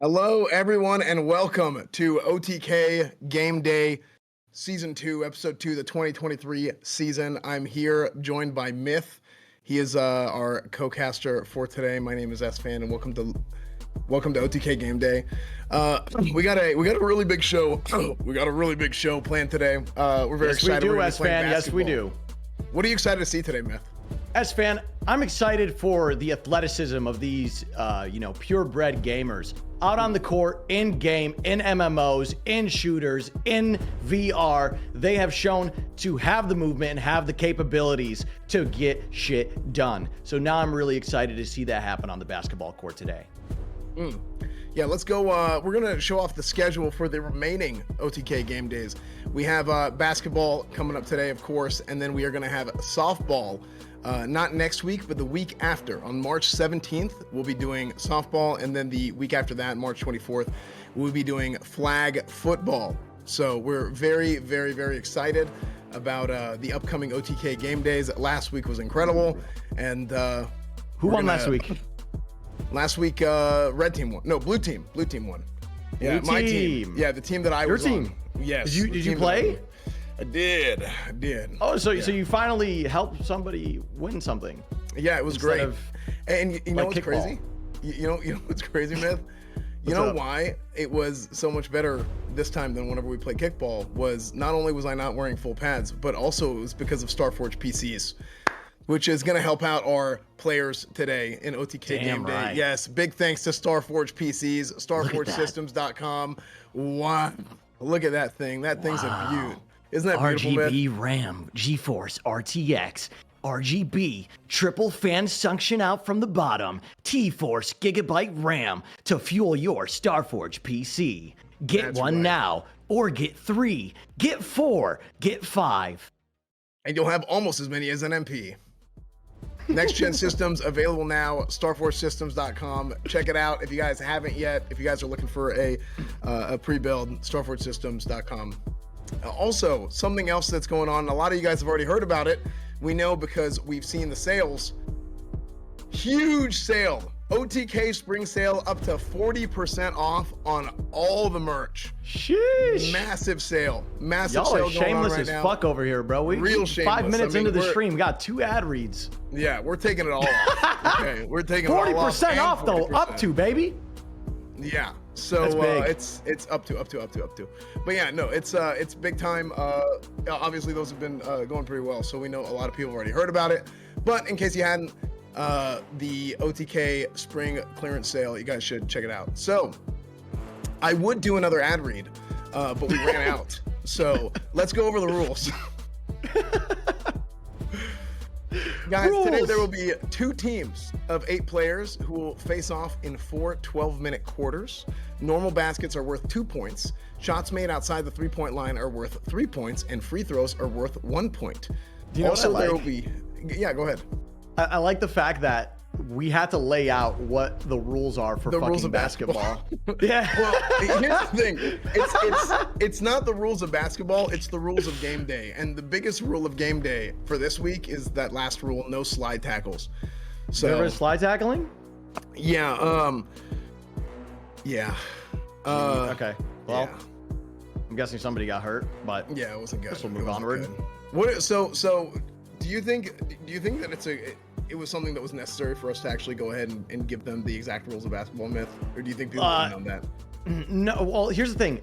Hello, everyone, and welcome to OTK Game Day Season 2, Episode 2, the 2023 season. I'm here joined by Myth. He is our co-caster for today. My name is S-Fan, and welcome to OTK Game Day. We got a really big show. We got a really big show planned today. We're very excited. We do, S-Fan. Yes, we do. What are you excited to see today, Myth? S-Fan, I'm excited for the athleticism of these, purebred gamers out on the court, in game, in MMOs, in shooters, in VR. They have shown to have the movement and have the capabilities to get shit done. So now I'm really excited to see that happen on the basketball court today. Yeah, let's go. We're going to show off the schedule for the remaining OTK game days. We have basketball coming up today, of course, and then we are going to have softball. Not next week, but the week after. On March 17th, we'll be doing softball, and then the week after that, March 24th, we'll be doing flag football. So we're very, very, very excited about the upcoming OTK game days. Last week was incredible, and who won last week? Last week, red team won. No, blue team. Blue team won. Yeah, my team. Yeah, the team that I was on. Your team. Yes. Did you play? I did. Oh, so you finally helped somebody win something? Yeah, it was great. And you know what's crazy? You know what's crazy, Myth? You know why it was so much better this time than whenever we played kickball was not only was I not wearing full pads, but also it was because of Starforge PCs, which is going to help out our players today in OTK Game Day. Right. Yes, big thanks to Starforge PCs, StarforgeSystems.com. Wow, look at that thing. That thing's a beaut. Isn't that beautiful, RGB Myth? RAM, GeForce RTX, RGB, triple fan suction out from the bottom, T-Force Gigabyte RAM to fuel your Starforge PC. Get one now, or get 3, get 4, get 5. And you'll have almost as many as an MP. Next gen systems available now, starforgesystems.com. Check it out if you guys haven't yet. If you guys are looking for a pre-build, starforgesystems.com. Also, something else that's going on, a lot of you guys have already heard about it. We know because we've seen the sales. Huge sale. OTK spring sale up to 40% off on all the merch. Sheesh. Massive sale. Massive Y'all sale are going on shameless right as now. fuck over here, bro. Real shameless. 5 minutes into the stream, got 2 ad reads. Yeah, we're taking it all off. Okay, we're taking 40% it all off. 40% off though, up to, baby. Yeah. So it's up to. But yeah, no, it's big time. Obviously those have been going pretty well, so we know a lot of people already heard about it. But in case you hadn't, the OTK spring clearance sale, you guys should check it out. So I would do another ad read, but we ran out. So let's go over the rules. Guys, today there will be 2 teams of 8 players who will face off in 4 12-minute quarters. Normal baskets are worth 2 points. Shots made outside the 3-point line are worth 3 points, and free throws are worth 1 point. Do you know also, what I like? There will be. Yeah, go ahead. I like the fact that we had to lay out what the rules are for fucking rules of basketball. Yeah. Well, here's the thing. It's not the rules of basketball. It's the rules of game day. And the biggest rule of game day for this week is that last rule: no slide tackles. So there was slide tackling. Yeah. Yeah. Okay. Well, yeah. I'm guessing somebody got hurt, but yeah, it wasn't good. We'll move onward. Good. What? So do you think that it was something that was necessary for us to actually go ahead and give them the exact rules of basketball, Myth, or do you think people would have known that? No. Well, here's the thing.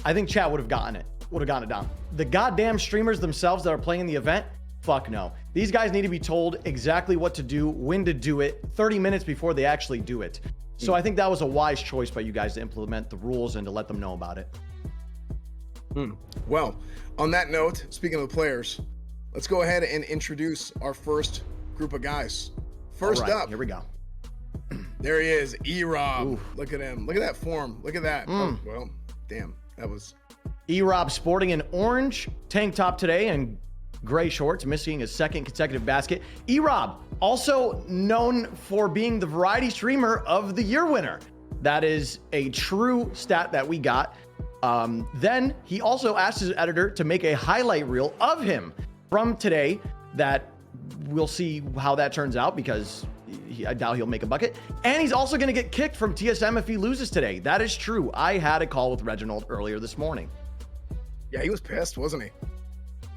I think chat would have gotten it down. The goddamn streamers themselves that are playing the event, fuck no. These guys need to be told exactly what to do, when to do it, 30 minutes before they actually do it. So I think that was a wise choice by you guys to implement the rules and to let them know about it. Well, on that note, speaking of the players, let's go ahead and introduce our first group of guys. First up, here we go. There he is, E-Rob. Look at him. Look at that form. Look at that. Oh, well, damn. That was... E-Rob sporting an orange tank top today and gray shorts, missing his 2nd consecutive basket. E-Rob, also known for being the variety streamer of the year winner. That is a true stat that we got. Then he also asked his editor to make a highlight reel of him from today that we'll see how that turns out, because I doubt he'll make a bucket. And he's also going to get kicked from TSM if he loses today. That is true. I had a call with Reginald earlier this morning. Yeah, he was pissed, wasn't he?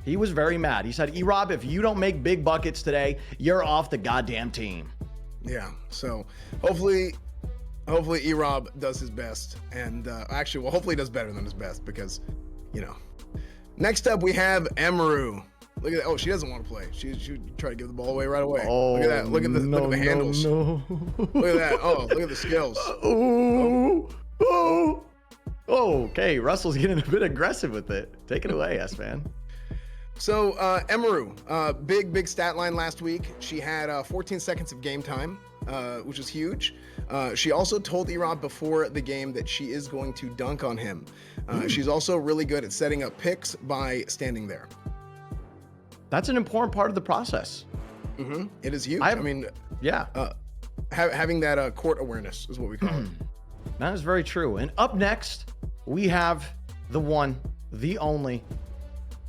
He was very mad. He said, E-Rob, if you don't make big buckets today, you're off the goddamn team. Yeah, so hopefully E-Rob does his best. And actually, well, hopefully he does better than his best because, you know. Next up, we have Emeru. Look at that. Oh, she doesn't want to play. She try to give the ball away right away. Oh, look at that. Look at the handles. No. Look at that. Oh, look at the skills. Oh, okay. Russell's getting a bit aggressive with it. Take it away, S-Man. So, Emeru, big stat line last week. She had 14 seconds of game time, which is huge. She also told E-Rob before the game that she is going to dunk on him. She's also really good at setting up picks by standing there. That's an important part of the process. Mm-hmm. It is huge. Yeah. Having that court awareness is what we call it. That is very true. And up next, we have the one, the only,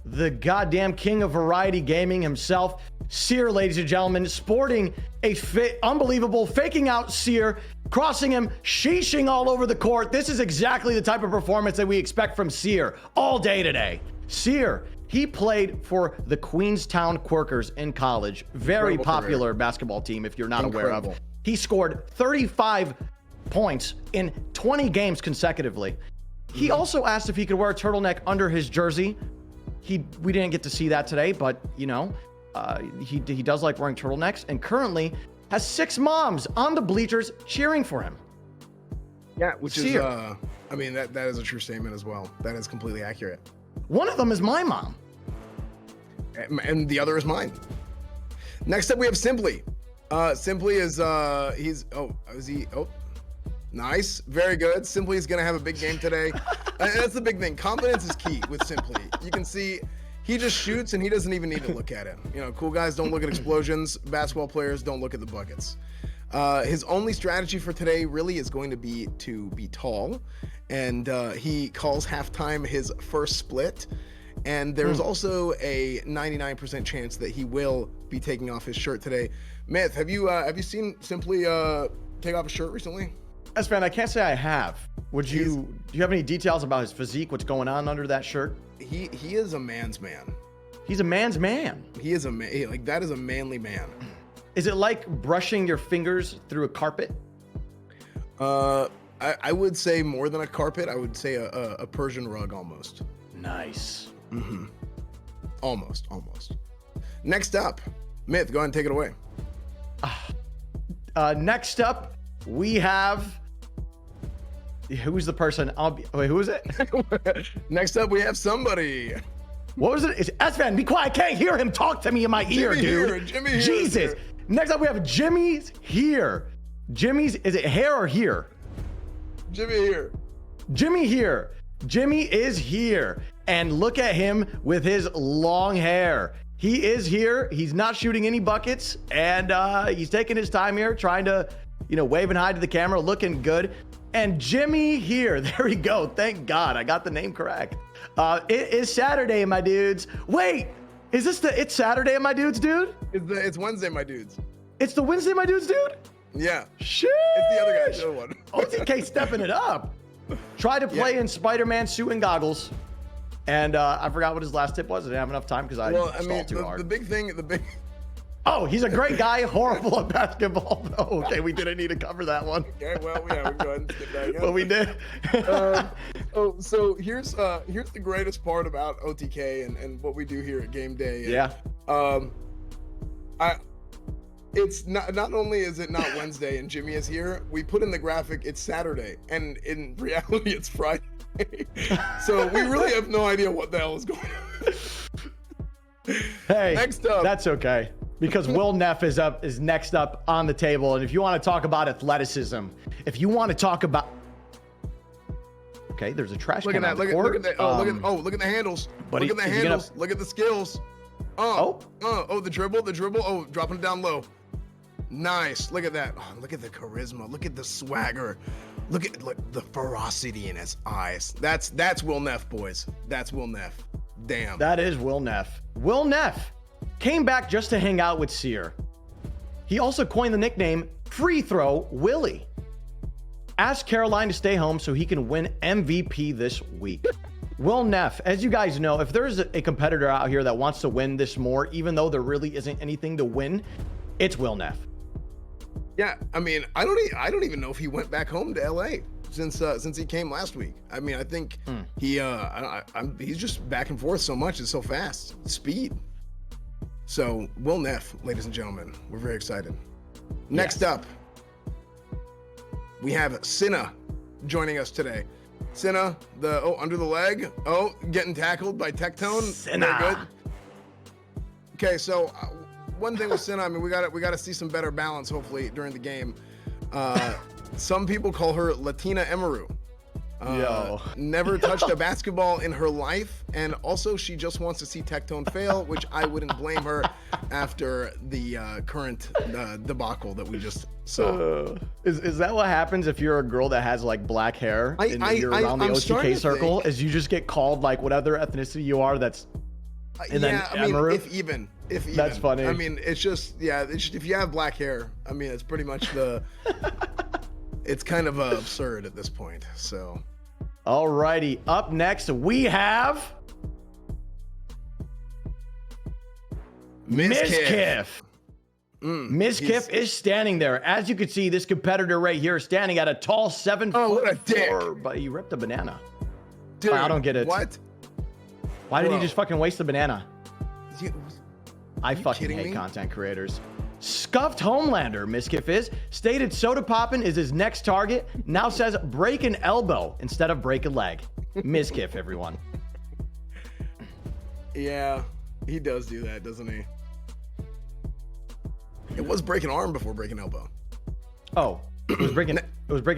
the goddamn king of variety gaming himself, Seer, ladies and gentlemen, sporting a unbelievable faking out Seer, crossing him, sheeshing all over the court. This is exactly the type of performance that we expect from Seer all day today. Seer, he played for the Queenstown Quirkers in college. Very popular basketball team, if you're not aware of. He scored 35 points in 20 games consecutively. He also asked if he could wear a turtleneck under his jersey. We didn't get to see that today, but you know, he does like wearing turtlenecks, and currently has 6 moms on the bleachers cheering for him. Yeah, which is that is a true statement as well. That is completely accurate. One of them is my mom. And the other is mine. Next up, we have Simply. Simply is, nice. Very good. Simply is going to have a big game today. And that's the big thing. Confidence is key with Simply. You can see he just shoots and he doesn't even need to look at it. You know, cool guys don't look at explosions. Basketball players don't look at the buckets. His only strategy for today really is going to be tall. And he calls halftime his first split. And there's also a 99% chance that he will be taking off his shirt today. Myth, have you seen Simply take off his shirt recently? Yes, man, I can't say I have. Do you have any details about his physique? What's going on under that shirt? He is a man's man. He's a man's man. He is a man. Like, that is a manly man. Is it like brushing your fingers through a carpet? I would say more than a carpet. I would say a Persian rug almost. Nice. Mm-hmm. Almost. Next up, Myth, go ahead and take it away. Next up, we have... Who's the person? Wait, who is it? Next up, we have somebody. What was it? It's S-Man. Be quiet. I can't hear him talk to me in my ear, dude. Jimmy here. Jesus. Next up, we have Jimmy's here. Jimmy's, is it hair or here? Jimmy here. Jimmy here. Jimmy is here. And look at him with his long hair. He is here. He's not shooting any buckets. And he's taking his time here, trying to, wave and hide to the camera, looking good. And Jimmy here. There we go. Thank God. I got the name correct. It is Saturday, my dudes. Wait, is this it's Saturday, my dudes, dude? It's Wednesday, my dudes. It's the Wednesday, my dudes, dude? Yeah. Shit. It's the other guy, the other one. OTK stepping it up. Tried to play in Spider-Man suit and goggles. And I forgot what his last tip was. I didn't have enough time because I stalled too hard. The big thing. Oh, he's a great guy, horrible at basketball. Oh, okay, we didn't need to cover that one. Okay, well, yeah, we can go ahead and skip that again. But we did. So here's the greatest part about OTK and what we do here at Game Day. And, it's not only is it not Wednesday and Jimmy is here, we put in the graphic it's Saturday, and in reality it's Friday. So we really have no idea what the hell is going on. Hey, next up, that's okay. Because Will Neff is next up on the table. And if you want to talk about athleticism, if you want to talk about... Okay, there's a trash can on the court. Look at the handles. Look at the handles. Look at the skills. The dribble. Oh, dropping it down low. Nice. Look at that. Oh, look at the charisma. Look at the swagger. Look at the ferocity in his eyes. That's Will Neff, boys. That's Will Neff. Damn. That is Will Neff. Will Neff came back just to hang out with Seer. He also coined the nickname Free Throw Willie. Asked Caroline to stay home so he can win MVP this week. Will Neff, as you guys know, if there's a competitor out here that wants to win this more, even though there really isn't anything to win, it's Will Neff. Yeah, I mean, I don't even know if he went back home to LA since he came last week. I mean, I think he's just back and forth so much. It's so fast, speed. So Will Neff, ladies and gentlemen, we're very excited. Next up, we have Cinna joining us today. Cinna, under the leg. Getting tackled by Tectone. Cinna. Very good. Okay, so one thing with Cinna, I mean, we got to see some better balance hopefully during the game. Some people call her Latina Emaru. Never touched a basketball in her life, and also she just wants to see Tectone fail, which I wouldn't blame her after the current debacle that we just saw. Is that what happens if you're a girl that has like black hair and you're around the OTK circle? Is you just get called like whatever ethnicity you are? That's and then Emaru? If even. That's funny. I mean, it's just if you have black hair, I mean, it's pretty much it's kind of absurd at this point. So, alrighty, up next we have Miss Kiff. Miss Kiff is standing there. As you can see, this competitor right here is standing at a tall 7 foot. What a dick! But he ripped a banana. Dude, I don't get it. What? Why did he just fucking waste the banana? I fucking hate me? content creators. Scuffed Homelander, Miskiff is, stated Soda Poppin' is his next target, now says break an elbow instead of break a leg. Miskiff, everyone. Yeah, he does do that, doesn't he? It was break an arm before break an elbow. Oh, it was breaking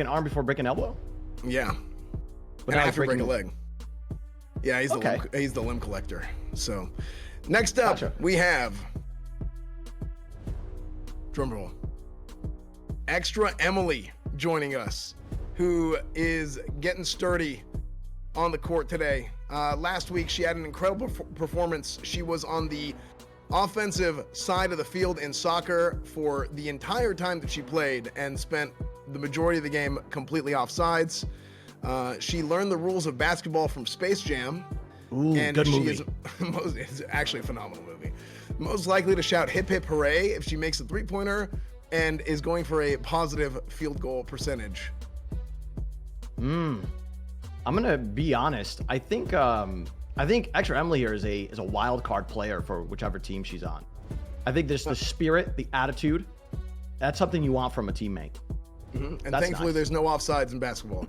arm before breaking elbow? Yeah. But and now after breaking a leg. Yeah, he's the limb collector. So, next up, we have drumroll. Extra Emily joining us, who is getting sturdy on the court today. Last week, she had an incredible performance. She was on the offensive side of the field in soccer for the entire time that she played and spent the majority of the game completely offsides. She learned the rules of basketball from Space Jam. And good movie. It's actually a phenomenal movie. Most likely to shout hip hip hooray if she makes a three-pointer and is going for a positive field goal percentage. I'm gonna be honest. I think Extra Emily here is a wild card player for whichever team she's on. I think there's the spirit, the attitude. That's something you want from a teammate. And thankfully, there's no offsides in basketball.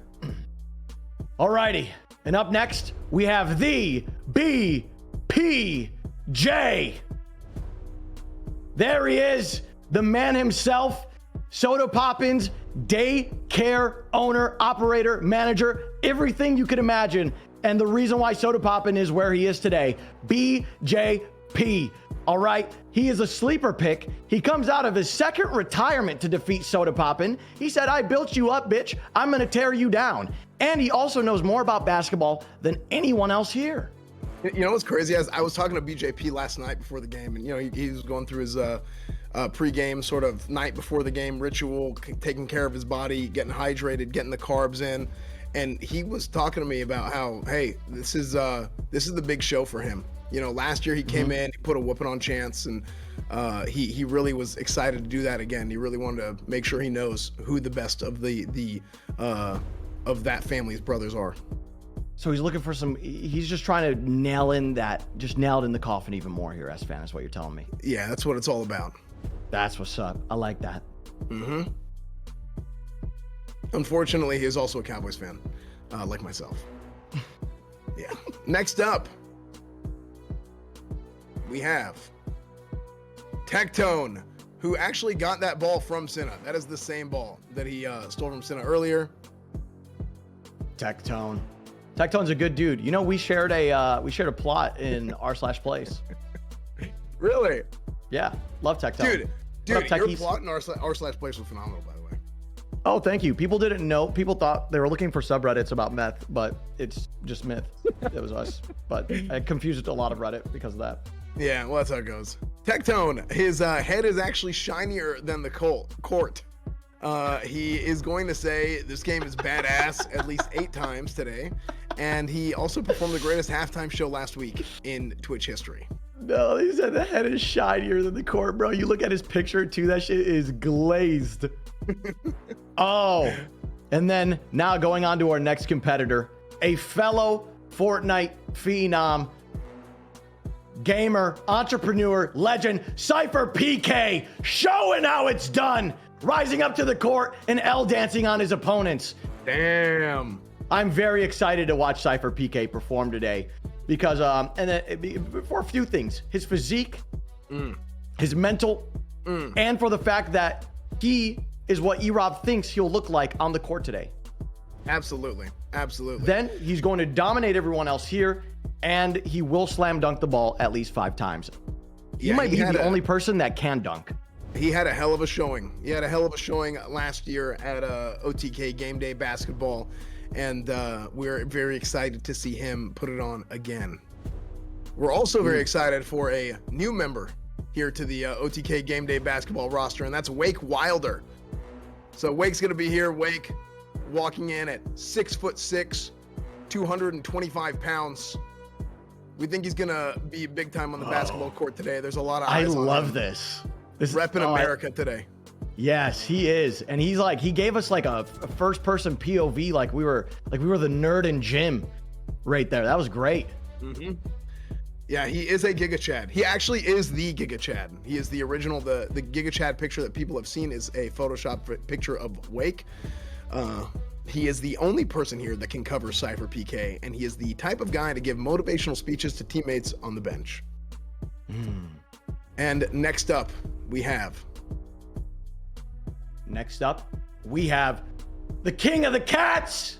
Alrighty, and up next we have the BPJ. There he is, the man himself, Soda Poppin's daycare owner, operator, manager, everything you could imagine. And the reason why Soda Poppin is where he is today, BJP. All right, he is a sleeper pick. He comes out of his second retirement to defeat Soda Poppin. He said, I built you up, bitch. I'm gonna tear you down. And he also knows more about basketball than anyone else here. You know what's crazy? I was talking to BJP last night before the game, and he was going through his pre-game sort of night before the game ritual, taking care of his body, getting hydrated, getting the carbs in. And he was talking to me about how, hey, this is the big show for him. Last year he came in, he put a whooping on Chance, and he really was excited to do that again. He really wanted to make sure he knows who the best of of that family's brothers are. So he's looking for he's just trying to nail in the coffin even more here, S-Fan, is what you're telling me. Yeah, that's what it's all about. That's what's up. I like that. Unfortunately, he is also a Cowboys fan, like myself. Yeah. Next up, we have Tectone, who actually got that ball from Cinna. That is the same ball that he stole from Cinna earlier. Tectone's a good dude. We shared a plot in r/place. Really? Yeah, love Tectone. Dude, your plot in r/place was phenomenal, by the way. Oh, thank you. People didn't know. People thought they were looking for subreddits about meth, but it's just myth. It was us. But I confused a lot of Reddit because of that. Yeah, well, that's how it goes. Tectone, his head is actually shinier than the court. He is going to say this game is badass at least 8 times today. And he also performed the greatest halftime show last week in Twitch history. No, he said the head is shinier than the court, bro. You look at his picture too, that shit is glazed. Oh, and then now going on to our next competitor, a fellow Fortnite phenom, gamer, entrepreneur, legend, Cypher PK, showing how it's done, rising up to the court and L dancing on his opponents. Damn. I'm very excited to watch Cypher PK perform today because, for a few things, his physique, his mental, and for the fact that he is what E-Rob thinks he'll look like on the court today. Absolutely. Absolutely. Then he's going to dominate everyone else here, and he will slam dunk the ball at least 5 times. He might be the only person that can dunk. He had a hell of a showing. He had a hell of a showing last year at OTK Game Day Basketball, and we're very excited to see him put it on again. We're also very excited for a new member here to the OTK Game Day Basketball roster, and that's Wake Wilder. So Wake's going to be here. Wake walking in at 6'6", 225 pounds. We think he's going to be big time on the basketball court today. There's a lot of eyes on him. I love this. This repping America today. Yes, he is. And he's like, he gave us like a first person POV, like we were the nerd in gym right there. That was great. Mm-hmm. Yeah, he is a Giga Chad. He actually is the Giga Chad. He is the original. The Giga Chad picture that people have seen is a Photoshop picture of Wake. He is the only person here that can cover Cypher PK, and he is the type of guy to give motivational speeches to teammates on the bench. And next up, we have the king of the cats,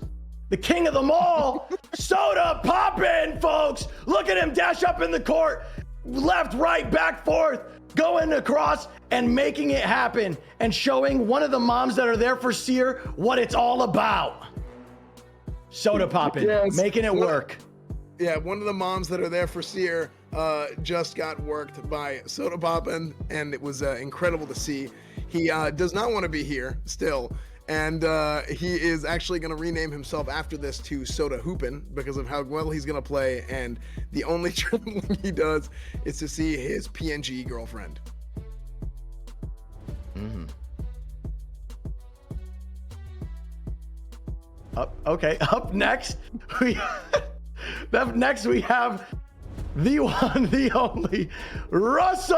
the king of them all, Soda Poppin', folks. Look at him dash up in the court, left, right, back, forth, going across and making it happen and showing one of the moms that are there for Seer what it's all about. Soda Poppin', yes, making it work. Yeah, one of the moms that are there for Seer just got worked by Soda Poppin', and it was incredible to see. He does not want to be here still, and he is actually going to rename himself after this to Soda Hoopin' because of how well he's going to play, and the only trembling he does is to see his PNG girlfriend. Up next, we have the one, the only, Russell!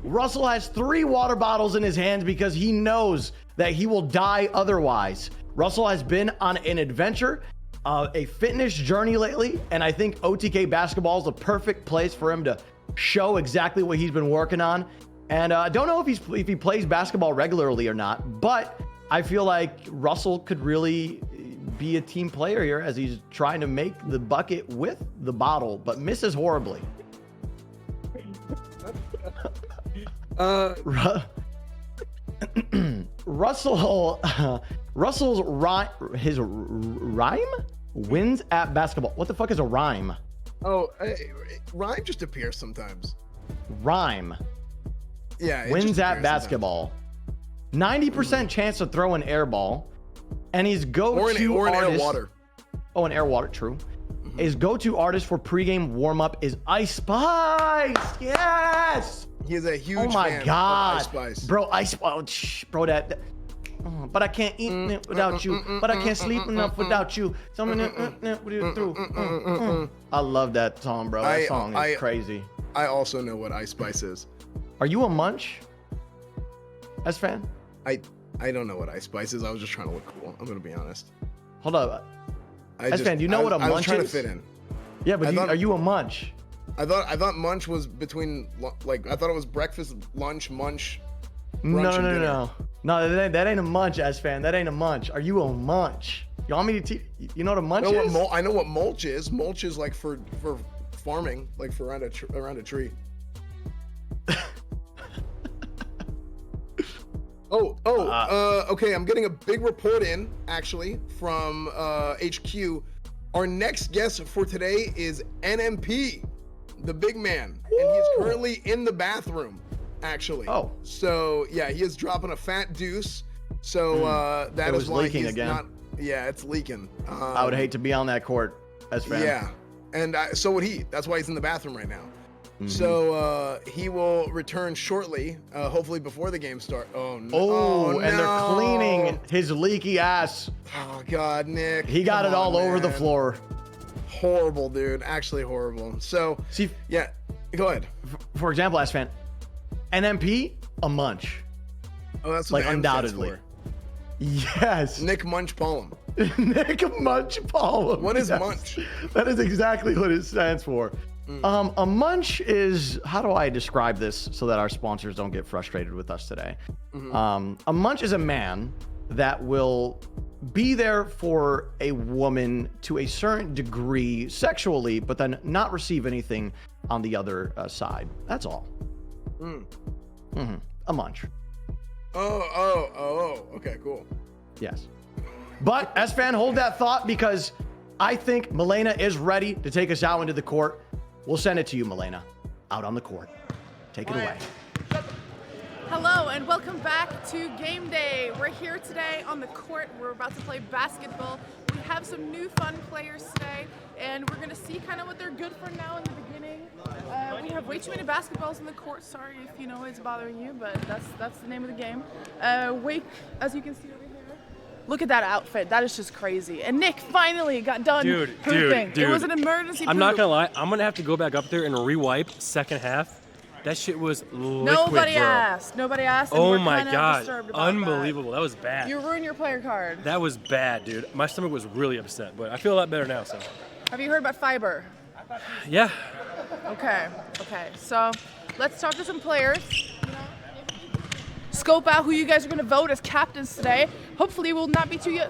Russell has 3 water bottles in his hands because he knows that he will die otherwise. Russell has been on an adventure, a fitness journey lately, and I think OTK basketball is the perfect place for him to show exactly what he's been working on. And I don't know if he plays basketball regularly or not, but I feel like Russell could really be a team player here as he's trying to make the bucket with the bottle, but misses horribly. Russell's rhyme wins at basketball. What the fuck is a rhyme? Oh, rhyme just appears sometimes. Rhyme. Yeah. Wins at basketball. 90% chance to throw an air ball, and his go-to or an artist, air water. Oh, an air water. True. His go-to artist for pregame warm-up is Ice Spice. Yes. He is a huge fan of Ice Spice. Bro, bro, that. But I can't eat it without you. But I can't sleep enough without you. I love that song, bro. That song is crazy. I also know what Ice Spice is. Are you a munch? S fan? I don't know what Ice Spice is. I was just trying to look cool. I'm gonna be honest. Hold up. S fan, do you know what a munch is? I was trying to fit in. Yeah, but are you a munch? I thought munch was between, like, I thought it was breakfast, lunch, munch. No, that ain't a munch, S fan. That ain't a munch. Are you a munch? You want me to teach? You know what a munch is? I know what mulch is. Mulch is like for farming, like for around a tree. Okay. I'm getting a big report in actually from HQ. Our next guest for today is NMP. the big man, and he's currently in the bathroom, actually. Oh. So yeah, he is dropping a fat deuce. So that is why he's again. not. Yeah, it's leaking. I would hate to be on that court as fan. Yeah, and so would he. That's why he's in the bathroom right now. So he will return shortly, hopefully before the game starts. Oh no! Oh, and they're cleaning his leaky ass. Oh God, Nick. He got it all over the man. floor. Horrible, dude. Actually horrible. So See, yeah, go ahead. For example, as fan, NMP, a munch. Oh, that's what Like the M stands undoubtedly. for. Yes. Nick Munch-Pollum. Nick Munch-Pollum. What is Yes. munch? That is exactly what it stands for. A munch is, how do I describe this so that our sponsors don't get frustrated with us today? A munch is a man that will be there for a woman to a certain degree sexually, but then not receive anything on the other side. That's all. A munch. Oh. Okay, cool. Yes. But S-Fan, hold that thought because I think Malena is ready to take us out into the court. We'll send it to you, Malena, out on the court. Take it away. Hello and welcome back to Game Day. We're here today on the court. We're about to play basketball. We have some new fun players today, and we're gonna see kind of what they're good for now in the beginning. We have way too many basketballs in the court. Sorry if you know it's bothering you, but that's the name of the game. Wake, as you can see over here. Look at that outfit. That is just crazy. And Nick finally got done pooping. Dude. It was an emergency I'm not poop. gonna lie. I'm gonna have to go back up there and re-wipe second half. That shit was liquid, Nobody bro. asked. Nobody asked. And Oh we're my kinda god, disturbed about unbelievable. That was That. bad. You ruined your player card. That was bad, dude. My stomach was really upset, but I feel a lot better now. So, Have you heard about fiber? yeah. Okay. So let's talk to some players. Scope out who you guys are going to vote as captains today. Hopefully, we'll not be you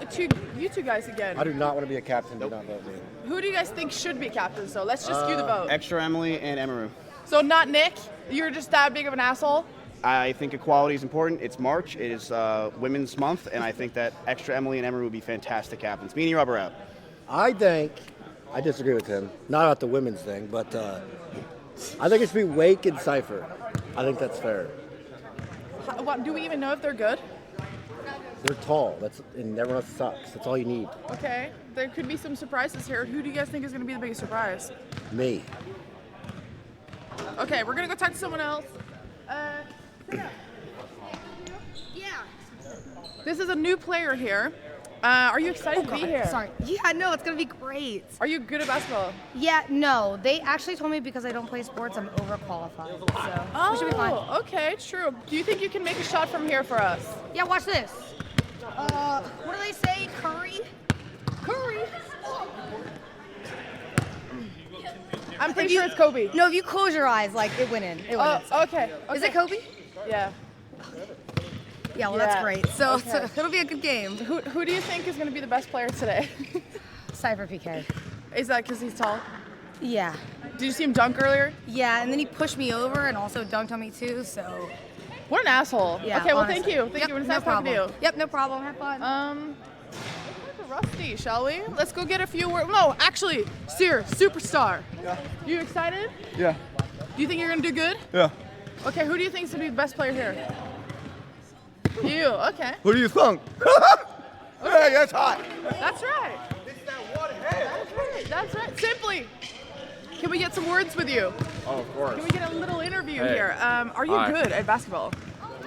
two guys again. I do not want to be a captain. Do not vote me. Who do you guys think should be captains, though? Let's just do the vote. Extra Emily and Emeru. So not Nick. You're just that big of an asshole. I think equality is important. It's March. It is Women's Month, and I think that Extra Emily and Emeru would be fantastic captains. Me and Rob are out. I disagree with him. Not about the women's thing, but I think it should be Wake and Cypher. I think that's fair. What, do we even know if they're good? They're tall. And everyone else sucks. That's all you need. Okay. There could be some surprises here. Who do you guys think is going to be the biggest surprise? Me. Okay, we're going to go talk to someone else. Yeah. This is a new player here. Are you excited to be here? Sorry. Yeah, no, it's gonna be great. Are you good at basketball? Yeah, no. They actually told me because I don't play sports, I'm overqualified. So we should be fine. Okay, true. Do you think you can make a shot from here for us? Yeah, watch this. What do they say? Curry? Curry? I'm pretty sure it's Kobe. No, if you close your eyes, like it went in. It went in. Okay. Is it Kobe? Yeah. Yeah, well, Yeah. that's great. So, Okay. so it'll be a good game. Who do you think is going to be the best player today? Cypher PK. Is that because he's tall? Yeah. Did you see him dunk earlier? Yeah, and then he pushed me over and also dunked on me too, so. What an asshole. Yeah, okay, well, honestly. thank you. Thank Yep, you. It was no nice talking to problem. you. Yep, no problem. Have fun. Let's go to Rusty, shall we? Let's go get a few words. No, actually, Sear, superstar. Yeah. You excited? Yeah. Do you think you're going to do good? Yeah. Okay, who do you think is going to be the best player here? You, okay. What do you think? Hey, that's hot. That's right. That's right. Simply, can we get some words with you? Oh, of course. Can we get a little interview Hey. here? Are you Hi. good at basketball?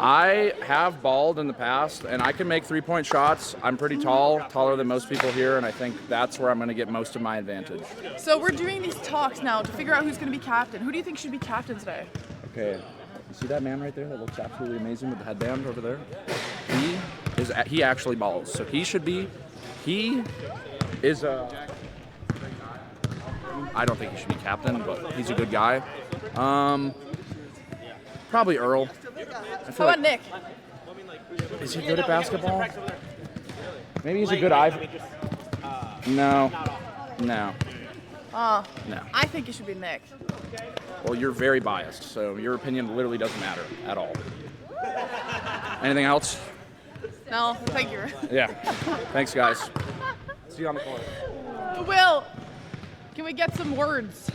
I have balled in the past, and I can make three-point shots. I'm pretty tall, taller than most people here, and I think that's where I'm going to get most of my advantage. So we're doing these talks now to figure out who's going to be captain. Who do you think should be captain today? Okay, you see that man right there that looks absolutely amazing with the headband over there? He actually balls, so he is a... I don't think he should be captain, but he's a good guy. Probably Earl. How about Nick? Is he good at basketball? Maybe he's a good eye. No. No. I think it should be Nick. Well, you're very biased, so your opinion literally doesn't matter at all. Anything else? No, thank you. Yeah. Thanks, guys. See you on the court. Will, can we get some words?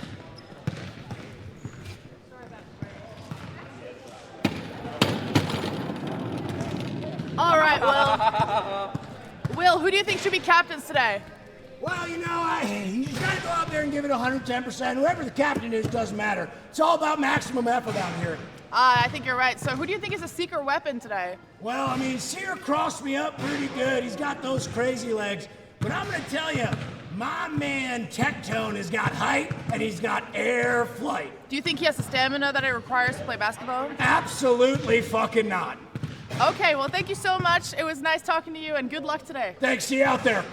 All right, Will. Will, who do you think should be captains today? Well, you know, you just gotta go out there and give it 110%. Whoever the captain is doesn't matter. It's all about maximum effort out here. I think you're right. So who do you think is a secret weapon today? Well, I mean, Sear crossed me up pretty good. He's got those crazy legs. But I'm gonna tell you, my man Tectone has got height and he's got air flight. Do you think he has the stamina that it requires to play basketball? Absolutely fucking not. Okay, well, thank you so much. It was nice talking to you, and good luck today. Thanks, see you out there.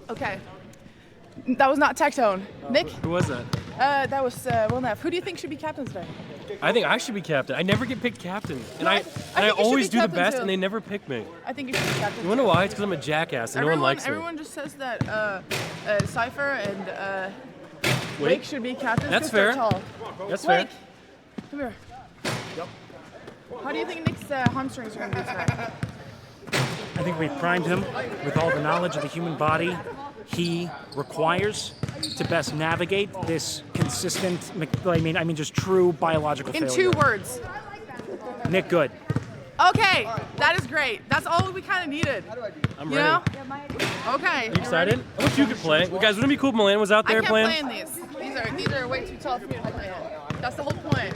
Okay. That was not Tectone. Nick? Who was that? That was Will Neff. Who do you think should be captain today? I think I should be captain. I never get picked captain. And No, I I think you always should be do the captain, best, too. and they never pick me. I think you should be captain. You wanna know why? It's because I'm a jackass, and no one likes me. Everyone just says that Cypher and Wake should be captains. That's 'cause they're fair. Tall. That's Wake, fair. come here. Yep. How do you think Nick's hamstrings are going to be today? I think we've primed him with all the knowledge of the human body he requires to best navigate this consistent, I mean, just true biological In failure. 2 words. Nick, good. Okay, that is great. That's all we kind of needed. I'm you ready. know? Okay. You excited? I wish you could play. Well, guys, wouldn't it be cool if Malena was out there I can't playing? play in these. These are way too tall for me to play in. That's the whole point.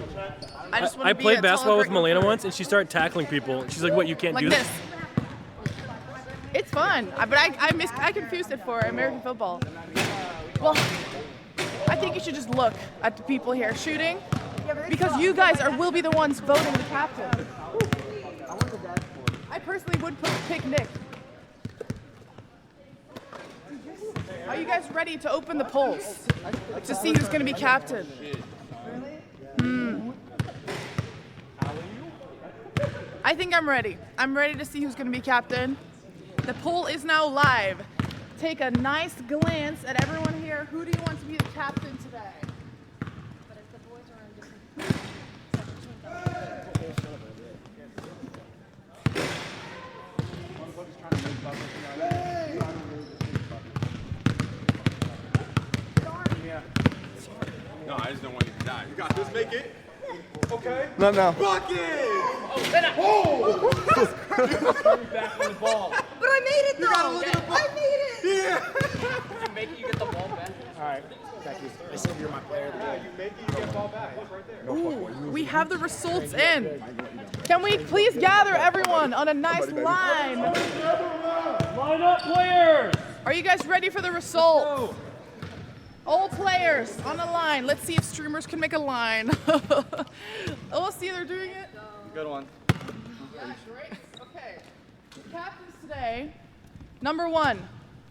I just want I to be played a basketball taller with Malena person. once, and she started tackling people. She's like, "What? You can't Like do this. that?" It's fun, but I confused it for American football. Well, I think you should just look at the people here shooting, because you guys will be the ones voting the captain. I personally would pick Nick. Are you guys ready to open the polls to see who's going to be captain? I think I'm ready. I'm ready to see who's going to be captain. The poll is now live. Take a nice glance at everyone here. Who do you want to be the captain today? No, I just don't want you to die. You got this, make it. Okay. No. Bucket! Oh! Back on the ball. But I made it though. I made it. Yeah. Make you get the ball back. All right. Thank you. I said you're my player. You make it, you get ball back. It's right there. Ooh, we have the results in. Can we please gather everyone on a nice line? Line up, players! Are you guys ready for the result? All players on the line. Let's see if streamers can make a line. Oh, see, they're doing it. Good one. Yeah, great. Okay. Captains today. Number 1,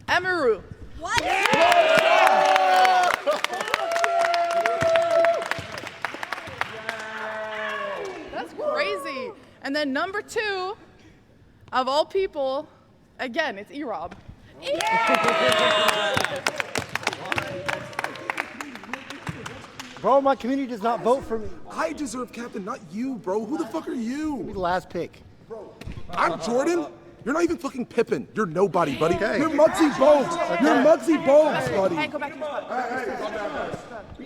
Emiru. What? That's crazy. And then number 2, of all people, again, it's Erob. Bro, my community does not vote for me. I deserve captain, not you, bro. Who the fuck are you? The last pick. I'm Jordan. You're not even fucking Pippin. You're nobody, buddy. Okay. You're Muggsy Bogues. You're Muggsy Bogues, buddy. Hey, go back to your spot.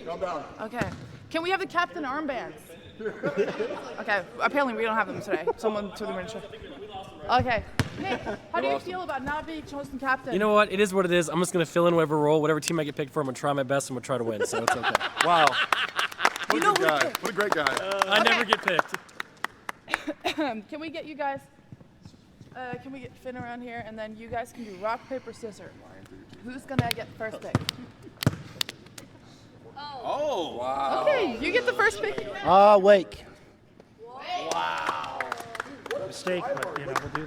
Calm down. Okay. Can we have the captain armbands? Okay. Apparently we don't have them today. Someone threw them in. Okay. Nick, how do you feel about not being chosen captain? You know what? It is what it is. I'm just gonna fill in whatever role, whatever team I get picked for. I'm gonna try my best. I'm gonna try to win. So it's okay. Wow. You What know a good who- guy. What a great guy. I never get picked. Can we get you guys? Can we get Finn around here, and then you guys can do rock paper scissors. Who's gonna get first pick? Oh, wow. Okay, you get the first pick. Wake. Wow. Mistake, but we'll do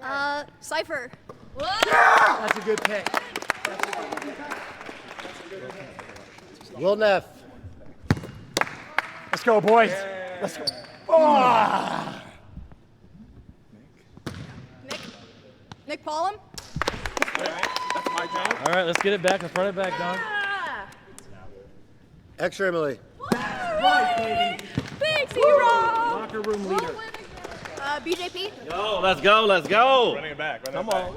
that. Cypher. That's a good pick. Will Neff. Let's go, boys. Let's go. Oh! Nick Paulum. All right, let's get it back. Let's run it back, dog. Extra Emily. Big hero. Locker room leader. BJP. Yo, let's go, let's go. Running it back. Come on.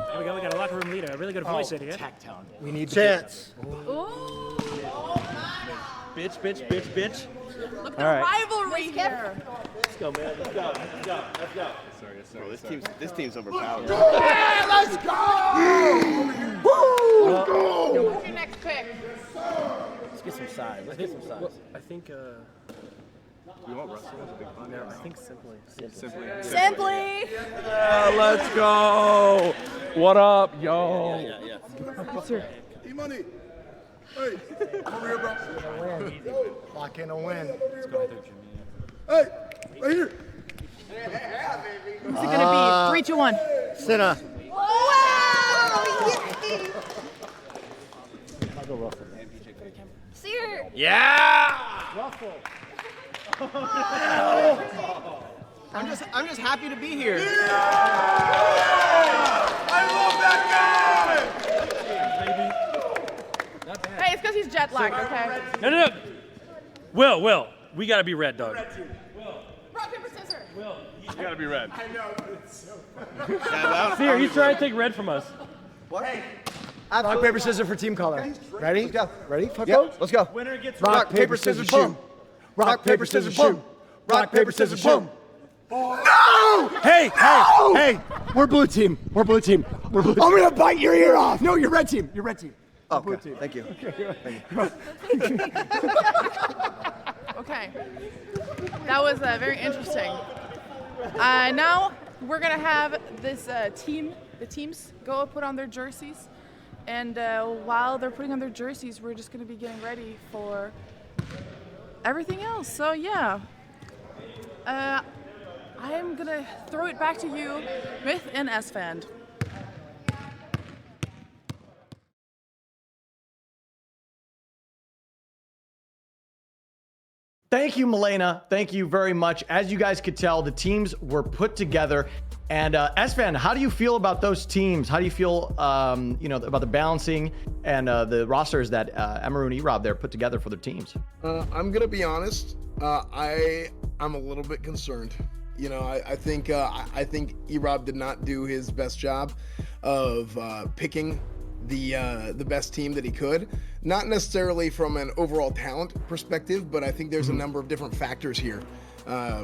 There we go. We got a locker room leader. A really good voice in here. We need Chance. Ooh. Bitch, bitch, bitch, bitch. Look at All the right. rivalry here. Let's go, man. Let's go. Let's go. Let's go. Bro, this team's overpowered. Yeah, let's go! Woo! Let's go! What's your next pick? Let's get some size. Let's get some size. Well, I think. You want Russell as a big fun? No, I think simply. Simply. Yeah, let's go. What up, yo? Yeah. E-Money. Hey, over here, bro. Lock in a win. Let's go either Jimmy. Hey, right here. Who's it gonna be? 3, 2, 1. Cinna. Wow! I'll go Russell. Sear. Yeah. Russell. I'm just happy to be here. I love that Hey, it's because he's jet lagged, okay? No. Will, we gotta be red, dog. Rock, paper, scissors. guy. You gotta be red. I know, but it's so Fear, he's trying to take red from us. What? Rock, paper, scissors for team color. Ready? Let's go. Ready? Yep, let's go. Winner gets Rock, paper, scissors, boom. Rock, paper, scissors, boom. Rock, paper, scissors, boom. No! Hey! We're blue team. We're blue team. I'm gonna bite your ear off. No, you're red team. You're red team. Oh, okay. Thank you. Okay. That was very interesting. Now we're gonna have this the teams go put on their jerseys, and while they're putting on their jerseys, we're just gonna be getting ready for everything else. So yeah, I am gonna throw it back to you, Myth and S-Fan. Thank you, Malena. Thank you very much. As you guys could tell, the teams were put together. And S-Fan, how do you feel about those teams? How do you feel, about the balancing and the rosters that Amaru and Erob there put together for their teams? I'm gonna be honest. I'm a little bit concerned. I think Erob did not do his best job of picking the best team that he could. Not necessarily from an overall talent perspective, but I think there's a number of different factors here.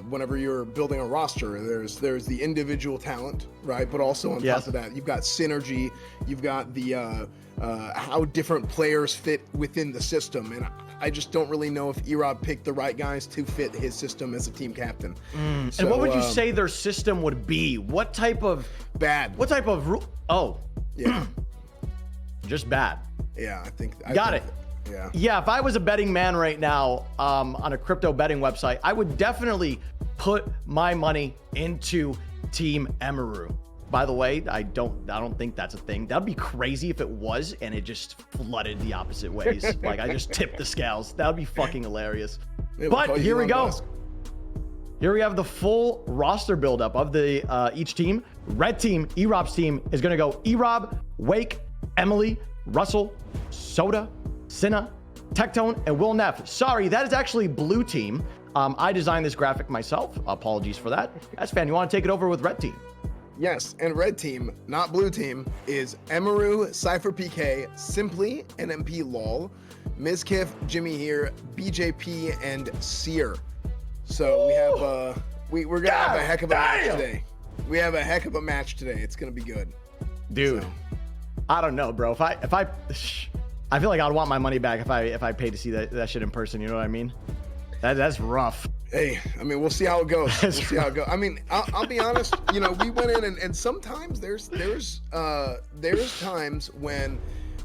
Whenever you're building a roster, there's the individual talent, right? But also on top of that, you've got synergy, you've got the how different players fit within the system, and I just don't really know if Erob picked the right guys to fit his system as a team captain. So, and what would you say their system would be? What type of bad? What type of yeah, just bad. Yeah, I think got it. Yeah. If I was a betting man right now on a crypto betting website, I would definitely put my money into Team Amaru. By the way, I don't think that's a thing. That'd be crazy if it was and it just flooded the opposite ways. Like I just tipped the scales. That would be fucking hilarious. But here we go. Here we have the full roster buildup of the each team. Red team, Erob's team is gonna go Erob, Wake, Emily, Russell, Soda, Cinna, Tectone, and Will Neff. Sorry, that is actually blue team. I designed this graphic myself. Apologies for that. S-Fan, you want to take it over with red team? Yes, and red team, not blue team, is Amaru, Cypher PK, Simply, Nmplol, Mizkif, Jimmy here, BJP, and Sear. So we have we're gonna have a heck of a match today. We have a heck of a match today. It's gonna be good. Dude, I don't know, bro. If I feel like I'd want my money back if I paid to see that shit in person. You know what I mean? That's rough. Hey, I mean, we'll see how it goes. We'll see how it goes. I mean, I'll be honest. We went in and sometimes there's times when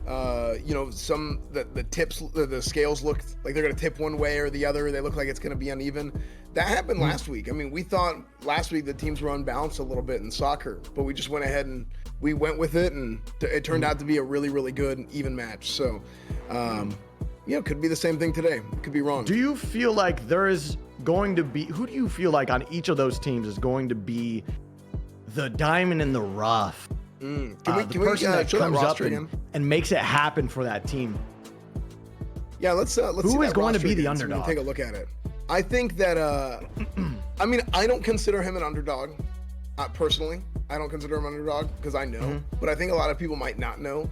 the tips, the scales look like they're gonna tip one way or the other. They look like it's gonna be uneven. That happened last week. I mean, we thought last week the teams were unbalanced a little bit in soccer, but we just went ahead and we went with it, and it turned out to be a really, really good even match. So, could be the same thing today. Could be wrong. Do you feel like there is going to be, who do you feel like on each of those teams is going to be the diamond in the rough? Can the we person that show comes that up roster again? and makes it happen for that team? Yeah, let's see who is that going to roster be the again, so we can underdog? take a look at it. I think that I mean, I don't consider him an underdog. Personally, I don't consider him an underdog because I know, but I think a lot of people might not know.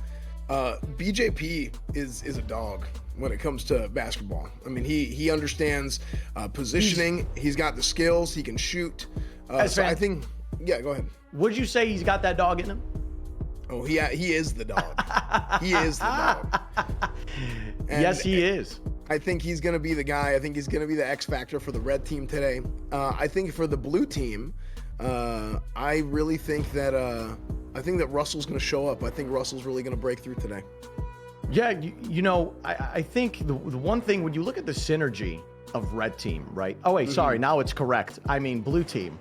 BJP is a dog when it comes to basketball. I mean, he understands positioning. He's got the skills. He can shoot. So I think, yeah, go ahead. Would you say he's got that dog in him? Oh, he is the dog. He is the dog. Yes, he is. I think he's going to be the guy. I think he's going to be the X factor for the red team today. I think for the blue team, I really think that Russell's going to show up. I think Russell's really going to break through today. Yeah, you know, I think the one thing when you look at the synergy of red team, right? Oh wait, sorry, now it's correct. I mean blue team.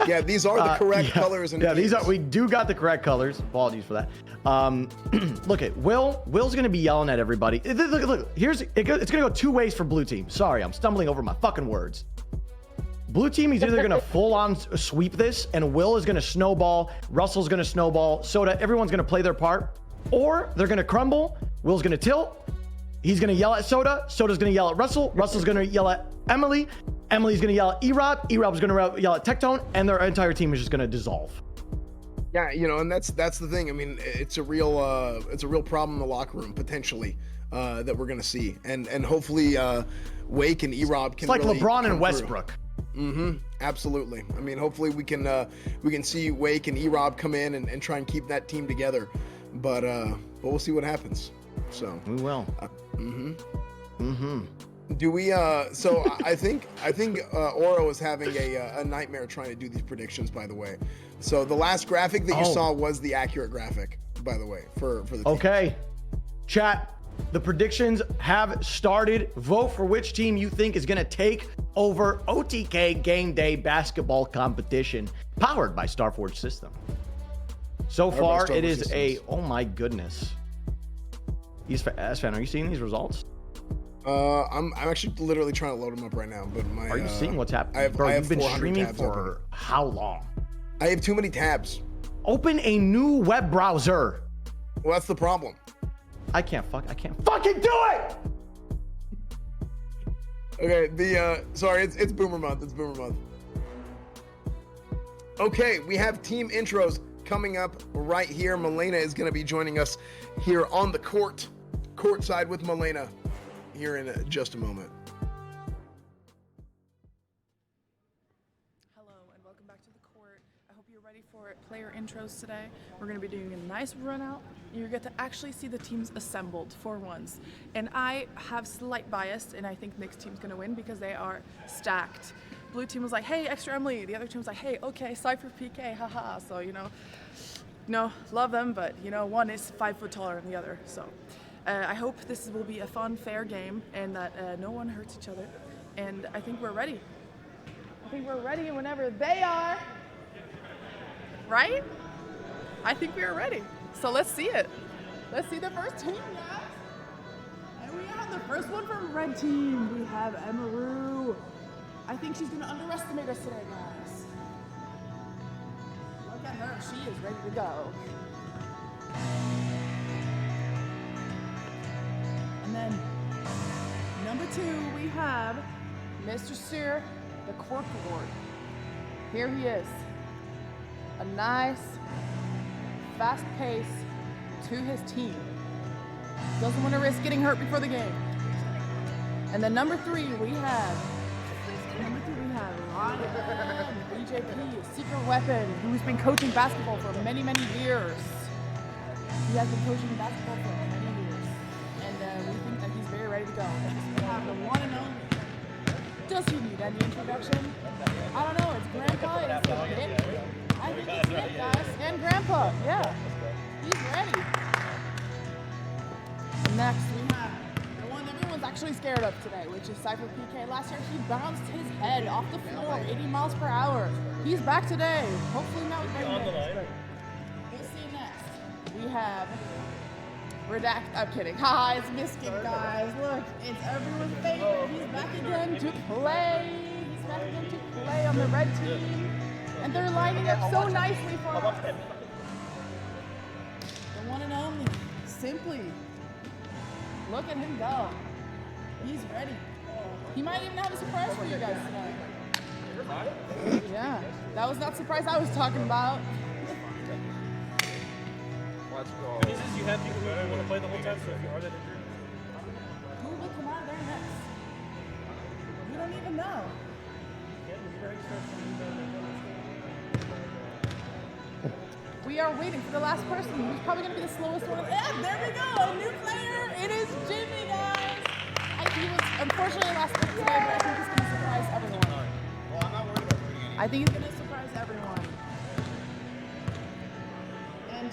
Yeah, these are the correct colors. And these are. We do got the correct colors. Apologies for that. Look at Will's gonna be yelling at everybody. Look. It's gonna go two ways for blue team. Sorry, I'm stumbling over my fucking words. Blue team is either gonna full on sweep this, and Will is gonna snowball. Russell's gonna snowball. Soda. Everyone's gonna play their part, or they're gonna crumble. Will's gonna tilt. He's gonna yell at Soda. Soda's gonna yell at Russell. Russell's gonna yell at Emily. Emily's gonna yell at E-Rob. E-Rob's gonna yell at Tectone, and their entire team is just gonna dissolve. Yeah, you know, and that's the thing. I mean, it's a real problem in the locker room potentially that we're gonna see, and hopefully Wake and E-Rob can. It's like really LeBron and Westbrook. Absolutely. I mean, hopefully we can see Wake and E-Rob come in and try and keep that team together, but we'll see what happens. So we will. Do we? So I think Oro is having a nightmare trying to do these predictions. By the way, so the last graphic that you saw was the accurate graphic. By the way, for the team. Okay, chat. The predictions have started. Vote for which team you think is going to take over OTK Game Day basketball competition, powered by Starforge System. So far, it is oh my goodness. Asfan, are you seeing these results? I'm actually literally trying to load them up right now, but my. Are you seeing what's happening? Bro, you've been streaming for how long? I have too many tabs. Open a new web browser. Well, that's the problem. I can't fucking do it. Okay, sorry, it's Boomer Month. It's Boomer Month. Okay, we have team intros coming up right here. Malena is going to be joining us here on the courtside with Malena here in just a moment. Hello and welcome back to the court. I hope you're ready for player intros today. We're going to be doing a nice run out. You get to actually see the teams assembled for once. And I have slight bias, and I think Nick's team's going to win because they are stacked. Blue team was like, hey, extra Emily. The other team was like, hey, okay, Cypher PK, haha. So, love them, but, one is 5 foot taller than the other. So I hope this will be a fun, fair game and that no one hurts each other. And I think we're ready. I think we're ready whenever they are. Right? I think we are ready. So let's see it. Let's see the first team, guys. And we have the first one from red team. We have Emaru. I think she's gonna underestimate us today, guys. Look at her, she is ready to go. And then number 2, we have Mr. Sear, the Cork Lord. Here he is. A nice, fast pace to his team. Doesn't want to risk getting hurt before the game. And then number 3, we have Ryan, BJP, secret weapon, who's been coaching basketball for many, many years. He has been coaching basketball for many years. And we think that he's very ready to go. We have the one and only. Does he need any introduction? I don't know, it's Grandpa, it's Nick. I think it's Nick, guys, and Grandpa, yeah. He's ready. And next, we have the one everyone's actually scared of today, which is Cypher PK. Last year, he bounced his head off the floor, 80 miles per hour. He's back today. Hopefully not with Grandpa. We'll see next. We have Redact. I'm kidding. Haha, it's Miskin, guys. Look, it's everyone's favorite. He's back again to play. He's back again to play on the red team. And they're lining up so nicely for us. The one and only, Simply. Look at him go. He's ready. He might even have a surprise for you guys tonight. Yeah, that was not the surprise I was talking about. Let's go. This is you have people who want to play the whole time, so if you are that injured. Who will come out of there next? We don't even know. We are waiting for the last person, who's probably going to be the slowest one. And there we go, a new player. It is Jimmy, guys. He was unfortunately last pick today, but I think he's going to surprise everyone. Well, I'm not worried about putting any. I think he's going to surprise everyone. And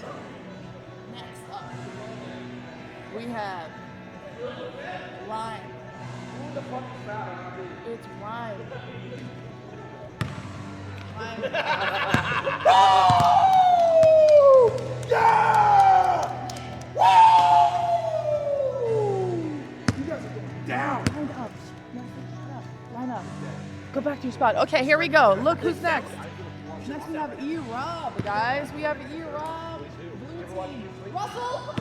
next up, we have Ryan. Who the fuck is that? It's Ryan. Yeah! Woo! You guys are going down. Line up. Line up. Go back to your spot. Okay, here we go. Look who's next. Next we have E-Rob, guys. We have E-Rob. Blue team. Russell,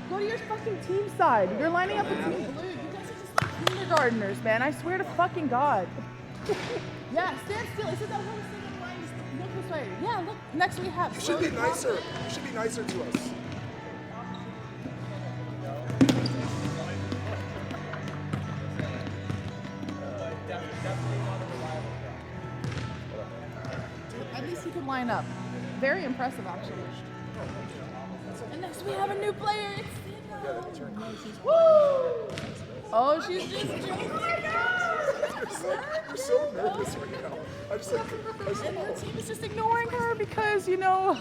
go to your fucking team side. You're lining up with Team Blue. You guys are just like kindergartners, man. I swear to fucking God. Yeah, stand still. Is it that one single line? Just look this way. Yeah, look. Next we have. You should be nicer. You should be nicer to us. At least he can line up. Very impressive, actually. And next we have a new player. It's Sina. Woo! Oh, she's just joking. You're so nervous right now. And her team is just ignoring her because, you know,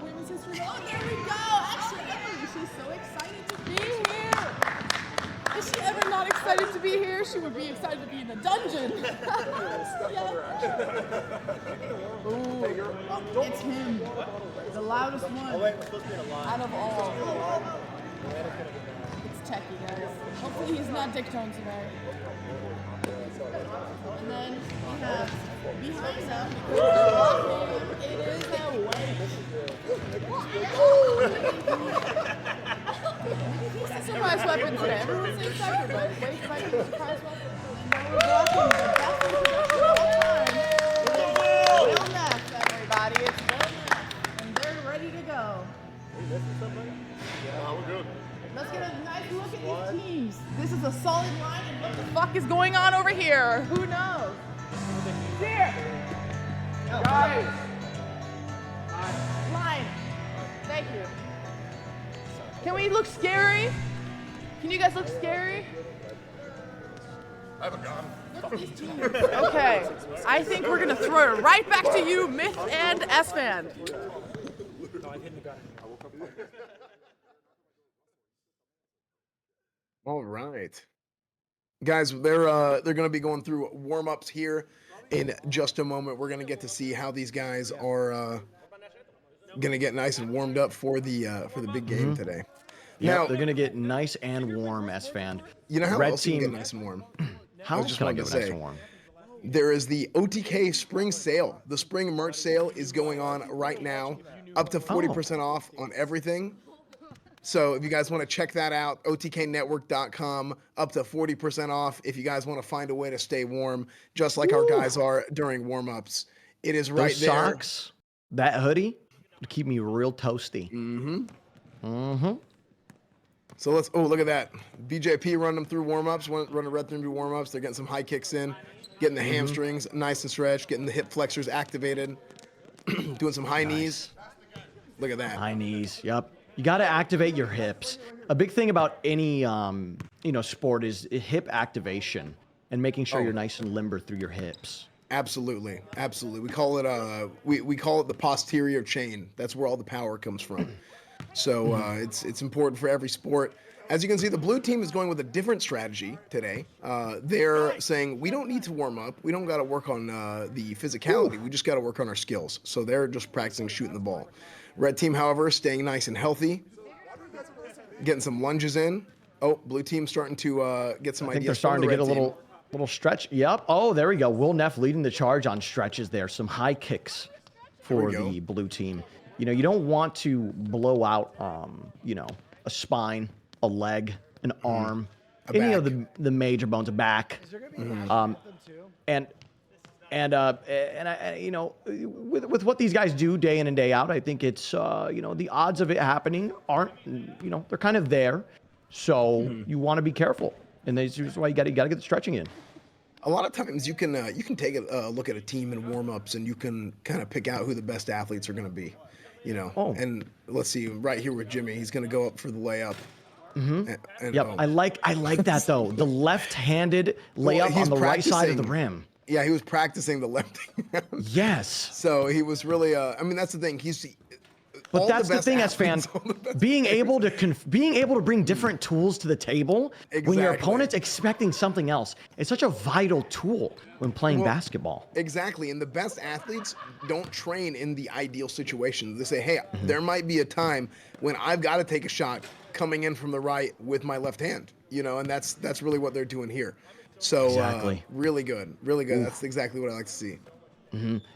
women's history. Oh, there we go. Actually, Emily, she's so excited to be here. Is she ever not excited to be here? She would be excited to be in the dungeon. Ooh, it's him. The loudest one. Oh, wait, we're supposed to be in a line. Out of all. It's Techie, guys. Hopefully he's not Dick Tone today. And then we have behind them, it is a He's the surprise weapon today. Everyone's saying Cypher, but Wake might be the surprise weapon. And we're blocking the best introduction of all time. It is Will Neff, everybody. It's Will Neff. And they're ready to go. Are you missing somebody? Yeah, we're good. Let's get a nice look at these teams. This is a solid line, and what the fuck is going on over here? Who knows? Here. Guys. Line. Thank you. Can we look scary? Can you guys look scary? I have a gun. Look at these teams. Okay. I think we're going to throw it right back to you, Myth and S-Fan. No, I hit the gun. All right, guys, they're going to be going through warm-ups here in just a moment. We're going to get to see how these guys are going to get nice and warmed up for the big game today. Yeah, Now they're gonna get nice and warm, S-Fan. You know how Red else you team can get nice and warm? How else can I get nice and warm? There is the OTK spring sale. The spring merch sale is going on right now, up to 40% off on everything. So if you guys want to check that out, otknetwork.com, up to 40% off. If you guys want to find a way to stay warm, just like our guys are during warm-ups, it is right Those there. socks, that hoodie, would keep me real toasty. So let's, oh, look at that. BJP running them through warm-ups, running Red through warm-ups. They're getting some high kicks in, getting the hamstrings nice and stretched, getting the hip flexors activated, doing some high knees. Look at that. High knees, yep. You got to activate your hips. A big thing about any, sport is hip activation and making sure you're nice and limber through your hips. Absolutely, absolutely. We call it we call it the posterior chain. That's where all the power comes from. So it's important for every sport. As you can see, the blue team is going with a different strategy today. They're saying we don't need to warm up. We don't got to work on the physicality. We just got to work on our skills. So they're just practicing shooting the ball. Red team, however, staying nice and healthy, getting some lunges in. Oh, blue team starting to get some ideas. I think they're starting to get a little stretch. Yep. Oh, there we go. Will Neff leading the charge on stretches there. Some high kicks for the blue team. You know, you don't want to blow out, a spine, a leg, an arm, any of the major bones, a back. And And I, you know, with what these guys do day in and day out, I think it's, you know, the odds of it happening aren't, you know, they're kind of there. So you want to be careful. And that's why you got to get the stretching in. A lot of times you can take a look at a team in warm-ups and you can kind of pick out who the best athletes are going to be, you know. And let's see, right here with Jimmy, he's going to go up for the layup. Yep, I like that though. The left-handed layup on the right side of the rim. Yeah, he was practicing the left hand. Yes. So he was really. I mean, that's the thing. But that's the thing as fans, being able to bring different tools to the table when your opponent's expecting something else. It's such a vital tool when playing basketball. Exactly, and the best athletes don't train in the ideal situations. They say, hey, there might be a time when I've got to take a shot coming in from the right with my left hand, you know, and that's really what they're doing here. So really good, really good. That's exactly what I like to see.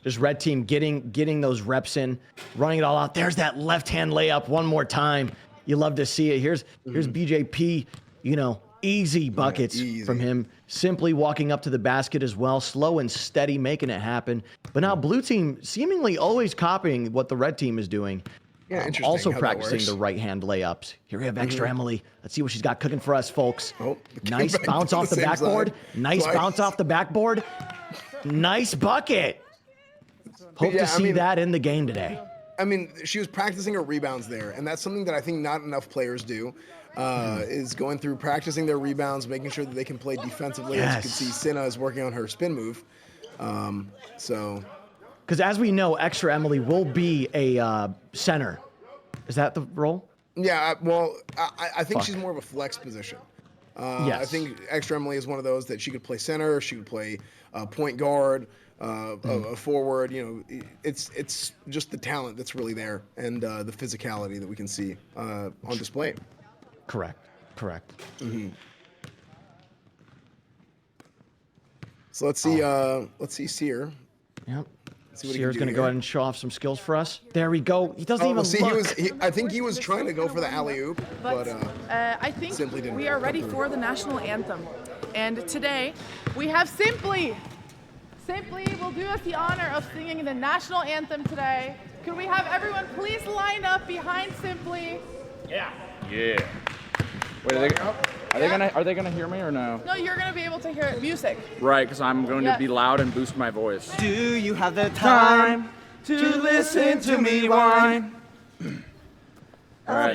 Just red team getting those reps in, running it all out. There's that left hand layup one more time. You love to see it. Here's BJP, you know, easy buckets from him. Simply walking up to the basket as well, slow and steady, making it happen. But now blue team seemingly always copying what the red team is doing. Yeah, interesting. Also practicing the right hand layups. Here we have extra Emily. Let's see what she's got cooking for us, folks. Nice bounce off the backboard. Nice bounce off the backboard. Nice bucket. Hope to see that in the game today. I mean, she was practicing her rebounds there, and that's something that I think not enough players do, is going through practicing their rebounds, making sure that they can play defensively. As you can see, Cinna is working on her spin move. Because as we know, extra Emily will be a center. Is that the role? Yeah, well, I think she's more of a flex position. I think extra Emily is one of those that she could play center, she could play point guard, a forward. You know, it's just the talent that's really there and the physicality that we can see on display. Correct. So let's see Sear. Yep. Sear's going to go ahead and show off some skills for us. There we go. He doesn't even look. I think he was trying to go for the alley-oop, but I think simply didn't. We are ready for the national anthem. And today, we have Simply. Simply will do us the honor of singing the national anthem today. Could we have everyone please line up behind Simply? Yeah. Wait, are they gonna hear me or no? No, you're gonna be able to hear music. Right, because I'm going to be loud and boost my voice. Do you have the time to listen to me whine? All right.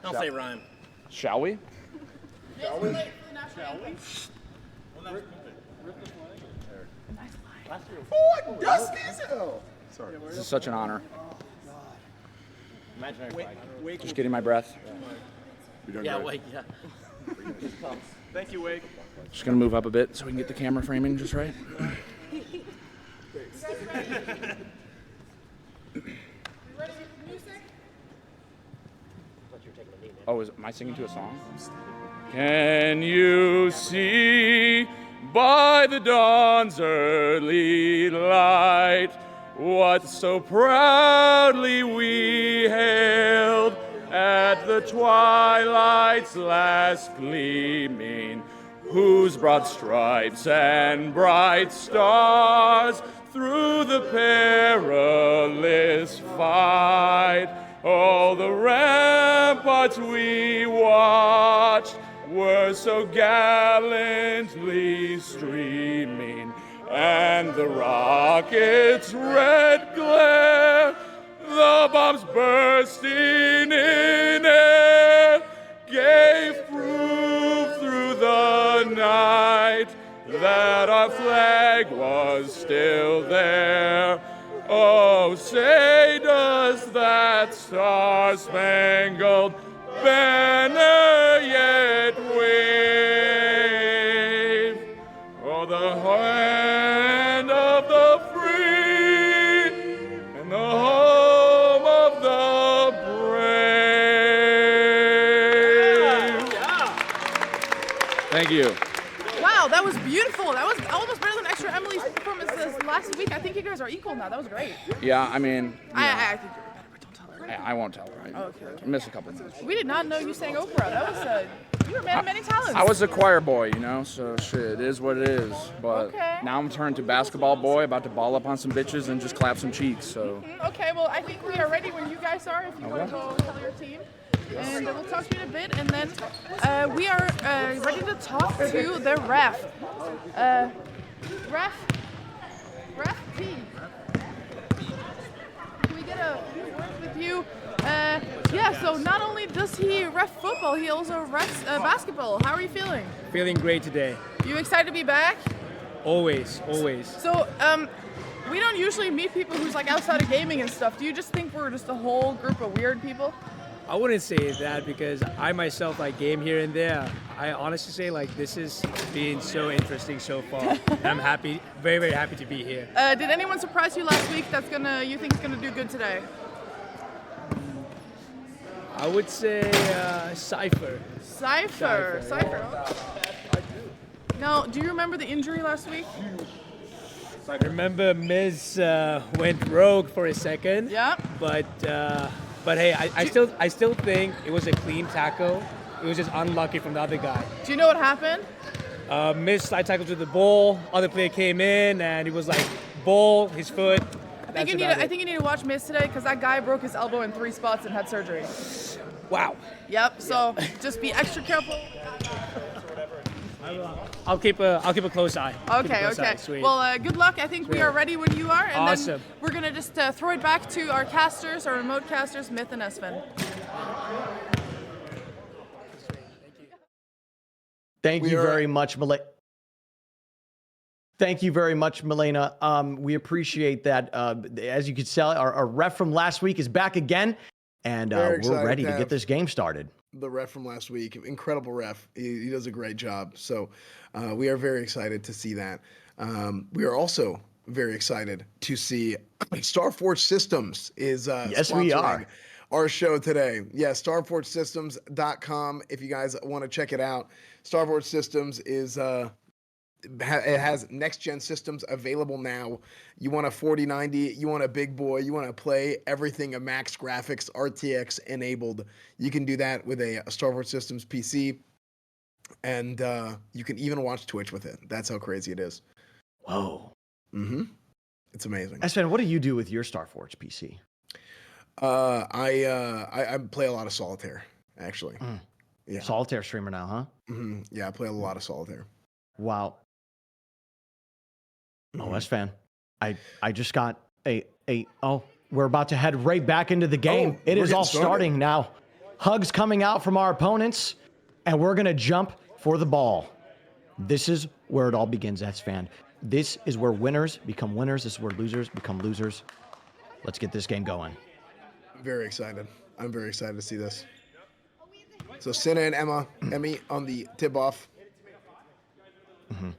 Don't say rhyme. Shall we? Shall we? Oh, Dusty's hell. Sorry. This is such an honor. Imaginary flag. Just getting my breath. Yeah, Wake, yeah. Thank you, Wake. Just gonna move up a bit so we can get the camera framing just right. Oh, am I singing to a song? Can you see by the dawn's early light what so proudly we hailed at the twilight's last gleaming, whose broad stripes and bright stars through the perilous fight, all the ramparts we watched were so gallantly streaming, and the rocket's red glare, the bombs bursting in air, gave proof through the night that our flag was still there. Oh, say does that star-spangled banner yet wave? Oh, the hand of the free and the home of the brave. Thank you. Wow, that was beautiful. That was almost better than extra Emily's performances last week. I think you guys are equal now. That was great. Yeah, I mean, I think you're better, but don't tell her. I won't tell her. I miss a couple months. We did not know you sang opera. That was you were a man of many talents. I was a choir boy, you know, so shit, it is what it is. But now I'm turned to basketball boy, about to ball up on some bitches and just clap some cheeks, so. Okay, well, I think we are ready when you guys are, if you want to go tell your team. And we'll talk to you in a bit, and then we are ready to talk to the ref. Ref T. Can we get a few words with you? Yeah, so not only does he ref football, he also refs basketball. How are you feeling? Feeling great today. You excited to be back? Always, always. So, we don't usually meet people who's like outside of gaming and stuff. Do you just think we're just a whole group of weird people? I wouldn't say that because I myself like game here and there. I honestly say like this has been so interesting so far. And I'm happy, very, very happy to be here. Did anyone surprise you last week you think is gonna do good today? I would say Cypher. Cypher. Now, do you remember the injury last week? I remember Miz went rogue for a second. Yeah. But hey, I still think it was a clean tackle. It was just unlucky from the other guy. Do you know what happened? Miz slide tackle to the ball. Other player came in and he was like ball, his foot. I think you need to watch Miz today because that guy broke his elbow in 3 spots and had surgery. Wow. Yep. So just be extra careful. I'll keep a close eye. Okay. Sweet. Well, good luck. I think we are ready when you are. And awesome. Then we're going to just throw it back to our casters, our remote casters, Myth and Espen. Thank you very much, Malena. Thank you very much, Malena. We appreciate that. As you can tell, our ref from last week is back again, and we're ready to get this game started. The ref from last week, incredible ref. He does a great job. So we are very excited to see that. We are also very excited to see Starforge Systems is yes, we are. Our show today. Yeah, starforgesystems.com if you guys want to check it out. Starforge Systems is it has next-gen systems available now. You want a 4090, you want a big boy, you want to play everything a max graphics, RTX enabled. You can do that with a Starforge Systems PC, and you can even watch Twitch with it. That's how crazy it is. Whoa. Mm-hmm. It's amazing. Espen, what do you do with your Starforge PC? I play a lot of solitaire, actually. Yeah. Solitaire streamer now, huh? Mm-hmm. Yeah, I play a lot of solitaire. Wow. Oh, Espen, I just got we're about to head right back into the game. It is all starting now. Hugs coming out from our opponents, and we're going to jump for the ball. This is where it all begins, Espen. This is where winners become winners. This is where losers become losers. Let's get this game going. Very excited. I'm very excited to see this. So Senna and Emmy on the tip-off. Mm-hmm.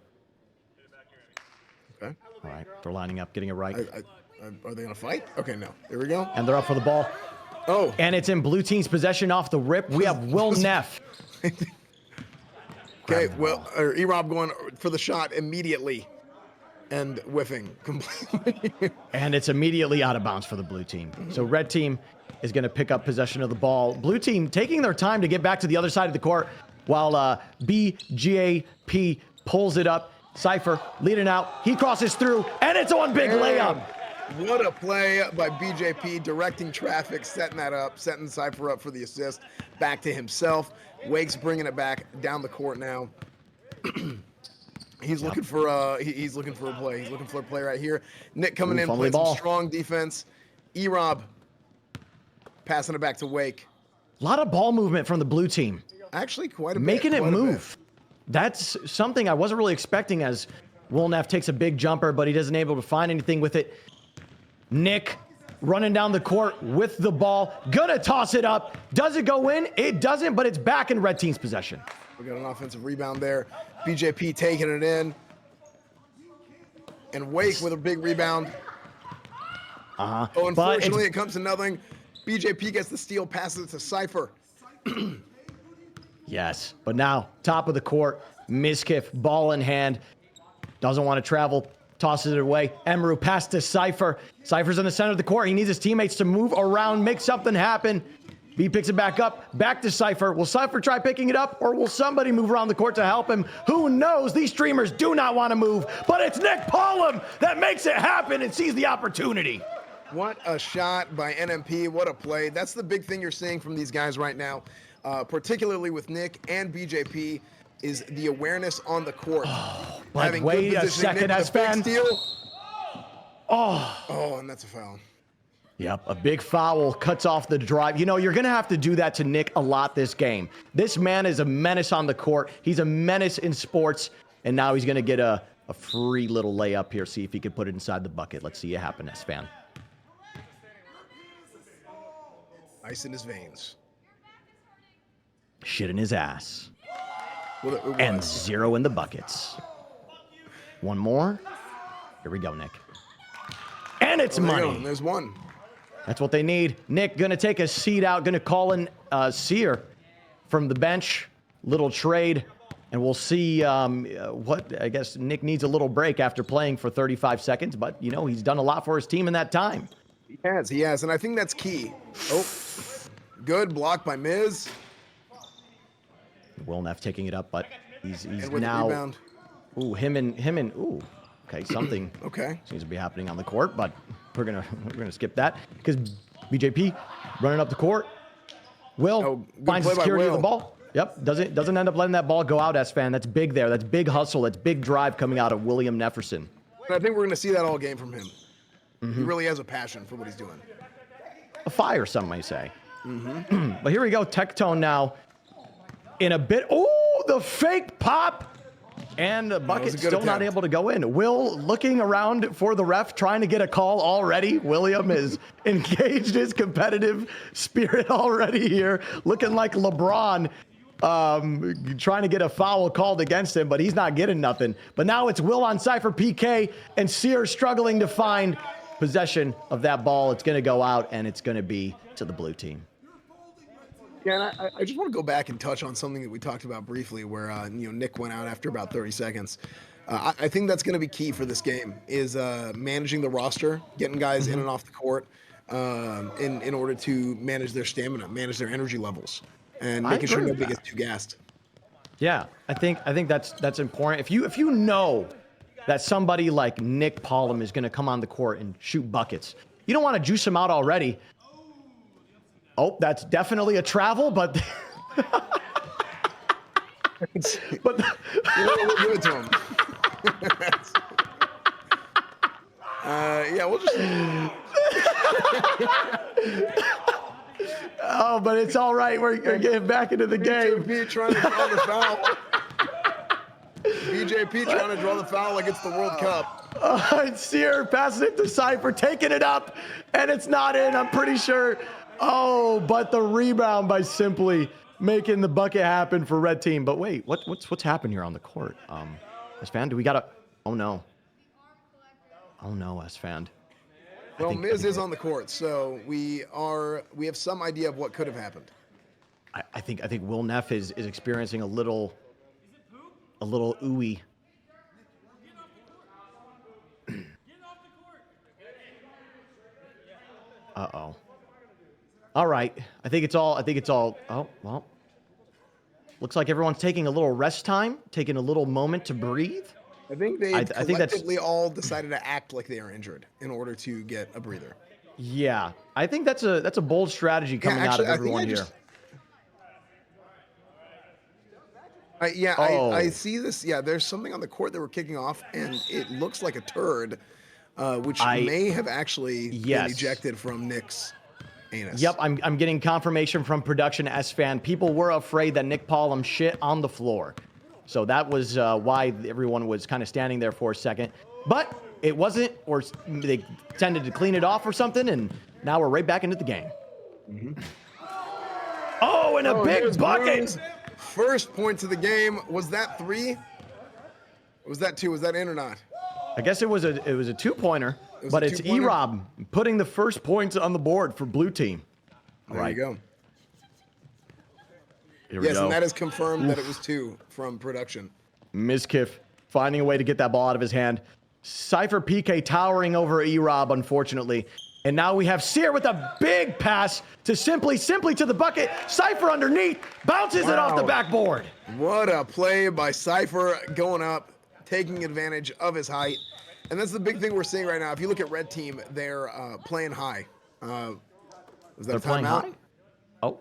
Okay. All right. They're lining up, getting it right. Are they going to fight? Okay, no. Here we go. And they're up for the ball. Oh. And it's in blue team's possession off the rip. We have Will Neff. Okay, E-Rob going for the shot immediately and whiffing completely. And it's immediately out of bounds for the blue team. So red team is going to pick up possession of the ball. Blue team taking their time to get back to the other side of the court while BJP pulls it up. Cypher leading out. He crosses through, and it's one big layup. What a play by BJP, directing traffic, setting that up, setting Cypher up for the assist. Back to himself. Wake's bringing it back down the court now. He's looking for he's looking for a play. He's looking for a play right here. Nick coming in, playing some strong defense. E-Rob passing it back to Wake. A lot of ball movement from the blue team. Actually, quite a bit. Making it move. That's something I wasn't really expecting as Wolneff takes a big jumper, but he doesn't able to find anything with it. Nick running down the court with the ball. Gonna toss it up. Does it go in? It doesn't, but it's back in red team's possession. We got an offensive rebound there. BJP taking it in. And Wake with a big rebound. Uh-huh. Oh, unfortunately, it comes to nothing. BJP gets the steal, passes it to Cypher. Yes, but now, top of the court, Miskiff, ball in hand. Doesn't want to travel tosses it away. Emeru pass to Cypher. Cypher's in the center of the court. He needs his teammates to move around, make something happen. B picks it back up, back to Cypher. Will Cypher try picking it up, or will somebody move around the court to help him? Who knows? These streamers do not want to move, but it's Nmplol that makes it happen and sees the opportunity. What a shot by NMP. What a play. That's the big thing you're seeing from these guys right now, particularly with Nick and BJP, is the awareness on the court. Like, wait a second, S-Fan. Oh, and that's a foul. Yep, a big foul cuts off the drive. You know, you're going to have to do that to Nick a lot this game. This man is a menace on the court. He's a menace in sports, and now he's going to get a free little layup here. See if he can put it inside the bucket. Let's see it happen, S-Fan. Ice in his veins. Shit in his ass. Well, and 0 in the buckets. One more. Here we go, Nick. And it's money. There's one. That's what they need. Nick gonna take a seat out, gonna call in Sear from the bench. Little trade, and we'll see what, I guess Nick needs a little break after playing for 35 seconds, but you know, he's done a lot for his team in that time. He has, and I think that's key. Oh, good block by Miz. Wilnef taking it up, but he's with now. The rebound. Ooh, him and ooh. Okay, something seems to be happening on the court, but we're gonna skip that because BJP running up the court. Will finds security of the ball. Yep, doesn't end up letting that ball go out, S-Fan. That's big there. That's big hustle. That's big drive coming out of William Nefferson. And I think we're gonna see that all game from him. He really has a passion for what he's doing. A fire, some may say. But here we go, Tectone now. In a bit, oh, the fake pop. And the bucket still not able to go in. Will looking around for the ref, trying to get a call already. William is engaged his competitive spirit already here. Looking like LeBron, trying to get a foul called against him, but he's not getting nothing. But now it's Will on Cypher PK, and Sear struggling to find possession of that ball. It's going to go out, and it's going to be to the blue team. Yeah, and I just want to go back and touch on something that we talked about briefly, where Nick went out after about 30 seconds. I think that's going to be key for this game, is managing the roster, getting guys in and off the court, in order to manage their stamina, manage their energy levels, and making sure nobody gets too gassed. Yeah, I think that's important. If you know that somebody like Nmplol is going to come on the court and shoot buckets, you don't want to juice him out already. Oh, that's definitely a travel, but we'll give it to him. Yeah, we'll just. Oh, but it's all right. We're getting back into the game. BJP trying to draw the foul. BJP trying to draw the foul like it's the World Cup. It's Sear passing it to Cypher, taking it up, and it's not in. I'm pretty sure. Oh, but the rebound by Simply making the bucket happen for red team. But wait, what's happened here on the court? S-Fan, do we gotta? Oh no. Oh no, S-Fan. Well, Miz is on the court, so we have some idea of what could have happened. I think Will Neff is experiencing a little ooey. Uh-oh. All right. I think it's all. Oh, well. Looks like everyone's taking a little rest time, taking a little moment to breathe. I think they collectively all decided to act like they are injured in order to get a breather. Yeah, I think that's a bold strategy coming out of everyone here. I see this. Yeah, there's something on the court that we're kicking off, and it looks like a turd, which may have actually been ejected from Nick's anus. Yep, I'm getting confirmation from production S-Fan. People were afraid that Nmplol shit on the floor. So that was why everyone was kind of standing there for a second. But it wasn't, or they tended to clean it off or something, and now we're right back into the game. Oh, and a big bucket! First point of the game. Was that 3? Or was that 2? Was that in or not? I guess it was a 2-pointer, but it's E-Rob putting the first points on the board for blue team. There you go. Here we go. And that is confirmed that it was 2 from production. Mizkif finding a way to get that ball out of his hand. Cypher PK towering over E-Rob, unfortunately. And now we have Sear with a big pass to Simply to the bucket. Cypher underneath, bounces it off the backboard. What a play by Cypher, going up, taking advantage of his height. And that's the big thing we're seeing right now. If you look at Red Team, they're playing high. Was that They're a playing timeout? high?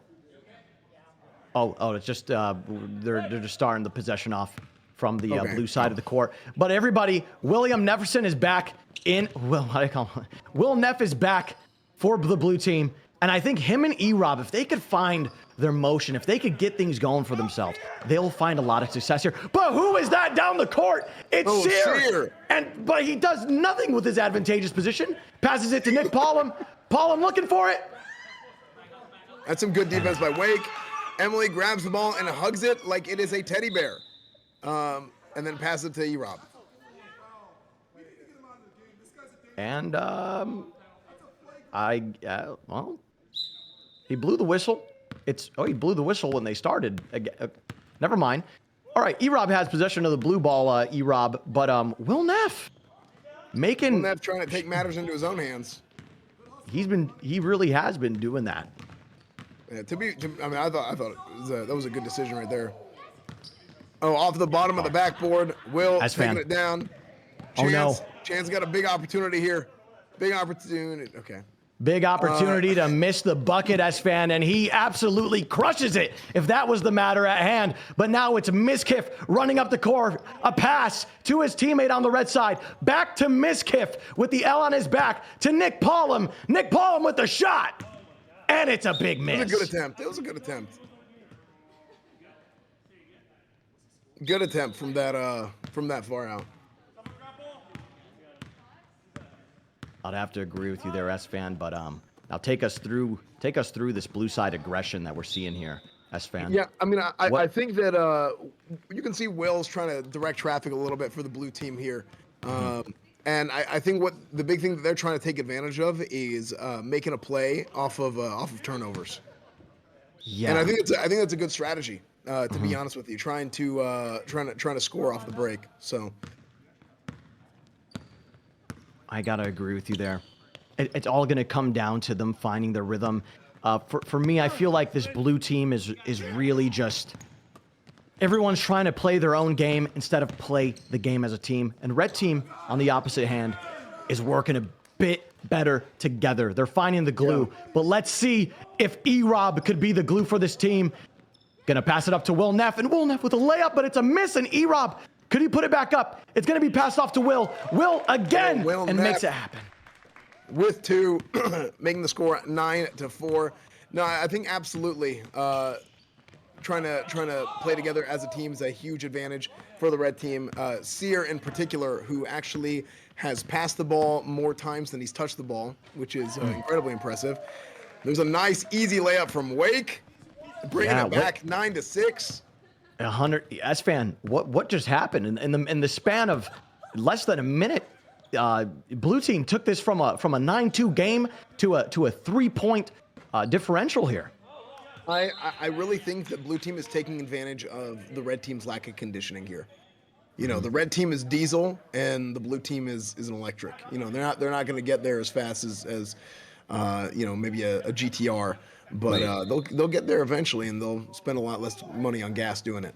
Oh, it's just they're just starting the possession off from the blue side of the court. But everybody, William Nefferson is back in. Will Neff is back for the blue team, and I think him and E-Rob, if they could find their motion, if they could get things going for themselves, they'll find a lot of success here. But who is that down the court? It's Sear. But he does nothing with his advantageous position. Passes it to Nick Pollum. Pollum looking for it. That's some good defense by Wake. Emily grabs the ball and hugs it like it is a teddy bear. And then pass it to E-Rob. And he blew the whistle. He blew the whistle when they started. Never mind. All right, E-Rob has possession of the blue ball, E-Rob, but Will Neff making. Will Neff trying to take matters into his own hands. He really has been doing that. Yeah, I thought that was a good decision right there. Oh, off the bottom of the backboard. Will taking it down. Chance got a big opportunity here. Big opportunity. Okay. Big opportunity to miss the bucket, S-Fan, and he absolutely crushes it if that was the matter at hand. But now it's Miskiff running up the court. A pass to his teammate on the red side. Back to Miskiff with the L on his back to Nick Pollum. Nick Pollum with the shot. And it's a big miss. It was a good attempt. It was a good attempt. Good attempt from that far out. I'd have to agree with you there, S-Fan, but now take us through this blue side aggression that we're seeing here, S-Fan. Yeah, I mean, I think that you can see Will's trying to direct traffic a little bit for the blue team here. And I think what the big thing that they're trying to take advantage of is making a play off of turnovers. Yeah. And I think that's a good strategy. To be honest with you, trying to score off the break. So I gotta agree with you there. It's all gonna come down to them finding their rhythm. For me, I feel like this blue team is really just everyone's trying to play their own game instead of play the game as a team. And red team, on the opposite hand, is working a bit better together. They're finding the glue. Yeah. But let's see if E-Rob could be the glue for this team. Gonna pass it up to Will Neff, and Will Neff with a layup, but it's a miss, and E-Rob, could he put it back up? It's gonna be passed off to Will. Will again, and Neff makes it happen. With two, making the score 9-4. No, I think absolutely trying to play together as a team is a huge advantage for the red team. Sear in particular, who actually has passed the ball more times than he's touched the ball, which is incredibly impressive. There's a nice, easy layup from Wake. Bringing it back 9-6. 100. S-Fan, what just happened in the span of less than a minute? Blue team took this from a 9-2 game to a 3-point differential here. I really think that blue team is taking advantage of the red team's lack of conditioning here. You know, the red team is diesel and the blue team is an electric. You know, they're not going to get there as fast as maybe a GTR. But they'll get there eventually, and they'll spend a lot less money on gas doing it.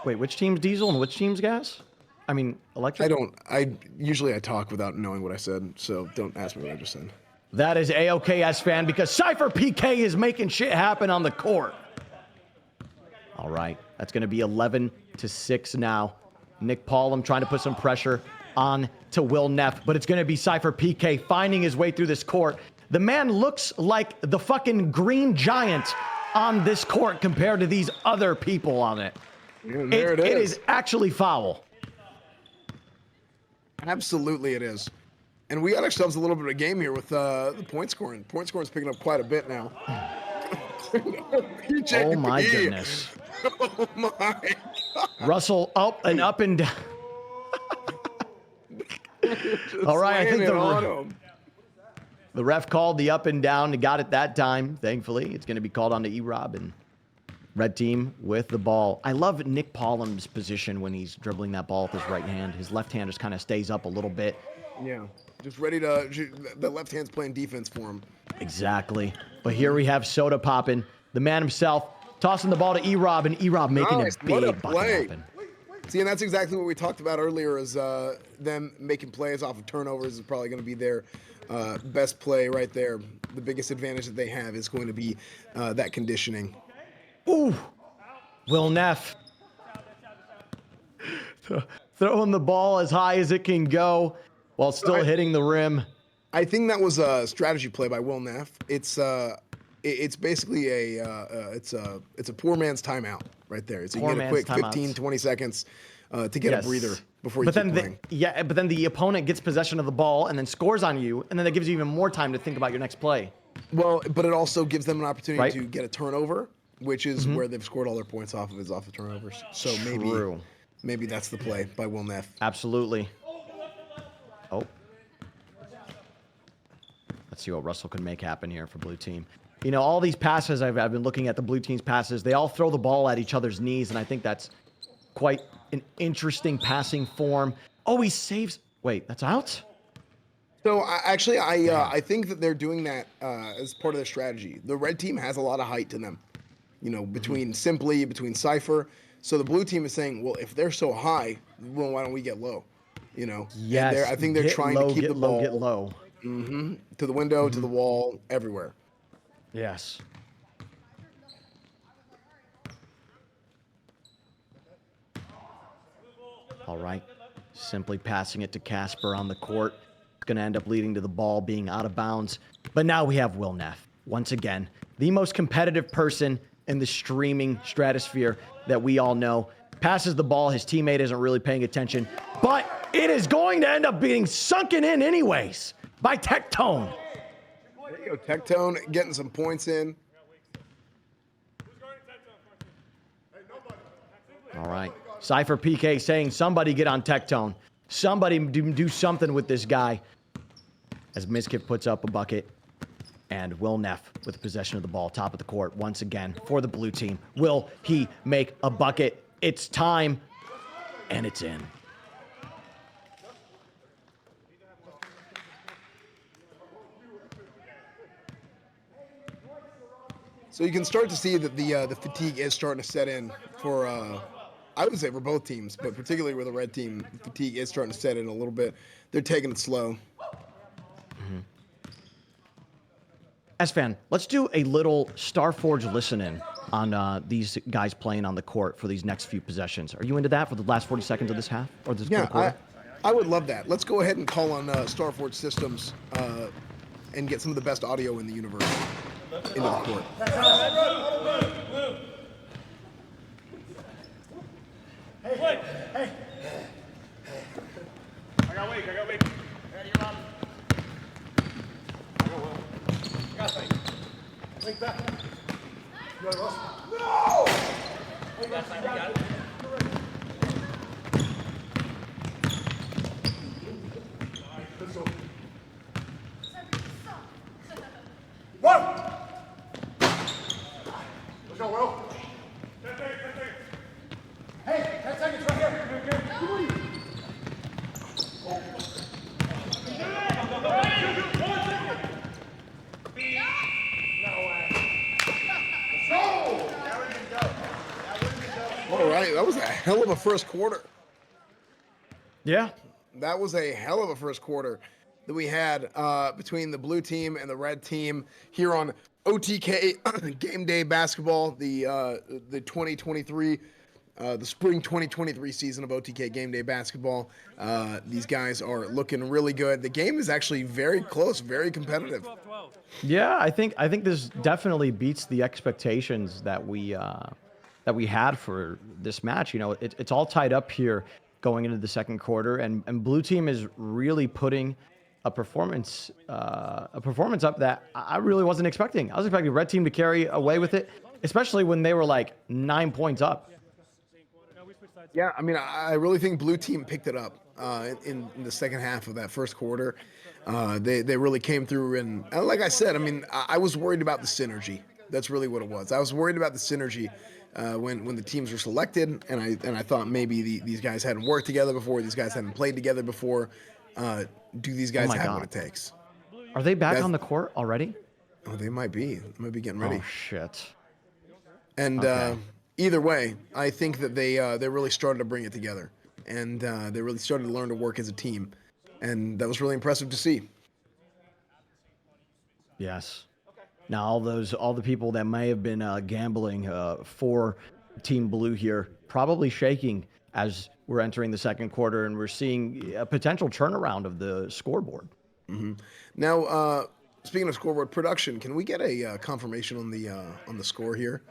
Wait, which team's diesel and which team's gas? I mean, electric? I usually talk without knowing what I said, so don't ask me what I just said. That is A-OK, S-Fan, because Cypher PK is making shit happen on the court. All right, that's going to be 11-6 now. Nick Pollum trying to put some pressure on to Will Neff, but it's going to be Cypher PK finding his way through this court. The man looks like the fucking Green Giant on this court compared to these other people on it. And there it is. It is actually foul. Absolutely it is. And we got ourselves a little bit of a game here with the point scoring. Point scoring's picking up quite a bit now. Oh my goodness. Oh my God. Russell up and down. All right, I think the ref called the up and down and got it that time. Thankfully, it's going to be called on to E-Rob, and Red team with the ball. I love Nick Pollum's position when he's dribbling that ball with his right hand. His left hand just kind of stays up a little bit. Yeah, just ready to. The left hand's playing defense for him. Exactly. But here we have Soda popping, the man himself, tossing the ball to E-Rob, and E-Rob making Nice, a big play. bucket happen. See, and that's exactly what we talked about earlier, is them making plays off of turnovers is probably going to be their best play right there. The biggest advantage that they have is going to be that conditioning. Ooh, Will Neff throwing the ball as high as it can go while still hitting the rim. I think that was a strategy play by Will Neff. It's basically it's a poor man's timeout right there. So you get a quick 15, 20 seconds to get a breather before you keep playing. But then the opponent gets possession of the ball and then scores on you, and then that gives you even more time to think about your next play. Well, but it also gives them an opportunity to get a turnover, which is where they've scored all their points off of, is off the turnovers. So maybe that's the play by Will Neff. Absolutely. Oh. Let's see what Russell can make happen here for blue team. You know, all these passes, I've been looking at the blue team's passes, they all throw the ball at each other's knees, and I think that's quite an interesting passing form. Oh, he saves. Wait, that's out? So I think that they're doing that as part of their strategy. The red team has a lot of height to them, you know, between Cypher. So the blue team is saying, well, if they're so high, well, why don't we get low? You know? Yes. I think they're trying to keep the ball. Get low. To the window, to the wall, everywhere. Yes. All right. Simply passing it to Casper on the court. It's going to end up leading to the ball being out of bounds. But now we have Will Neff. Once again, the most competitive person in the streaming stratosphere that we all know. Passes the ball. His teammate isn't really paying attention. But it is going to end up being sunken in anyways by Tectone. There you go, Tectone getting some points in. All right. Cypher PK saying, somebody get on Tectone. Somebody do something with this guy. As Mizkif puts up a bucket. And Will Neff with possession of the ball, top of the court once again for the blue team. Will he make a bucket? It's time. And it's in. So you can start to see that the fatigue is starting to set in for, I would say for both teams, but particularly with the red team, fatigue is starting to set in a little bit. They're taking it slow. S-Fan, let's do a little Starforge listen-in on these guys playing on the court for these next few possessions. Are you into that for the last 40 seconds of this half? Or this quarter? I would love that. Let's go ahead and call on Starforge Systems and get some of the best audio in the universe into the court. Hey. I got weak. Hey, you're on. I got Will. Wake back. You got Russ? No! Hey, Russ, you got it. One! Let's go, Will. 10 seconds. Hey, 10 seconds right here. All right, that was a hell of a first quarter. Yeah. That was a hell of a first quarter that we had between the blue team and the red team here on OTK Game Day Basketball, the 2023, the spring 2023 season of OTK Game Day Basketball. These guys are looking really good. The game is actually very close, very competitive. Yeah, I think this definitely beats the expectations that we had for this match. You know, it's all tied up here going into the second quarter, and blue team is really putting a performance up that I really wasn't expecting. I was expecting red team to carry away with it, especially when they were like 9 points up. Yeah, I mean, I really think blue team picked it up in the second half of that first quarter. They really came through, and like I said, I mean, I was worried about the synergy. That's really what it was. I was worried about the synergy when the teams were selected, and I thought maybe these guys hadn't worked together before, these guys hadn't played together before. Do these guys have what it takes? Are they back on the court already? Oh, they might be. They might be getting ready. Oh shit. And either way, I think that they really started to bring it together, and they really started to learn to work as a team, and that was really impressive to see. Yes. Now all the people that may have been gambling for Team Blue here, probably shaking as we're entering the second quarter, and we're seeing a potential turnaround of the scoreboard. Mm-hmm. Now, speaking of scoreboard production, can we get a confirmation on the score here?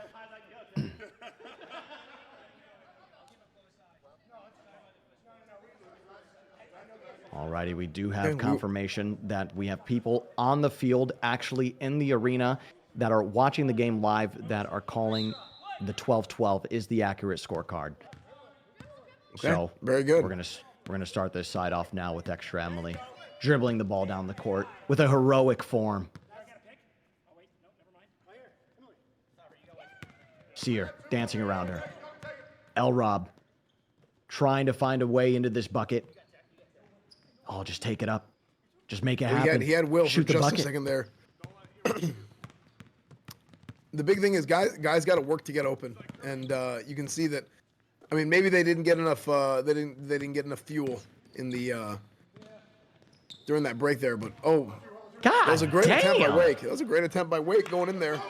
Alrighty, we do have confirmation that we have people on the field, actually in the arena, that are watching the game live, that are calling the 12-12 is the accurate scorecard. Okay, so very good. We're gonna start this side off now with Extra Emily dribbling the ball down the court with a heroic form. See her dancing around her. L-Rob trying to find a way into this bucket. Oh, just take it up. Just make it happen. He had will Shoot for the just bucket. a second there. The big thing is guys got to work to get open, and you can see that. I mean, maybe they didn't get enough. They didn't get enough fuel in the during that break there. But God, that was a great attempt by Wake. That was a great attempt by Wake going in there.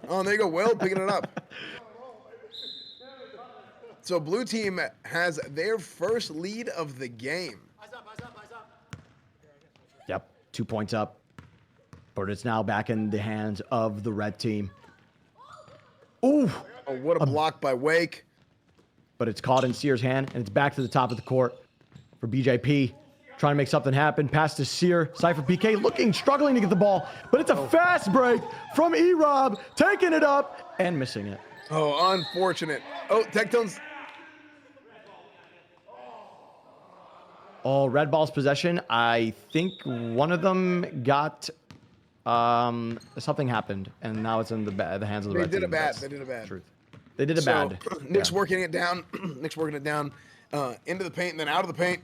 Oh, there you go, Will picking it up. So blue team has their first lead of the game. Yep, 2 points up. But it's now back in the hands of the red team. Ooh! Oh, what a block by Wake. But it's caught in Sear's hand, and it's back to the top of the court for BJP. Trying to make something happen. Pass to Sear. Cypher PK struggling to get the ball. But it's a fast break from E-Rob. Taking it up and missing it. Oh, unfortunate. Oh, Tectone's. Oh, red ball's possession. I think one of them got... something happened, and now it's in the hands of the red team. They did a bad. Truth. They did a bad. Nick's working it down. Nick's working it down into the paint and then out of the paint,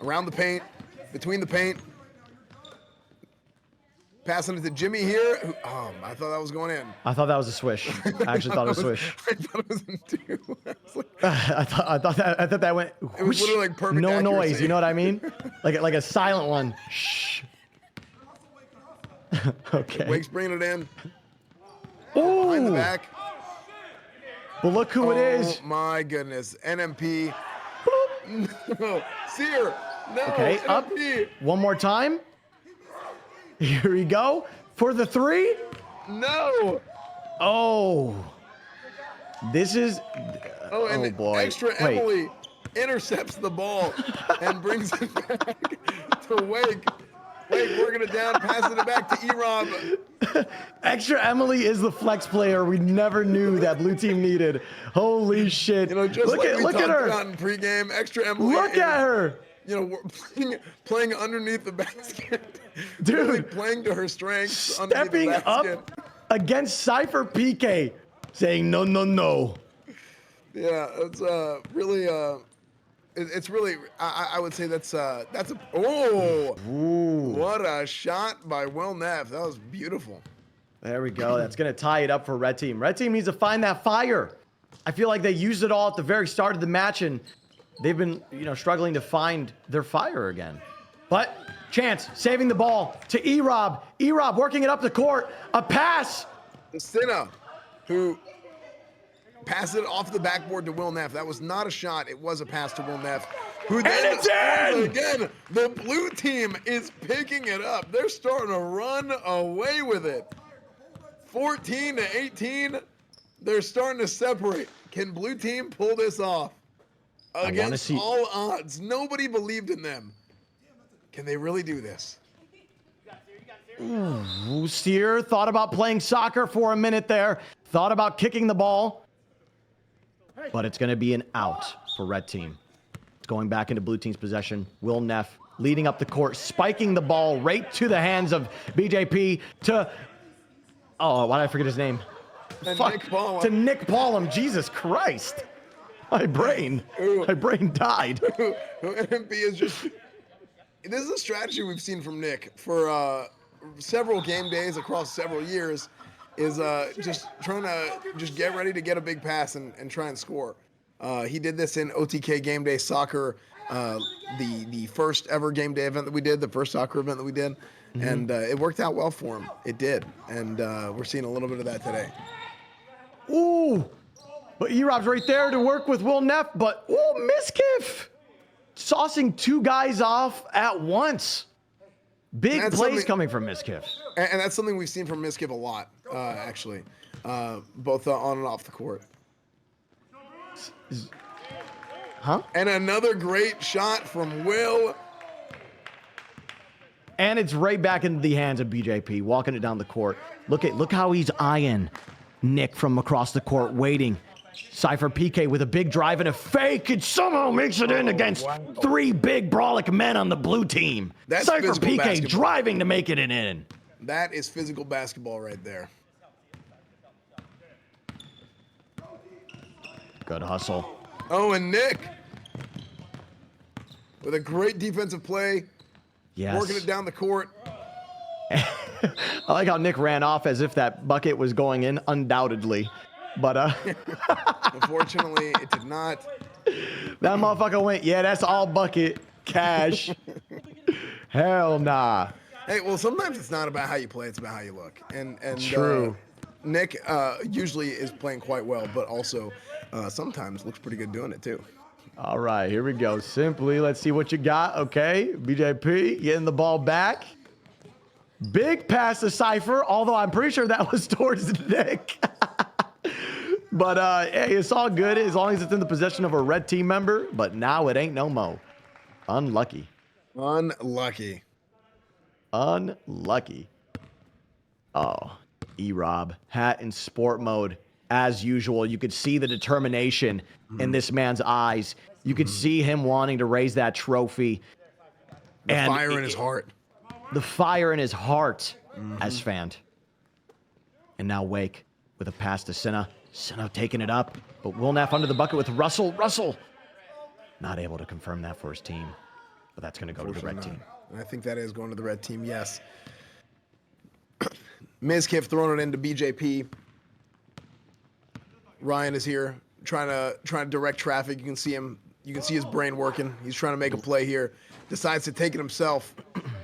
around the paint, between the paint. Passing it to Jimmy here. I thought that was going in. I thought that was a swish. I actually thought it was a swish. I thought it was in two. I thought that went. It was literally like perfect no accuracy. noise. You know what I mean? like a silent one. Shh. Okay. Wake's bringing it in. Ooh. Behind the back. But look who it is. Oh my goodness. NMP. No. Sear. No. Okay, NMP. up. One more time. Here we go. For the three. No. Oh. This is. Oh, and boy. Extra Emily intercepts the ball and brings it back to Wake. Wake working it down, passing it back to E-Rob. Extra Emily is the flex player we never knew that blue team needed. Holy shit. You know, just look at her. About in pregame, Extra Emily. Look at her. You know, we're playing underneath the basket. Dude. Really playing to her strengths. Stepping underneath the basket. up against Cypher PK, saying no, no, no. Yeah, it's really it's really I would say that's a what a shot by Will Neff. That was beautiful. There we go. That's gonna tie it up for red team. Red team needs to find that fire. I feel like they used it all at the very start of the match, and they've been struggling to find their fire again. But Chance saving the ball to E-Rob. E-Rob working it up the court. A pass. Stina, who passes it off the backboard to Will Neff. That was not a shot. It was a pass to Will Neff. Who then scores again. The blue team is picking it up. They're starting to run away with it. 14-18. They're starting to separate. Can blue team pull this off? Against all odds. Nobody believed in them. Can they really do this? Ooh, Sear thought about playing soccer for a minute there. Thought about kicking the ball. But it's going to be an out for red team. It's going back into blue team's possession. Will Neff leading up the court, spiking the ball right to the hands of BJP to... Oh, why did I forget his name? Fuck. Nick Paul. To Nick Paul, Jesus Christ. My brain died. NMP is just. This is a strategy we've seen from Nick for several game days across several years. Is just trying to just get ready to get a big pass and try and score. He did this in OTK Game Day Soccer, the first ever game day event that we did, the first soccer event that we did, and it worked out well for him. It did, and we're seeing a little bit of that today. Ooh, but E-Rob's right there to work with Will Neff, but Miskiff saucing two guys off at once. Big plays coming from Miskiff. And that's something we've seen from Miskiff a lot, actually, both on and off the court. Huh? And another great shot from Will. And it's right back into the hands of BJP, walking it down the court. Look how he's eyeing Nick from across the court, waiting. Cypher PK with a big drive and a fake, and somehow makes it in against three big brawlic men on the blue team. That's Cypher physical PK basketball. driving to make it in. That is physical basketball right there. Good hustle. Oh, and Nick with a great defensive play. Yes. Working it down the court. I like how Nick ran off as if that bucket was going in, undoubtedly. But unfortunately, it did not. That motherfucker went, yeah, that's all bucket cash. Hell nah. Hey, well, sometimes it's not about how you play; it's about how you look. And True. Nick usually is playing quite well, but also sometimes looks pretty good doing it too. All right, here we go. Simply, let's see what you got. Okay, BJP getting the ball back. Big pass to Cypher, although I'm pretty sure that was towards Nick. But hey, it's all good as long as it's in the possession of a red team member. But now it ain't no mo. Unlucky. Unlucky. Oh, E-Rob, hat in sport mode. As usual, you could see the determination in this man's eyes. You could see him wanting to raise that trophy. The fire in his heart. The fire in his heart has fanned. And now Wake with a pass to Sinna. Sinna taking it up, but Wilnaff under the bucket with Russell. Russell not able to confirm that for his team, but that's going to go to the red team. I think that is going to the red team, yes. Mizkiff throwing it into BJP. Ryan is here trying to direct traffic. You can see him. You can see his brain working. He's trying to make a play here. Decides to take it himself.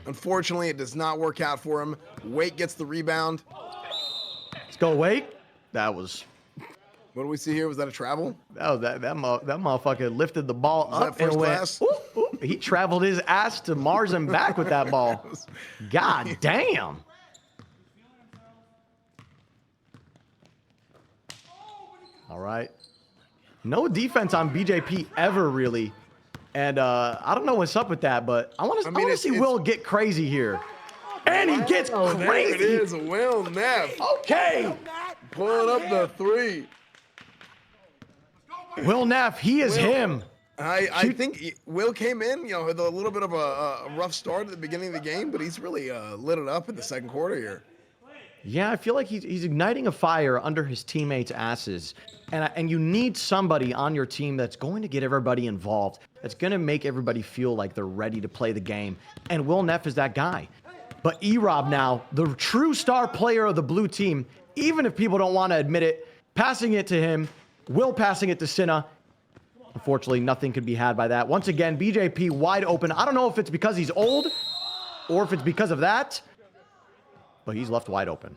Unfortunately, it does not work out for him. Wake gets the rebound. Let's go, Wake. That was. What do we see here? Was that a travel? That motherfucker lifted the ball Was up that first and went. class? Ooh, ooh. He traveled his ass to Mars and back with that ball. God damn. All right. No defense on BJP ever, really. And I don't know what's up with that, but I want to see Will get crazy here. And he gets crazy. There it is, Will Neff. Okay. Pulling up the three. Will Neff, he is him. I think Will came in, with a little bit of a rough start at the beginning of the game, but he's really lit it up in the second quarter here. Yeah, I feel like he's igniting a fire under his teammates' asses. And you need somebody on your team that's going to get everybody involved, that's going to make everybody feel like they're ready to play the game. And Will Neff is that guy. But E-Rob now, the true star player of the blue team, even if people don't want to admit it, passing it to him, Will passing it to Sinna. Unfortunately, nothing could be had by that. Once again, BJP wide open. I don't know if it's because he's old or if it's because of that, but he's left wide open.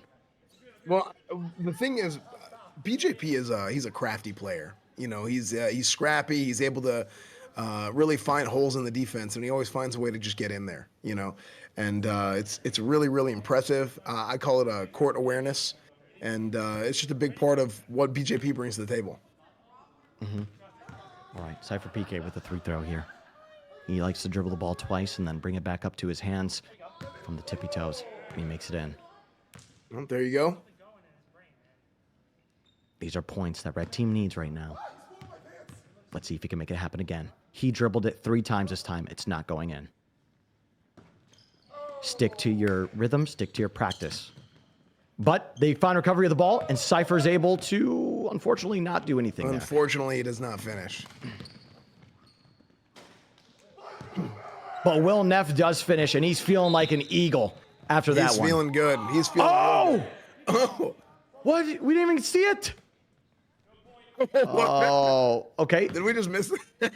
Well, the thing is, BJP is he's a crafty player. He's scrappy. He's able to really find holes in the defense, and he always finds a way to just get in there. And it's really, really impressive. I call it a court awareness, and it's just a big part of what BJP brings to the table. Mm-hmm. All right, Cypher PK with a free throw here. He likes to dribble the ball twice and then bring it back up to his hands from the tippy toes, and he makes it in. Well, there you go. These are points that red team needs right now. Let's see if he can make it happen again. He dribbled it 3 times this time. It's not going in. Stick to your rhythm. Stick to your practice. But they find recovery of the ball, and Cypher's able to, unfortunately, not do anything there. Unfortunately, he does not finish. But Will Neff does finish, and he's feeling like an eagle after that one. He's feeling good. He's feeling good. Oh! What? We didn't even see it. Oh, okay. Did we just miss it?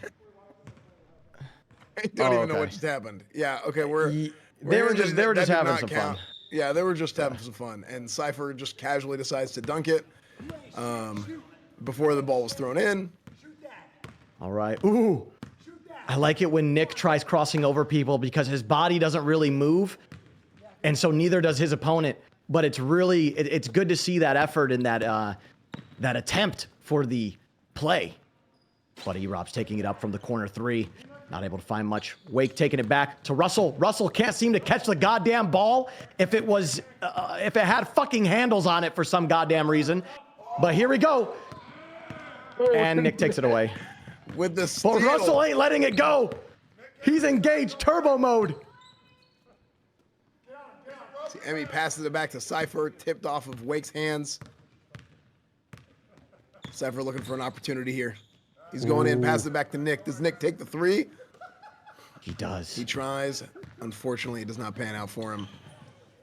I don't even know what just happened. Yeah, okay, they were just having some fun. Yeah, they were just having some fun, and Cypher just casually decides to dunk it before the ball was thrown in. All right. Ooh. I like it when Nick tries crossing over people because his body doesn't really move, and so neither does his opponent. But it's really it's good to see that effort and that attempt for the play. But E-Rob's taking it up from the corner 3. Not able to find much. Wake taking it back to Russell. Russell can't seem to catch the goddamn ball if it was if it had fucking handles on it for some goddamn reason. But here we go. And Nick takes it away. With the steal. But Russell ain't letting it go. He's engaged turbo mode. See, Emmy passes it back to Cypher, tipped off of Wake's hands. Cypher looking for an opportunity here. He's going in, passes it back to Nick. Does Nick take the 3? He does. He tries. Unfortunately, it does not pan out for him.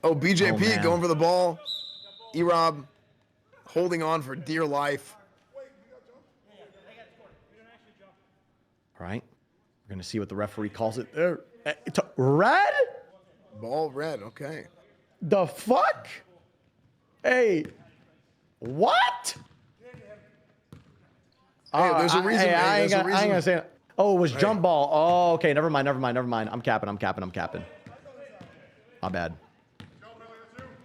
Oh, BJP going for the ball. E-Rob holding on for dear life. All right. We're going to see what the referee calls it there. Red? Ball red, okay. The fuck? Hey, what? Hey, there's a reason. I ain't gonna say it. Oh, it was jump ball. Oh, okay. Never mind. I'm capping. My bad.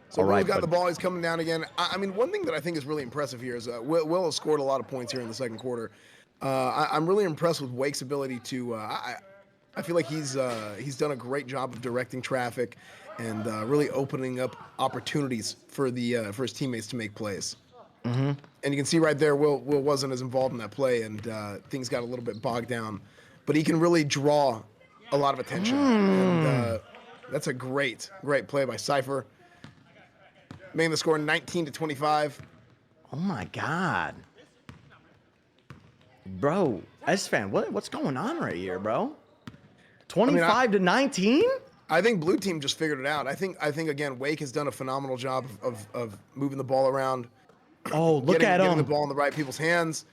So Will's got the ball. He's coming down again. I mean, one thing that I think is really impressive here is Will has scored a lot of points here in the second quarter. I'm really impressed with Wake's ability to. I feel like he's done a great job of directing traffic and really opening up opportunities for his teammates to make plays. Mm-hmm. And you can see right there, Will wasn't as involved in that play, and things got a little bit bogged down. But he can really draw a lot of attention. And that's a great play by Cypher. Making the score 19-25. Oh my God. Bro, S-Fan, what's going on right here, bro? 25-19? I think Blue Team just figured it out. I think again, Wake has done a phenomenal job of moving the ball around. Oh, look at him. Getting the ball in the right people's hands.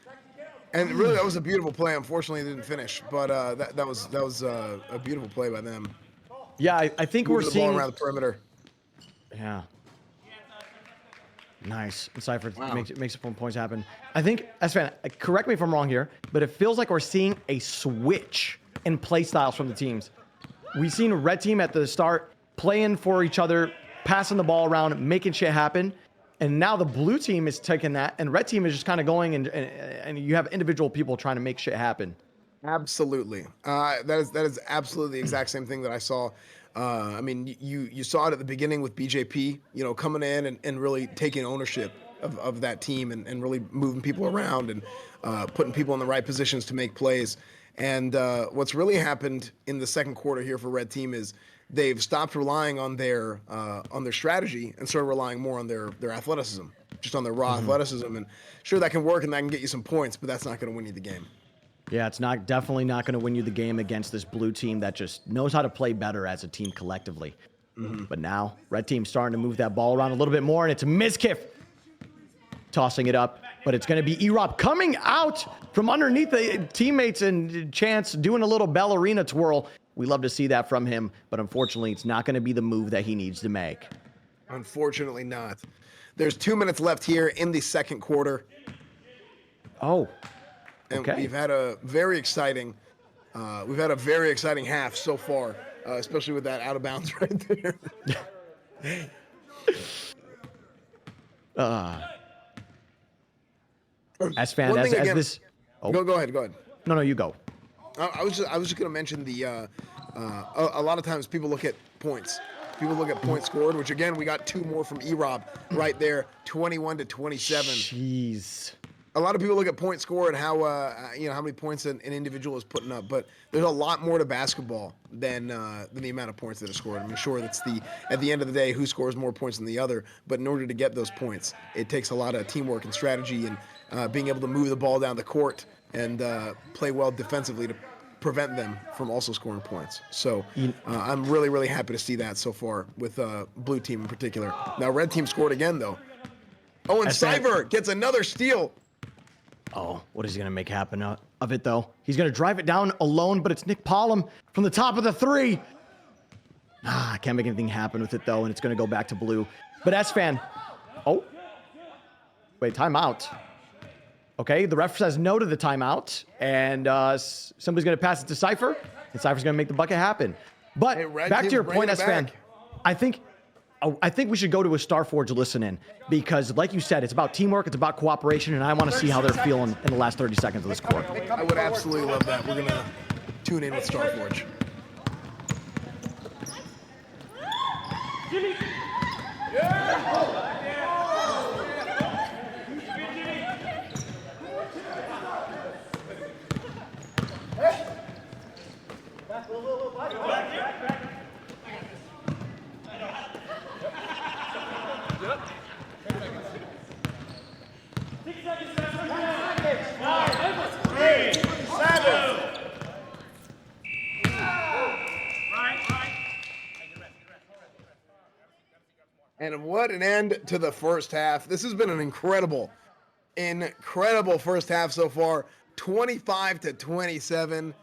And really, that was a beautiful play. Unfortunately, it didn't finish, but that was a beautiful play by them. Yeah, I think we're seeing the ball around the perimeter. Yeah. Nice. And Cypher makes it from points happen. I think, S-Fan, correct me if I'm wrong here, but it feels like we're seeing a switch in play styles from the teams. We've seen Red Team at the start playing for each other, passing the ball around, making shit happen. And now the Blue Team is taking that, and Red Team is just kind of going, and you have individual people trying to make shit happen. Absolutely. That is absolutely the exact same thing that I saw. I mean, you saw it at the beginning with BJP, coming in and really taking ownership of that team and really moving people around and putting people in the right positions to make plays. And what's really happened in the second quarter here for Red Team is they've stopped relying on their strategy and started relying more on their athleticism, just on their raw athleticism. And sure, that can work and that can get you some points, but that's not going to win you the game. Yeah, it's definitely not going to win you the game against this Blue Team that just knows how to play better as a team collectively. But now, Red Team's starting to move that ball around a little bit more, and it's Mizkif tossing it up. But it's going to be E-Rob coming out from underneath the teammates and Chance doing a little ballerina twirl. We love to see that from him, but unfortunately, it's not going to be the move that he needs to make. Unfortunately not. There's 2 minutes left here in the second quarter. Oh, and we've had a very exciting half so far, especially with that out of bounds right there. S-Fan, as this. Oh. Go ahead. No, you go. I was just going to mention the. A lot of times people look at points. People look at points scored, which again we got 2 more from E-Rob right there, 21-27. Jeez. a lot of people look at point score and how how many points an individual is putting up, but there's a lot more to basketball than the amount of points that are scored. I'm sure that's at the end of the day who scores more points than the other, but in order to get those points, it takes a lot of teamwork and strategy and being able to move the ball down the court and play well defensively to prevent them from also scoring points. So I'm really, really happy to see that so far with blue team in particular. Now red team scored again though. Oh, and Cypher gets another steal. Oh, what is he going to make happen of it, though? He's going to drive it down alone, but it's Nmplol from the top of the three. Can't make anything happen with it, though, and it's going to go back to blue. But S-Fan. Oh. Wait, timeout. Okay, the ref says no to the timeout, and somebody's going to pass it to Cypher, and Cypher's going to make the bucket happen. But back to your point, S-Fan, I think we should go to a Starforge listen-in because, like you said, it's about teamwork, it's about cooperation, and I want to see how they're feeling in the last 30 seconds of this court. I would absolutely love that. We're going to tune in with Starforge. And what an end to the first half. This has been an incredible first half so far. 25-27.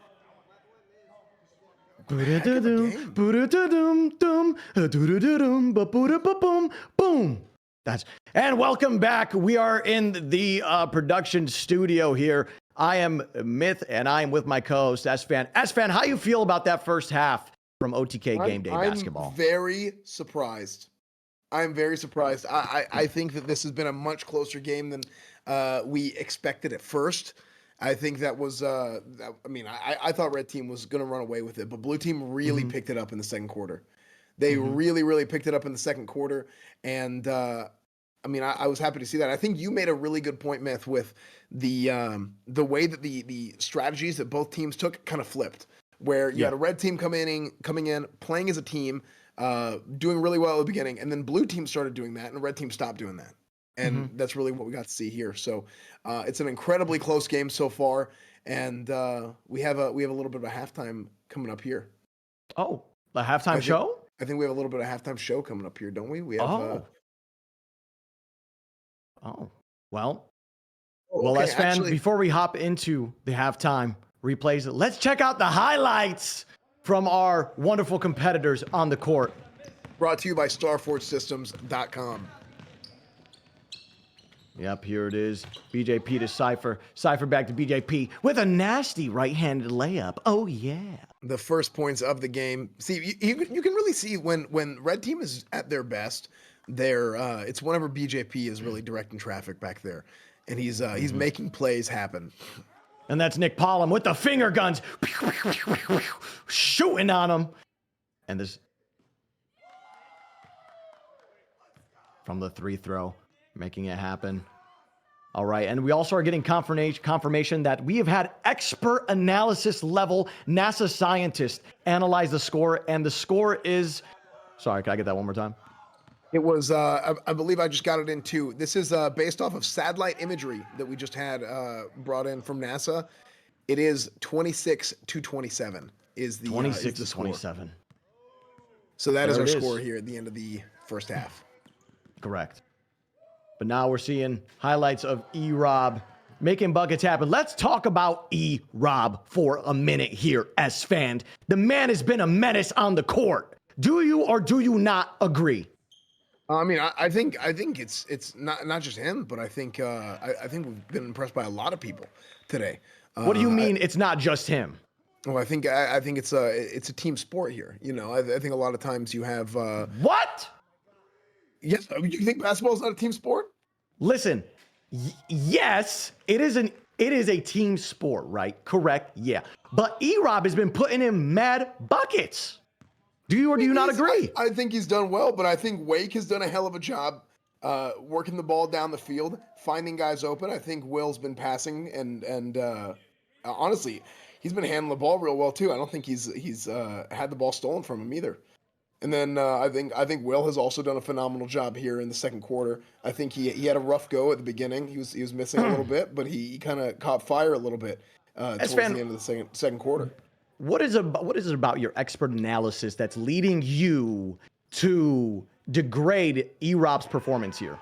Boom. And welcome back. We are in the production studio here. I am Myth, and I am with my co-host S-Fan. S-Fan, how you feel about that first half from OTK Game Day Basketball? I'm very surprised. I'm very surprised. I think that this has been a much closer game than we expected at first. I think that was, I thought red team was going to run away with it, but blue team really picked it up in the second quarter. They really, really picked it up in the second quarter. And I was happy to see that. I think you made a really good point, Myth, with the way that the strategies that both teams took kind of flipped, where you had a red team coming in, playing as a team, doing really well at the beginning, and then blue team started doing that, and red team stopped doing that. And that's really what we got to see here. So it's an incredibly close game so far, and we have a little bit of a halftime coming up here. Oh, the halftime show? I think we have a little bit of a halftime show coming up here, don't we? We have. Well, okay, S-Fan, before we hop into the halftime replays, let's check out the highlights from our wonderful competitors on the court. Brought to you by StarForgeSystems.com. Yep, here it is. BJP to Cypher. Cypher back to BJP with a nasty right-handed layup. Oh, yeah. The first points of the game. See, you can really see when red team is at their best, it's whenever BJP is really directing traffic back there. And he's making plays happen. And that's Nmplol with the finger guns. Shooting on him. And this from the free throw, making it happen. All right, and we also are getting confirmation that we have had expert analysis level NASA scientists analyze the score, and the score is, sorry, can I get that one more time? It was, I believe I just got it in too. This is based off of satellite imagery that we just had brought in from NASA. It is 26-27 is the 26-27. So that is our score here at the end of the first half. Correct. But now we're seeing highlights of E-Rob making buckets happen. Let's talk about E-Rob for a minute here, S-Fan. The man has been a menace on the court. Do you or do you not agree? I mean, I think it's not just him, but I think we've been impressed by a lot of people today. What do you mean it's not just him? Well, I think it's a team sport here. You know, I think a lot of times you have what? Yes, you think basketball is not a team sport? Listen, yes, it is a team sport, right? Correct, yeah. But E-Rob has been putting in mad buckets. Do you or do you not agree? I think he's done well, but I think Wake has done a hell of a job working the ball down the field, finding guys open. I think Will's been passing and honestly, he's been handling the ball real well too. I don't think he's had the ball stolen from him either. And then I think Will has also done a phenomenal job here in the second quarter. I think he had a rough go at the beginning. He was missing a little bit, but he kind of caught fire a little bit towards the end of the second quarter. What is it about your expert analysis that's leading you to degrade E-Rob's performance here?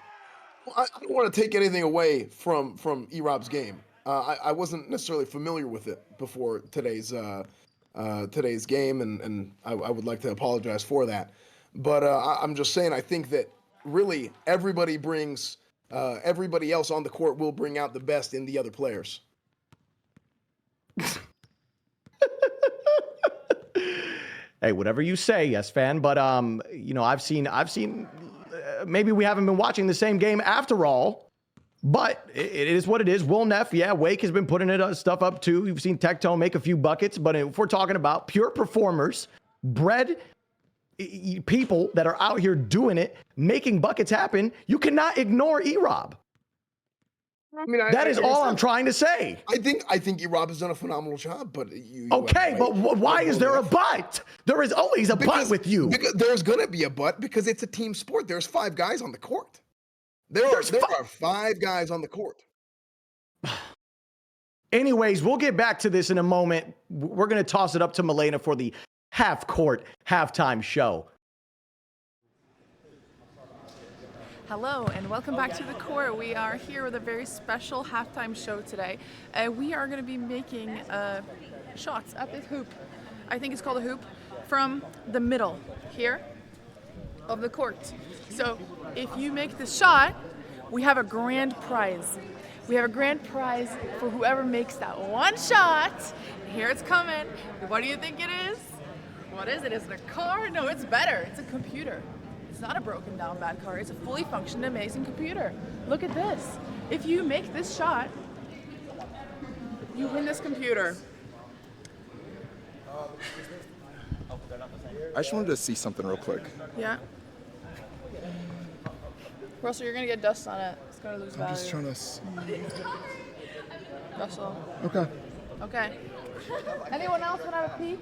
Well, I don't want to take anything away from E-Rob's game. I wasn't necessarily familiar with it before today's game, and I would like to apologize for that. But I'm just saying, I think that really everybody else on the court will bring out the best in the other players. Hey, whatever you say, yes, fan. But I've seen. Maybe we haven't been watching the same game after all. But it is what it is. Will Neff, yeah, Wake has been putting stuff up too. You've seen Tectone make a few buckets. But if we're talking about pure performers, bred people that are out here doing it, making buckets happen, you cannot ignore E-Rob. I mean, that is all I'm trying to say. I think E-Rob has done a phenomenal job, but okay, but why is there a but? There is always a but with you. Because there's gonna be a but because it's a team sport. There's 5 guys on the court. There are 5 guys on the court. Anyways, we'll get back to this in a moment. We're gonna toss it up to Malena for the half-court halftime show. Hello and welcome back to the court. We are here with a very special halftime show today. We are going to be making shots at this hoop. I think it's called a hoop from the middle here of the court. So if you make the shot, we have a grand prize. We have a grand prize for whoever makes that one shot. Here it's coming. What do you think it is? What is it? Is it a car? No, it's better. It's a computer. It's not a broken down bad car. It's a fully functioning, amazing computer. Look at this. If you make this shot, you win this computer. I just wanted to see something real quick. Yeah. Russell, you're gonna get dust on it. It's gonna lose value. I'm just trying to see. Russell. Okay. Okay. Anyone else want to have a peek?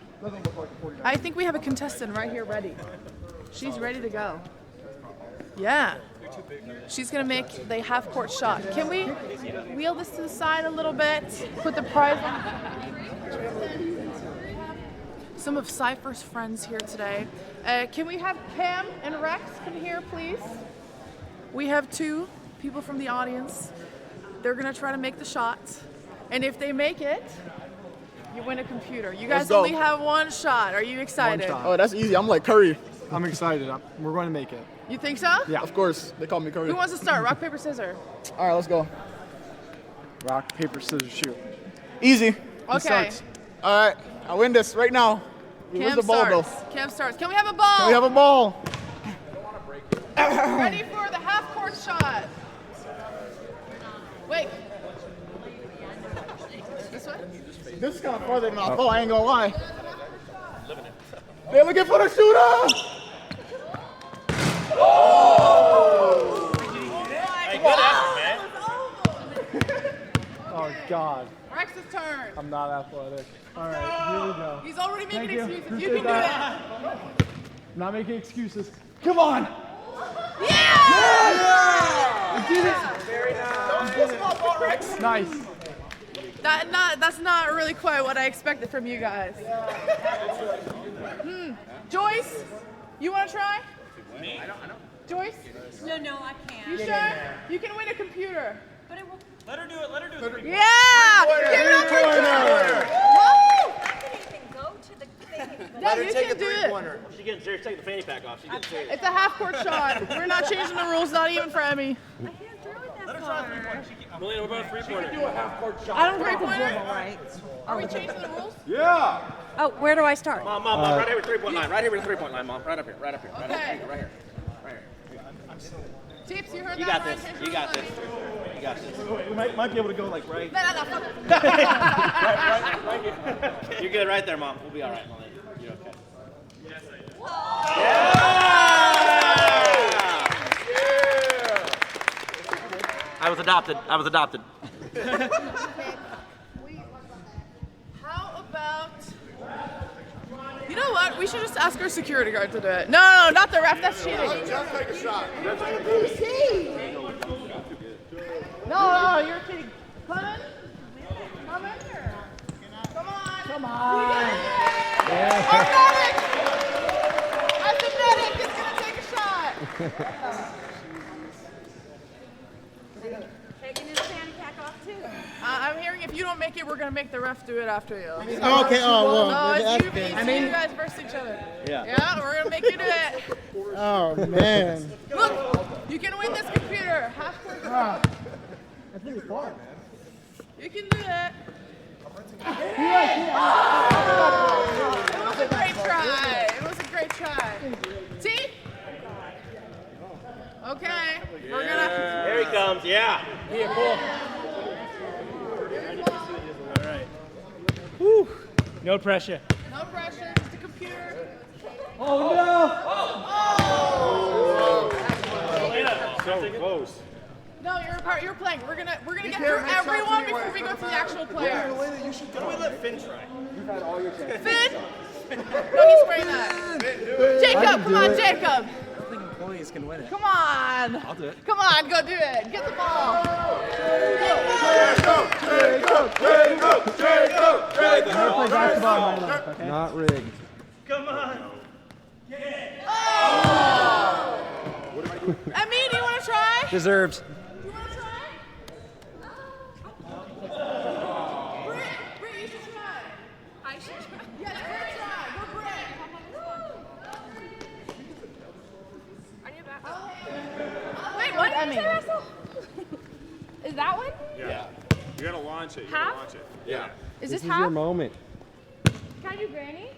I think we have a contestant right here ready. She's ready to go. Yeah. She's going to make the half-court shot. Can we wheel this to the side a little bit? Put the prize on. Some of Cypher's friends here today. Can we have Cam and Rex come here, please? We have 2 people from the audience. They're going to try to make the shot. And if they make it, you win a computer. You guys only have 1 shot. Are you excited? Oh, that's easy. I'm like Curry. I'm excited. We're going to make it. You think so? Yeah, of course. They call me Curry. Who wants to start? Rock, paper, scissors. All right, let's go. Rock, paper, scissors, shoot. Easy. Okay. All right, I win this right now. Where's the ball, though? Cam starts. Can we have a ball? Can we have a ball? Ready for the half-court shot. Wait. This way? This is kind of farther than I thought. I ain't gonna lie. They're looking for the shooter. Oh! Hey, good effort, man. Oh, God. Rex's turn. I'm not athletic. All right, here we go. He's already making excuses. Appreciate You can do that. it. Not making excuses. Come on. Yeah! We did it. Very nice. Nice. That's not really quite what I expected from you guys. Joyce, you want to try? Me? I don't. Joyce? No, I can't. You sure? You can win a computer. But it will. Let her do it. Let her do it. Yeah! Give it up for Joyce! Woo! I can even go to the thing. Yeah, you can do it. She's getting serious. Take the fanny pack off. She's getting serious. It's a half-court shot. We're not changing the rules, not even for Emmy. Let her try a three-pointer. Malena, what about a three-pointer? Do a half-court shot. I don't three-pointer. Are we changing the rules? Yeah. Oh, where do I start? Mom, right here with the 3-point line. Right here with the 3-point line, Mom. Right up here. Right Okay. here. Tips, you heard You that got right? this. You got this. You got this. We might be able to go like right. No, fuck it. right here. You're good right there, Mom. We'll be all right, Malena. You're okay. Yes, I am. Yeah! adopted. I was adopted. How about... You know what? We should just ask our security guard to do it. No, not the ref. That's cheating. Just take a shot. No, you're kidding. Come in. Come in here. Come on. Come on. Automatic. Automatic is going to take a shot. Taking his fanny pack off too. I'm hearing if you don't make it, we're going to make the ref do it after you. Oh, okay. Oh, well. No, it's that's you, good. you guys versus each other. Yeah. Yeah, we're going to make you do it. Oh, man. Look, you can win this computer. Half court. That's really far, man. You can do it. Oh, it was a great try. It was a great try. See? Okay. We're gonna. Here he comes. Yeah. Yeah, cool. All right. Whew. No pressure. No pressure. Just a computer. Oh, no. So close. No, you're playing. We're gonna get through everyone before we go to the actual player. You should do it. Let Finn try. You've had all your chances. Finn? No, he's spraying that. Jacob, come on, Jacob. Employees can win it. Come on. I'll do it. Come on, go do it. Get the ball. Okay. Not rigged. Come on. Amin, you want to try? Deserves. You want to try? Britt, you should try. I should try. Yes, Britt, try. Go, Britt. On your back. Wait, what? Is that one? Yeah. You gotta launch it. You Half? gotta launch it. Yeah. Is this This is half? your moment. Can I do granny?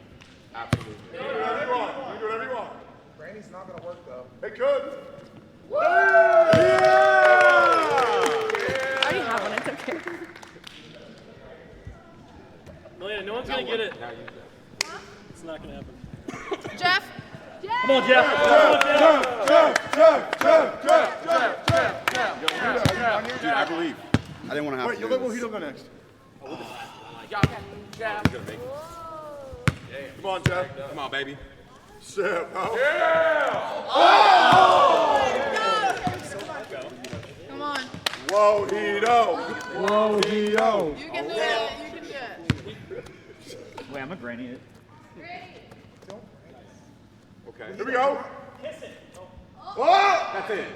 Absolutely. You can do whatever you want. You can do whatever you want. Granny's not gonna work though. It could. I already have one. It's okay. Malena, no one's gonna get it. It's not gonna happen. Jeff? Come on, Jeff. Dude, I believe. I didn't want to have Wait, to you do let this. Mojito go next. Come on, Jeff. Come on, baby. Sip. Oh. Come on. Mojito. Mojito. You can do it. You can do it. Wait, I'm a granny. Okay. Here we go. Kiss it. Oh! That's it.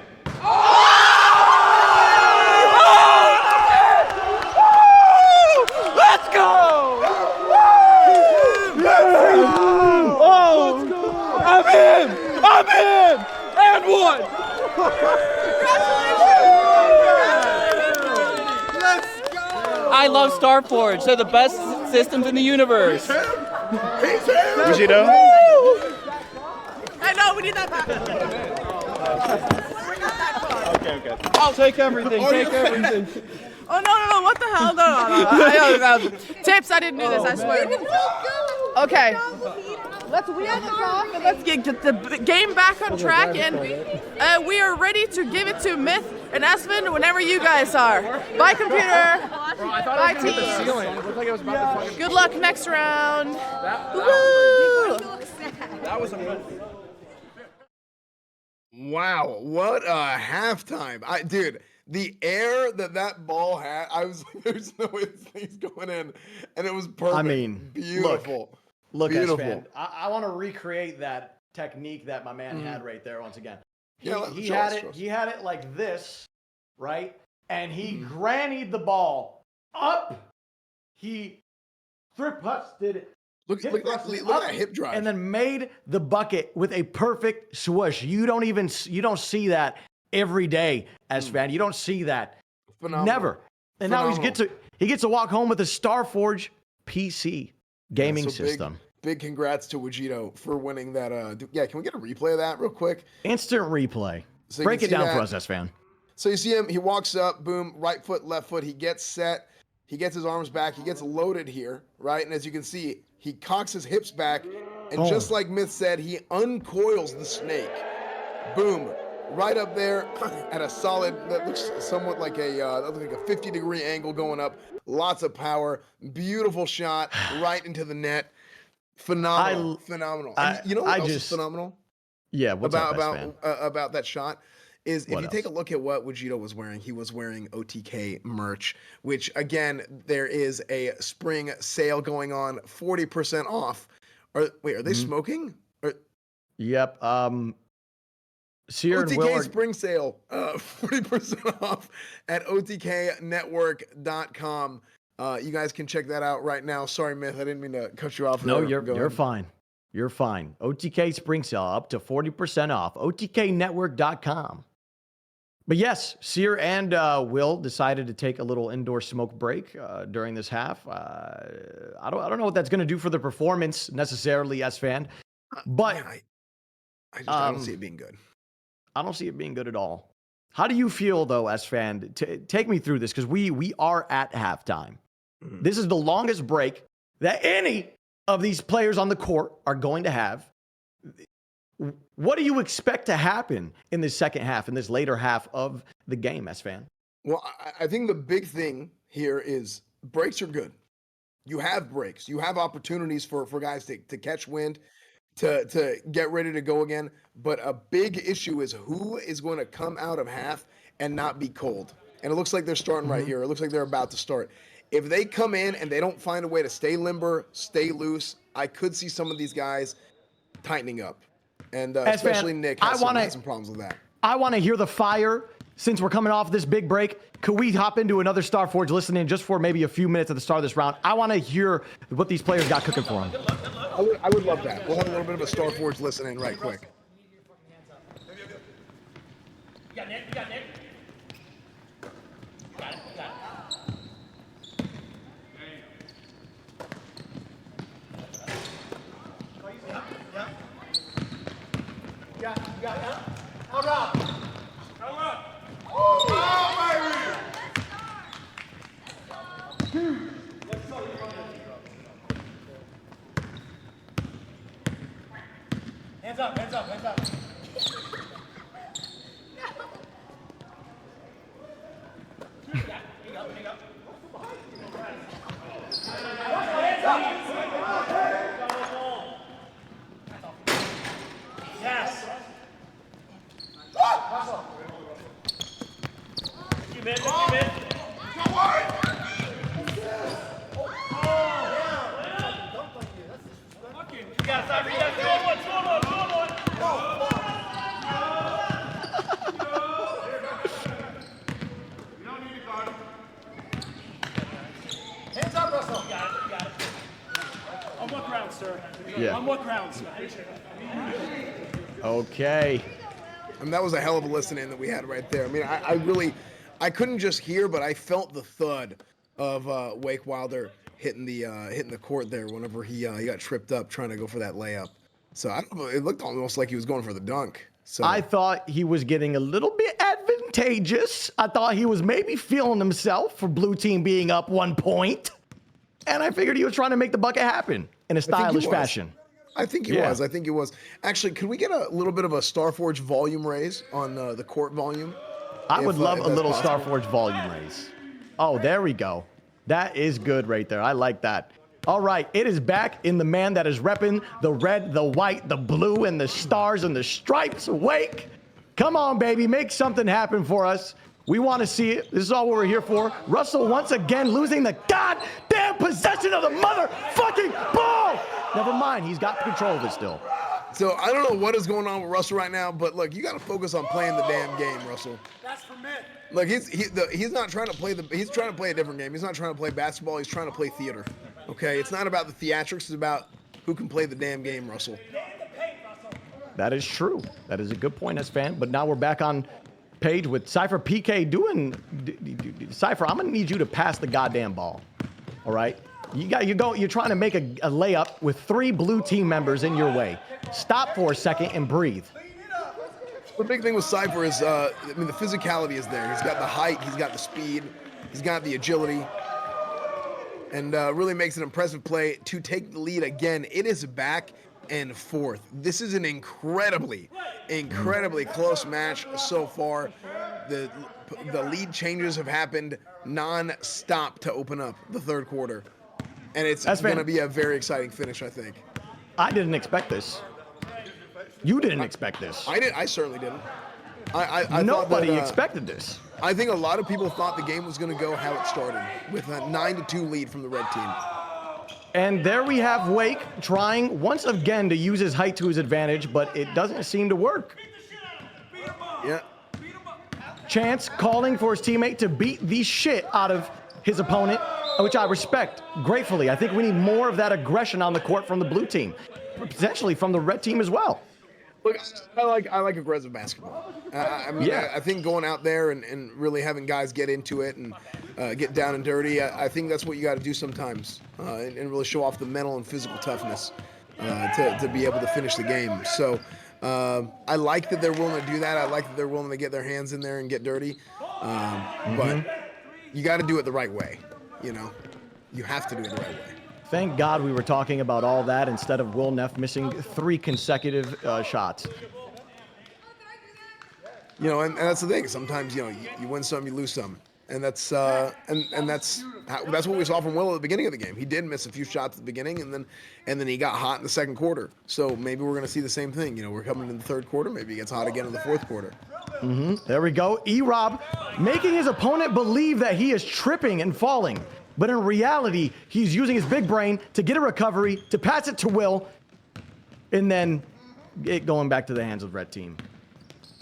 Let's go! I'm in! I'm in! And one! I love Starforge. They're the best systems in the universe. Vegito? I know, we need that back. Okay. I'll take everything. Take everything. Oh, no, what the hell? No. Tips, I didn't do this, I swear. Okay. Let's wheel this off and let's get the game back on track, and we are ready to give it to Myth and Esmond whenever you guys are. Bye, computer. Bye, team. Good luck next round. Woo! That was amazing. Wow, what a halftime. Dude, the air that ball had, I was like, there's no way this thing's going in. And it was perfect. I mean, beautiful. Look, beautiful. S-Fan, I want to recreate that technique that my man had right there once again. He had it like this, right? And he grannied the ball up. He thrusted it. Look at that hip drive. And then made the bucket with a perfect swoosh. You don't see that every day, S-Fan. You don't see that. Phenomenal. Never. And now he gets to walk home with a Starforge PC gaming system. Big congrats to Vegito for winning that. Can we get a replay of that real quick? Instant replay. So break it down for us, S-Fan. So you see him, he walks up, boom, right foot, left foot. He gets set. He gets his arms back. He gets loaded here, right? And as you can see, he cocks his hips back. And just like Myth said, he uncoils the snake. Boom. right up there at a solid, that looks somewhat like that looks like a 50-degree angle going up. Lots of power. Beautiful shot right into the net. Phenomenal. Phenomenal. And you know what else is phenomenal? Yeah, what's up, S-Fan? About that shot is What if you take a look at what Vegito was wearing, he was wearing OTK merch, which again, there is a spring sale going on, 40% off. Wait, are they smoking? Yep. Sear and OTK Will spring sale, 40% off at otknetwork.com. You guys can check that out right now. Sorry, Myth, I didn't mean to cut you off. No, you're fine. You're fine. OTK spring sale up to 40% off. otknetwork.com. But yes, Sear and Will decided to take a little indoor smoke break during this half. I don't know what that's going to do for the performance necessarily, S-Fan, but I don't see it being good. I don't see it being good at all. How do you feel though, S-Fan? Take me through this because we are at halftime. This is the longest break that any of these players on the court are going to have. What do you expect to happen in this second half, in this later half of the game, S-Fan? Well, I think the big thing here is breaks are good. You have breaks. You have opportunities for guys to catch wind, to get ready to go again. But a big issue is who is going to come out of half and not be cold. And it looks like they're starting right here. It looks like they're about to start. If they come in and they don't find a way to stay limber, stay loose, I could see some of these guys tightening up. And especially Nick has some problems with that. I want to hear the fire. Since we're coming off this big break, could we hop into another Star Forge listening just for maybe a few minutes at the start of this round? I want to hear what these players got cooking for them. I would love that. We'll have a little bit of a Star Forge listening right quick. You got Nick. You got Nick. You got it. You got it. You got it. Hold up. Hold up. Oh, baby. Hands up, hands up, hands up. Yes. Keep it, keep it. You got time, you got 2-on-1. Hands up, Russell. You got it. On what ground, sir? Yeah. On what ground, sir? Okay. And that was a hell of a listening that we had right there. I mean, I couldn't just hear, but I felt the thud of Wake Wilder hitting the court there whenever he got tripped up trying to go for that layup. So it looked almost like he was going for the dunk. So I thought he was getting a little bit advantageous. I thought he was maybe feeling himself for blue team being up 1 point. And I figured he was trying to make the bucket happen in a stylish fashion. I think he was. I think he was. Actually, could we get a little bit of a Starforge volume raise on the court volume? I would love a little Starforge volume raise. Oh, there we go. That is good right there. I like that. All right, it is back in the man that is repping the red, the white, the blue, and the stars and the stripes. Wake. Come on, baby. Make something happen for us. We want to see it. This is all what we're here for. Russell once again losing the goddamn possession of the motherfucking ball. Never mind. He's got control of it still. So I don't know what is going on with Russell right now, but look, you got to focus on playing the damn game, Russell. That's for me. Look, he's not trying to play he's trying to play a different game. He's not trying to play basketball. He's trying to play theater. Okay, it's not about the theatrics. It's about who can play the damn game, Russell. That is true. That is a good point, S-Fan. But now we're back on page with Cypher PK doing. Cypher, I'm gonna need you to pass the goddamn ball. All right. You're trying to make a layup with 3 blue team members in your way. Stop for a second and breathe. The big thing with Cypher is, the physicality is there. He's got the height, he's got the speed, he's got the agility, and really makes an impressive play to take the lead again. It is back and forth. This is an incredibly close match so far. The lead changes have happened non-stop to open up the third quarter. And it's going to be a very exciting finish, I think. I didn't expect this. You didn't expect this. I certainly didn't. I Nobody thought that, expected this. I think a lot of people thought the game was going to go how it started, with a 9-2 lead from the red team. And there we have Wake trying once again to use his height to his advantage, but it doesn't seem to work. Yeah. Chance calling for his teammate to beat the shit out of his opponent, which I respect gratefully. I think we need more of that aggression on the court from the blue team, potentially from the red team as well. Look, I like aggressive basketball. I think going out there and really having guys get into it and get down and dirty, I think that's what you got to do sometimes, and really show off the mental and physical toughness to be able to finish the game. So I like that they're willing to do that. I like that they're willing to get their hands in there and get dirty. But you got to do it the right way. You know, you have to do it the right way. Thank God we were talking about all that instead of Will Neff missing 3 consecutive shots. You know, and that's the thing. Sometimes, you know, you win some, you lose some, and that's what we saw from Will at the beginning of the game. He did miss a few shots at the beginning, and then he got hot in the second quarter. So maybe we're going to see the same thing. You know, we're coming in the third quarter. Maybe he gets hot again in the fourth quarter. There we go. E-Rob making his opponent believe that he is tripping and falling. But in reality, he's using his big brain to get a recovery, to pass it to Will, and then it going back to the hands of the red team.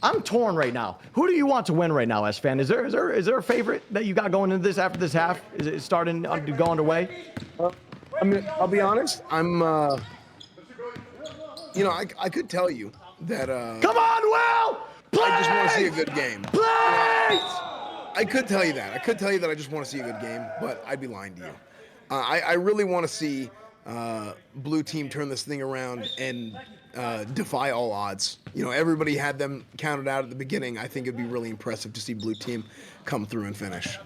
I'm torn right now. Who do you want to win right now, S-Fan? Is there a favorite that you got going into this after this half? Is it starting to go underway? I mean, I'll be honest. I'm, you know, I could tell you that. Come on, Will! Please! I just want to see a good game. Please! I could tell you that. I could tell you that I just want to see a good game, but I'd be lying to you. I really want to see blue team turn this thing around and defy all odds. You know, everybody had them counted out at the beginning. I think it'd be really impressive to see blue team come through and finish.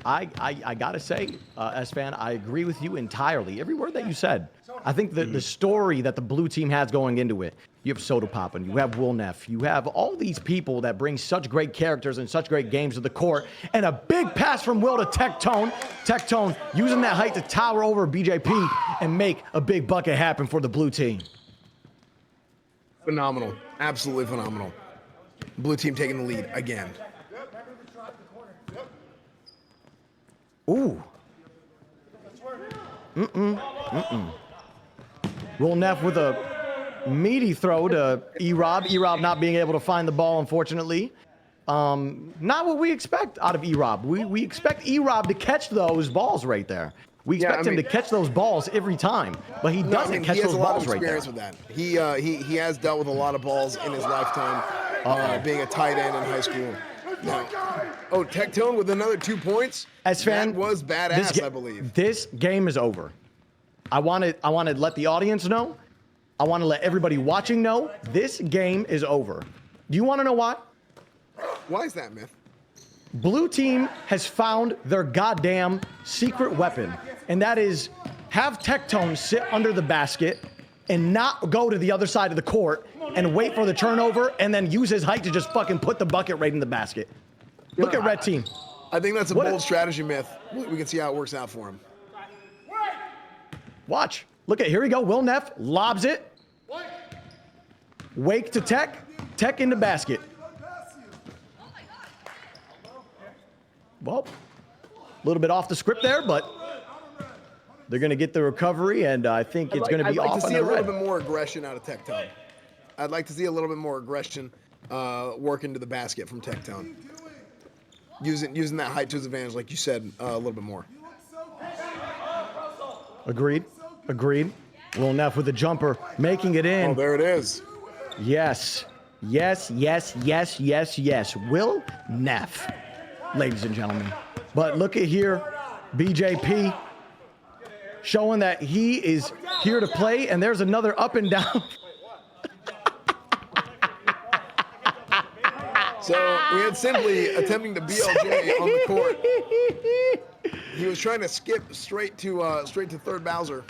I gotta say, S-Fan, I agree with you entirely. Every word that you said. I think the story that the blue team has going into it. You have Soda Poppin', you have Will Neff, you have all these people that bring such great characters and such great games to the court, and a big pass from Will to Tectone. Tectone using that height to tower over BJP and make a big bucket happen for the blue team. Phenomenal. Absolutely phenomenal. Blue team taking the lead again. Ooh. Will Neff with a meaty throw to E-Rob. E-Rob not being able to find the ball, unfortunately. Not what we expect out of E-Rob. We expect E-Rob to catch those balls right there. We expect him to catch those balls every time, but he doesn't catch those balls right there. He has a lot of experience with that. He has dealt with a lot of balls in his lifetime, being a tight end in high school. Now, Tectone with another 2 points. S-Fan, that was badass, I believe. This game is over. I want to let the audience know. I want to let everybody watching know this game is over. Do you want to know why? Why is that, Myth? Blue team has found their goddamn secret weapon, and that is have Tectone sit under the basket and not go to the other side of the court and wait for the turnover and then use his height to just fucking put the bucket right in the basket. Look at red team. I think that's a bold strategy, Myth. We can see how it works out for him. Watch. Look at, here we go. Will Neff lobs it. Wake to Tech. Tech in the basket. Well, a little bit off the script there, but they're going to get the recovery, and I think it's going to be off on the red. I'd like to see a little bit more aggression out of Tectone. I'd like to see a little bit more aggression work into the basket from Tectone. Using that height to his advantage, like you said, a little bit more. Agreed. Will Neff with the jumper, making it in. Oh, there it is. Yes. Will Neff, ladies and gentlemen. But look at here, BJP showing that he is here to play, and there's another up and down. So we had Simply attempting to BLJ on the court. He was trying to skip straight to third Bowser.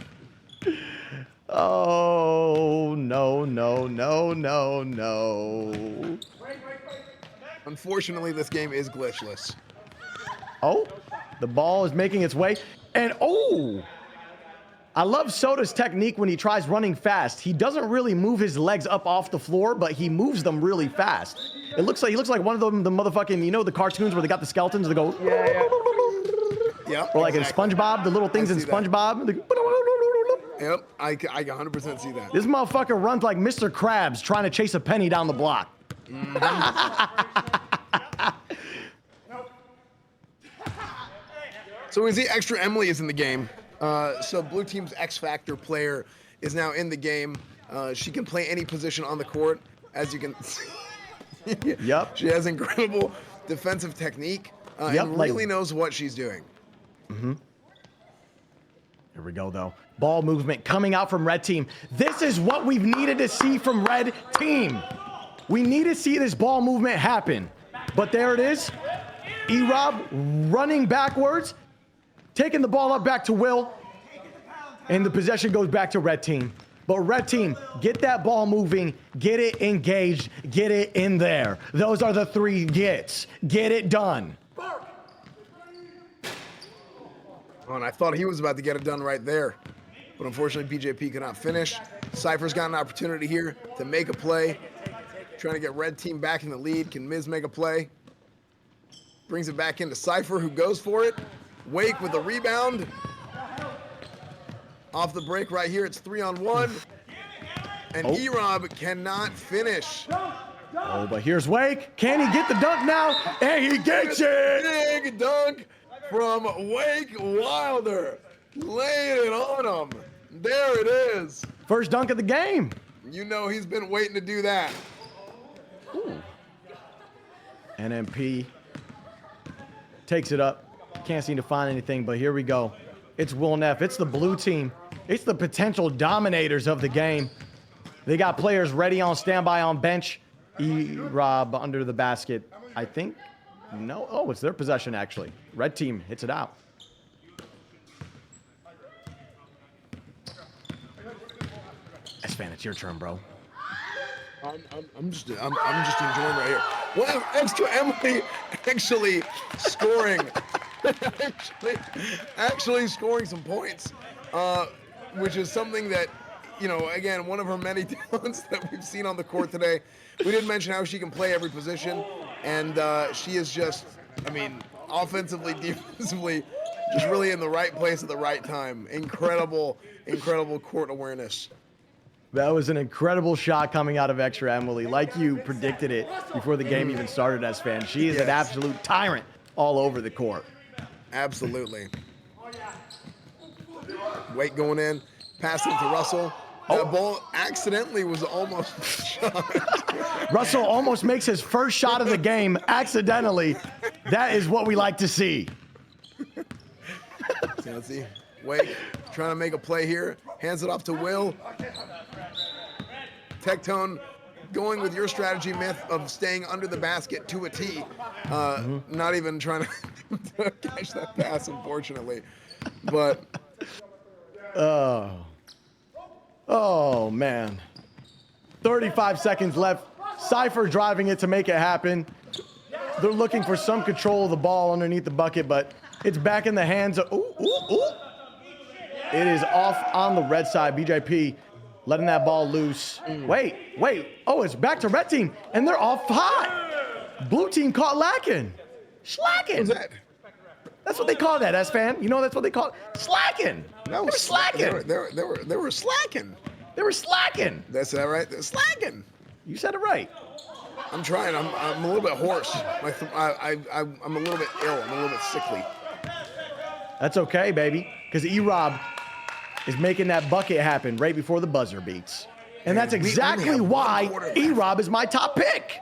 Oh, no, no, no, no, no. Unfortunately, this game is glitchless. Oh, the ball is making its way. And oh, I love Soda's technique when he tries running fast. He doesn't really move his legs up off the floor, but he moves them really fast. He looks like one of them, the motherfucking, you know, the cartoons where they got the skeletons that go. Yeah. Or like in SpongeBob, the little things in SpongeBob. Yep, I 100% see that. This motherfucker runs like Mr. Krabs trying to chase a penny down the block. So we see Extra Emily is in the game. So blue team's X Factor player is now in the game. She can play any position on the court, as you can see. Yep. She has incredible defensive technique and really knows what she's doing. Here we go, though. Ball movement coming out from red team. This is what we've needed to see from red team. We need to see this ball movement happen. But there it is. E-Rob running backwards, taking the ball up back to Will, and the possession goes back to red team. But red team, get that ball moving, get it engaged, get it in there. Those are the 3 gets. Get it done. Oh, and I thought he was about to get it done right there. But unfortunately, BJP could not finish. Cypher's got an opportunity here to make a play. Trying to get red team back in the lead. Can Miz make a play? Brings it back into Cypher, who goes for it. Wake with the rebound. Off the break right here, it's 3-on-1. And E-Rob cannot finish. Oh, but here's Wake. Can he get the dunk now? And he gets it! Big dunk from Wake Wilder. Laying it on him. There it is. First dunk of the game. You know he's been waiting to do that. Ooh. NMP takes it up. Can't seem to find anything, but here we go. It's Will Neff. It's the blue team. It's the potential dominators of the game. They got players ready on standby on bench. E-Rob under the basket. I think. No. Oh, it's their possession, actually. Red team hits it out. S-Fan, it's your turn, bro. I'm just enjoying right here. Wow, Extra Emily actually scoring. actually scoring some points, which is something that, you know, again, one of her many talents that we've seen on the court today. We didn't mention how she can play every position, and she is just, I mean, offensively, defensively, just really in the right place at the right time. Incredible, incredible court awareness. That was an incredible shot coming out of Extra Emily. Like you predicted it before the game even started, S-Fan. She is an absolute tyrant all over the court. Absolutely. Wake going in, passing to Russell. That ball accidentally was almost shot. Russell almost makes his first shot of the game accidentally. That is what we like to see. Let's see. Wake trying to make a play here. Hands it off to Will. Tectone going with your strategy, Myth, of staying under the basket to a T. Not even trying to catch that pass, unfortunately. But oh man. 35 seconds left. Cypher driving it to make it happen. They're looking for some control of the ball underneath the bucket, but it's back in the hands of It is off on the red side. BJP letting that ball loose. Wait. Oh, it's back to red team, and they're off hot. Blue team caught lacking. Slacking. What's that? That's what they call that, S-Fan. You know that's what they call it. Slacking. They were slacking. They were slacking. They were slacking. That's that right? They're slacking. You said it right. I'm trying. I'm a little bit hoarse. I'm a little bit ill. I'm a little bit sickly. That's okay, baby, because E-Rob is making that bucket happen right before the buzzer beats. And that's exactly why E-Rob is my top pick.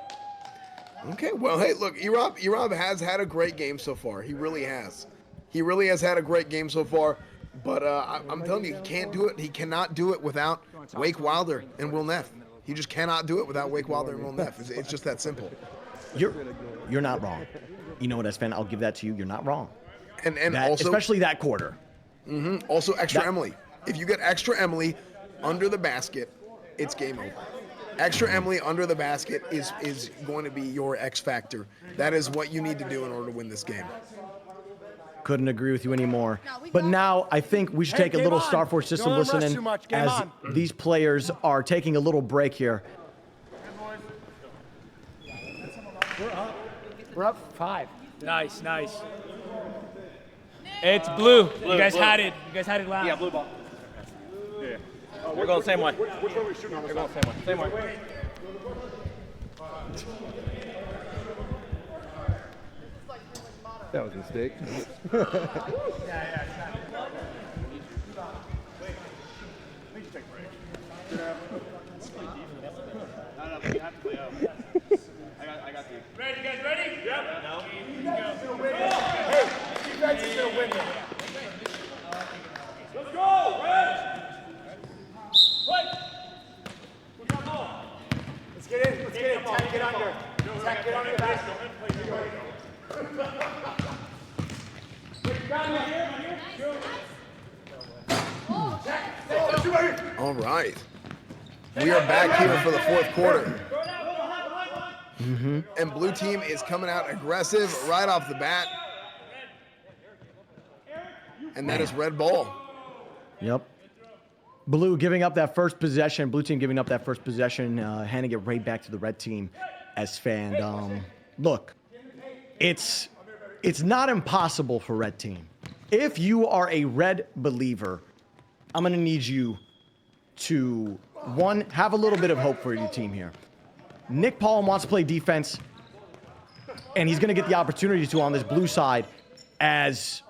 Okay, well, hey, look, E-Rob has had a great game so far. He really has. He really has had a great game so far. But I'm telling you, he can't do it. He cannot do it without Wake Wilder and Will Neff. He just cannot do it without Wake Wilder and Will Neff. It's just that simple. You're not wrong. You know what, S-Fan? I'll give that to you. You're not wrong. And that, also, especially that quarter. Also, Extra Emily. If you get Extra Emily, under the basket, it's game over. Extra Emily under the basket is going to be your X factor. That is what you need to do in order to win this game. Couldn't agree with you anymore. But now I think we should take a little Star Force system listening as these players are taking a little break here. We're up 5. Nice, nice. It's blue. You guys had it. You guys had it last. Yeah, blue ball. Yeah. We're going the same way. Which one are we shooting on? We're going the same way. Same way. That was a mistake. I got you. Ready, you guys ready? Yep. No. Hey, defense is gonna win this. Let's go, Red! Let's get in, let's get in. Tech, get under. Tech, get under that. All right. We are back here for the fourth quarter. And blue team is coming out aggressive right off the bat. And that is red ball. Yep. Blue giving up that first possession. Blue team giving up that first possession, handing it right back to the red team as fan. Look, it's not impossible for red team. If you are a red believer, I'm going to need you to, one, have a little bit of hope for your team here. Nmplol wants to play defense, and he's going to get the opportunity to on this blue side as...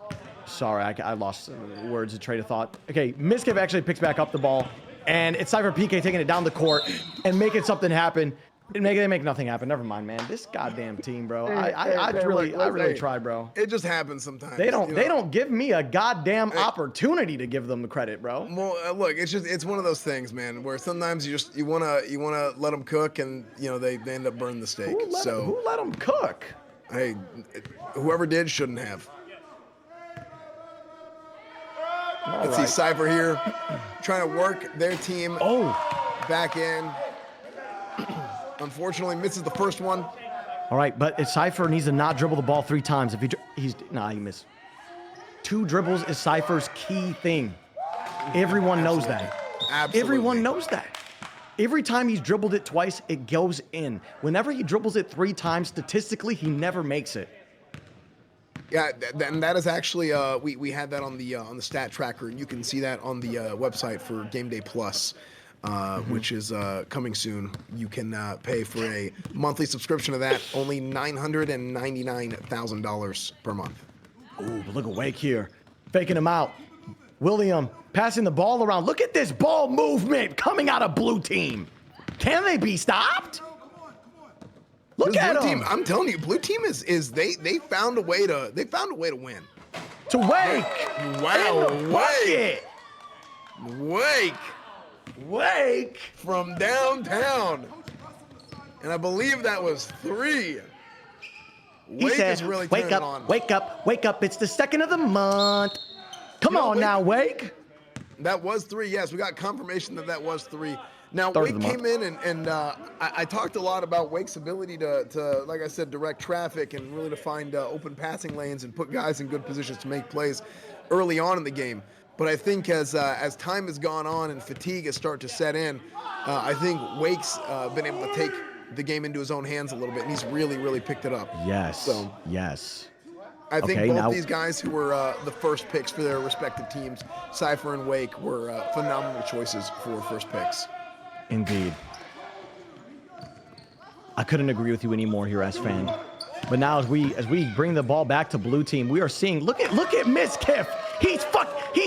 Sorry, I lost words of train of thought. Okay, Miskiv actually picks back up the ball, and it's Cypher PK taking it down the court and making something happen. They make nothing happen. Never mind, man. This goddamn team, bro. I really tried, bro. It just happens sometimes. They don't give me a goddamn opportunity to give them the credit, bro. Well, look, it's one of those things, man, where sometimes you wanna let them cook, and they end up burning the steak. Who let them cook? Hey, whoever did shouldn't have. Let's see, Cypher here, trying to work their team back in. Unfortunately, misses the first one. All right, but Cypher needs to not dribble the ball 3 times. If he missed. 2 dribbles is Cypher's key thing. Everyone knows that. Absolutely. Everyone knows that. Every time he's dribbled it twice, it goes in. Whenever he dribbles it 3 times, statistically, he never makes it. Yeah, and that is actually we had that on the stat tracker, and you can see that on the website for Game Day Plus, which is coming soon. You can pay for a monthly subscription to that, only $999,000 per month. Ooh, but look at Wake here, faking him out. William passing the ball around. Look at this ball movement coming out of blue team. Can they be stopped? Look at blue them. Team, I'm telling you, blue team is they found a way to win. To Wake. Wow, Wake from downtown, and I believe that was 3. Wake is really turning wake up, on. wake up, wake up. It's the 2nd of the month. Come on now, Wake. That was 3. Yes, we got confirmation that was 3. Now, Wake came in, and I talked a lot about Wake's ability to, like I said, direct traffic and really to find open passing lanes and put guys in good positions to make plays early on in the game. But I think as time has gone on and fatigue has started to set in, I think Wake's been able to take the game into his own hands a little bit, and he's really, really picked it up. Yes, so, yes. I think both these guys who were the first picks for their respective teams, Cypher and Wake, were phenomenal choices for first picks. Indeed. I couldn't agree with you anymore here, S-Fan. But now as we bring the ball back to blue team, we are seeing, look at Miskiff. He's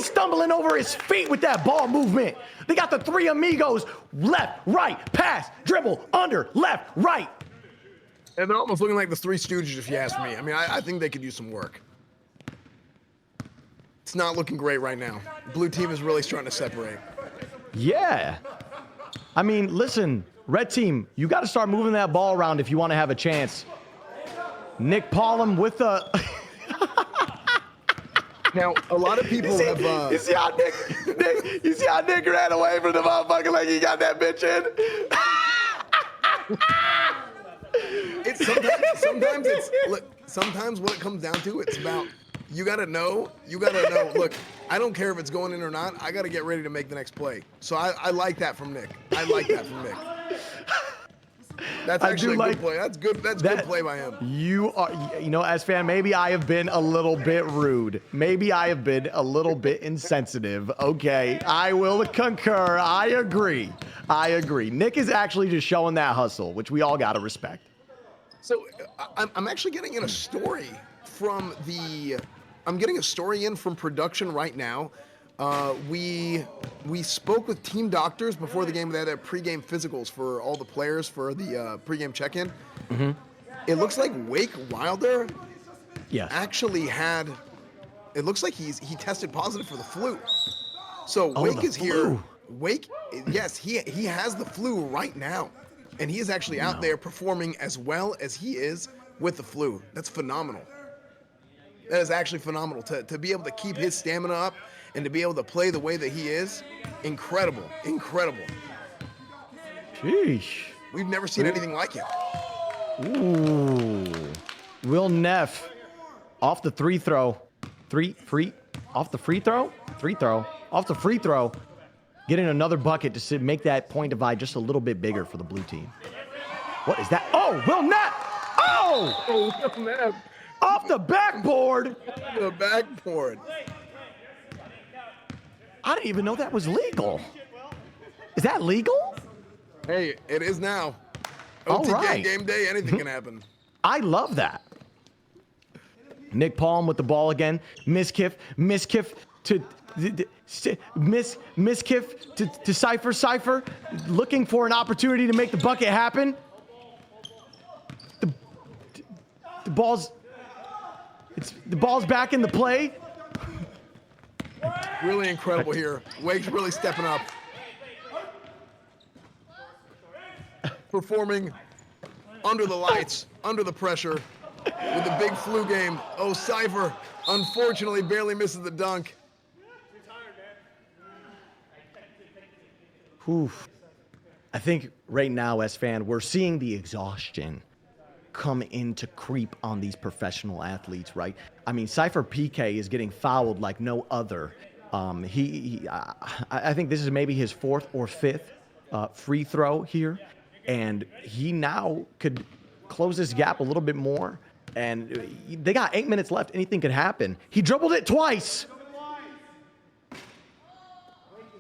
stumbling over his feet with that ball movement. They got the 3 amigos, left, right, pass, dribble, under, left, right. And they're almost looking like the 3 Stooges, if you ask me. I mean, I think they could use some work. It's not looking great right now. Blue team is really starting to separate. Yeah. I mean, listen, red team, you got to start moving that ball around if you want to have a chance. Nmplol with a... Now, a lot of people have. You see how Nick ran away from the motherfucker like he got that bitch in? Sometimes what it comes down to, it's about you gotta know. Look, I don't care if it's going in or not. I gotta get ready to make the next play. So I like that from Nick. That's actually a good play. That's good. That's good play by him. You know, as fan, maybe I have been a little bit rude. Maybe I have been a little bit insensitive. Okay, I will concur. I agree. Nick is actually just showing that hustle, which we all gotta respect. So I'm actually getting in a story from I'm getting a story in from production right now. We spoke with team doctors before the game. They had their pregame physicals for all the players for the pregame check-in. Mm-hmm. It looks like Wake Wilder yes. actually had. It looks like he tested positive for the flu. So Wake is here. Wake, yes, he has the flu right now, and he is actually out there performing as well as he is with the flu. That's phenomenal. That is actually phenomenal to be able to keep his stamina up and to be able to play the way that he is. Incredible. Sheesh. We've never seen anything like it. Ooh. Will Neff off the free throw. Off the free throw. Getting another bucket to make that point divide just a little bit bigger for the blue team. What is that? Oh, Will Neff! Oh, Will Neff. Off the backboard. The backboard. I didn't even know that was legal. Is that legal? Hey, it is now. All right. Game day, anything can happen. I love that. Nick Palm with the ball again. Miskiff to Cypher, looking for an opportunity to make the bucket happen. The ball's back in the play. Really incredible here. Wake's really stepping up. Performing under the lights, under the pressure, with the big flu game. Oh, Cypher, unfortunately, barely misses the dunk. Oof. I think right now, as fan, we're seeing the exhaustion come in to creep on these professional athletes, right? I mean, Cypher PK is getting fouled like no other. I think this is maybe his fourth or fifth free throw here, and he now could close this gap a little bit more. And they got 8 minutes left. Anything could happen. He dribbled it twice.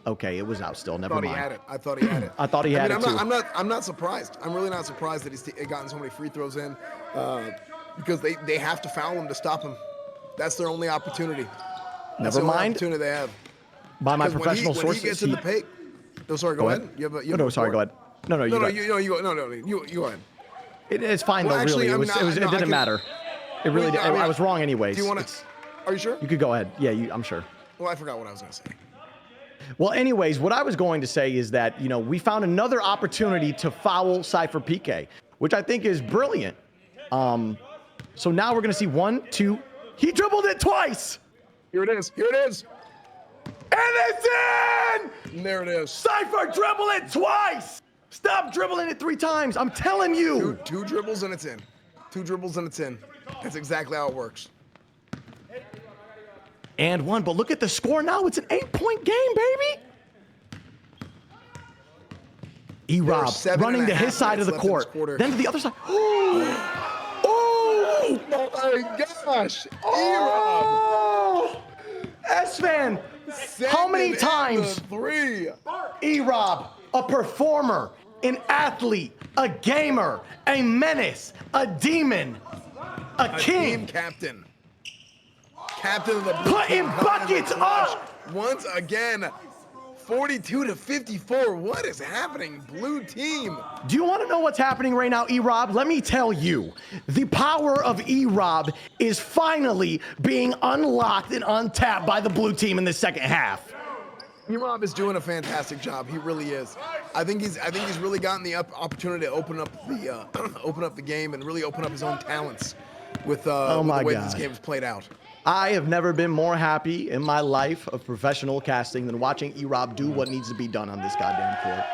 Okay, it was out still. Never mind. I thought he had it. I thought he had it too. I'm not surprised. I'm really not surprised that he's gotten so many free throws in because they have to foul him to stop him. That's their only opportunity. Never mind. Opportunity they have. By my professional when sources, he gets in the paint. No, sorry. Go ahead. You have no, sorry. Go ahead. No, you go. You go ahead. It's fine though. Really, it didn't matter. It really did. I was wrong anyways. Do you want to? Are you sure? You could go ahead. Yeah, I'm sure. Well, I forgot what I was going to say. Well, anyways, what I was going to say is that, we found another opportunity to foul Cypher PK, which I think is brilliant. So now we're going to see 1, 2. He dribbled it twice. Here it is. And it's in! And there it is. Cypher dribbled it twice. Stop dribbling it 3 times. I'm telling you. Two dribbles and it's in. 2 dribbles and it's in. That's exactly how it works. And 1, but look at the score now. It's an 8-point game, baby. E-Rob running to his side of the court, then to the other side. Oh my gosh! Oh! S-Fan, how many times? 3. E-Rob, a performer, an athlete, a gamer, a menace, a demon, a king. Team captain. Captain of the blue putting buckets up once again. 42-54. What is happening, blue team? Do you want to know what's happening right now, E-Rob? Let me tell you. The power of E-Rob is finally being unlocked and untapped by the blue team in the second half. E-Rob is doing a fantastic job. He really is. I think he's really gotten the opportunity to open up the game and really open up his own talents with the way this game is played out. I have never been more happy in my life of professional casting than watching E-Rob do what needs to be done on this goddamn court.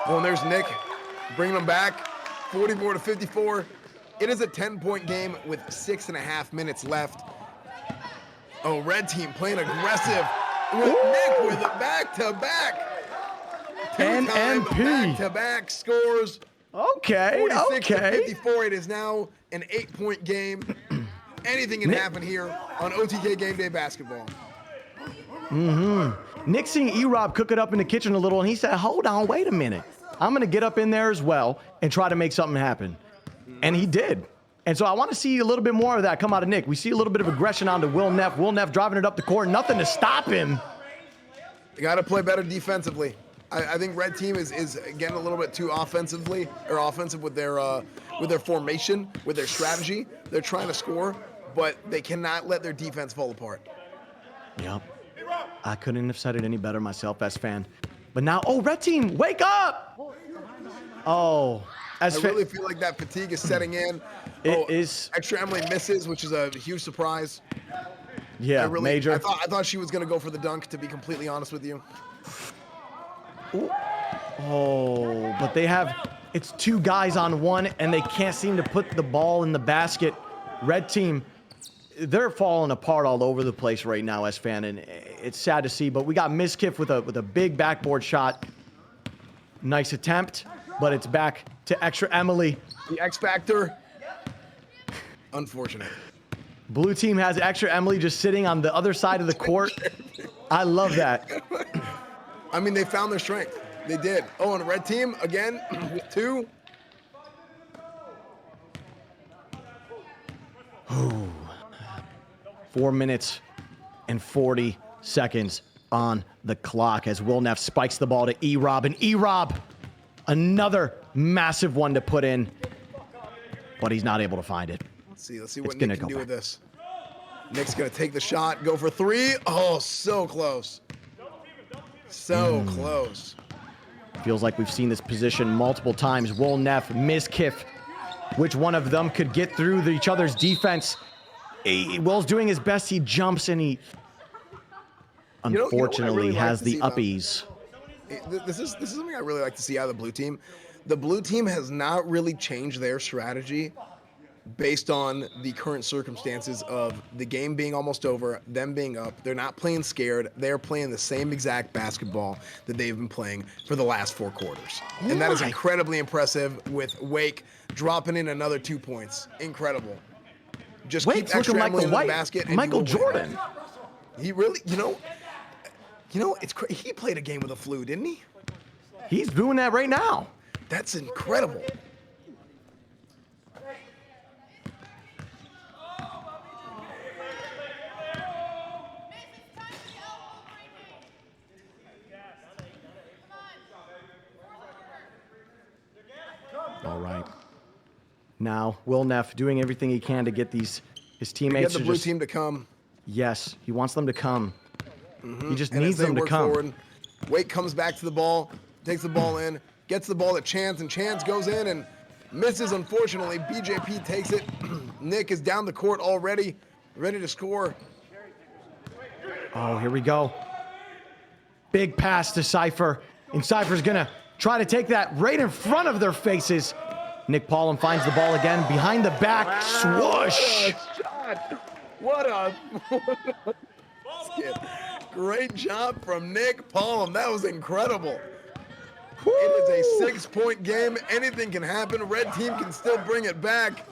Well, and there's Nick bringing them back, 44-54. It is a 10-point game with 6.5 minutes left. Oh, red team playing aggressive with Nick with a back-to-back. NMP. Back-to-back scores. Okay, 46-54. It is now an 8-point game. Anything can happen here on OTK Game Day Basketball. Nick seeing E-Rob cook it up in the kitchen a little, and he said, hold on, wait a minute. I'm going to get up in there as well and try to make something happen. And he did. And so I want to see a little bit more of that come out of Nick. We see a little bit of aggression onto Will Neff. Will Neff driving it up the court. Nothing to stop him. You got to play better defensively. I think red team is getting a little bit too offensive with their formation, with their strategy. They're trying to score, but they cannot let their defense fall apart. Yep. I couldn't have said it any better myself as fan. But now, oh, red team, wake up! Oh, I really feel like that fatigue is setting in. It is. Extra Emily misses, which is a huge surprise. Yeah, major. I thought she was going to go for the dunk, to be completely honest with you. Ooh. Oh, but they have, it's two guys on one, and they can't seem to put the ball in the basket. Red team, they're falling apart all over the place right now, as fan, and it's sad to see. But we got Miskiff with a big backboard shot. Nice attempt, but it's back to Extra Emily. The X Factor. Unfortunate. Blue team has Extra Emily just sitting on the other side of the court. I love that. I mean, they found their strength. They did. Oh, and red team, again, with two. Ooh. 4 minutes and 40 seconds on the clock as Will Neff spikes the ball to E-Rob. And E-Rob, another massive one to put in, but he's not able to find it. Let's see what Nick can do with this. Nick's going to take the shot, go for three. Oh, so close. So close. Feels like we've seen this position multiple times. Will Neff, Miskiff. Which one of them could get through each other's defense? Will's doing his best. He jumps and he unfortunately has the uppies. This is something I really like to see out of the blue team. The blue team has not really changed their strategy based on the current circumstances of the game being almost over, them being up. They're not playing scared. They're playing the same exact basketball that they've been playing for the last 4 quarters. And that is incredibly impressive with Wake dropping in another 2 points. Incredible. Just Wake's keep Extra looking like Emily the in the white basket. Michael Jordan. He really, it's crazy. He played a game with a flu, didn't he? He's doing that right now. That's incredible. All right. Now, Will Neff doing everything he can to get his teammates to get the blue team to come. Yes, he wants them to come. He just needs them to come. Forward, Wake comes back to the ball, takes the ball in, gets the ball to Chance, and Chance goes in and misses, unfortunately. BJP takes it. Nick is down the court already, ready to score. Oh, here we go. Big pass to Cypher, and Cypher's gonna try to take that right in front of their faces. Nick Paulum finds the ball again, behind the back, swoosh. What a great job from Nick Paulum. That was incredible. Woo. It is a 6-point game. Anything can happen. Red team can still bring it back.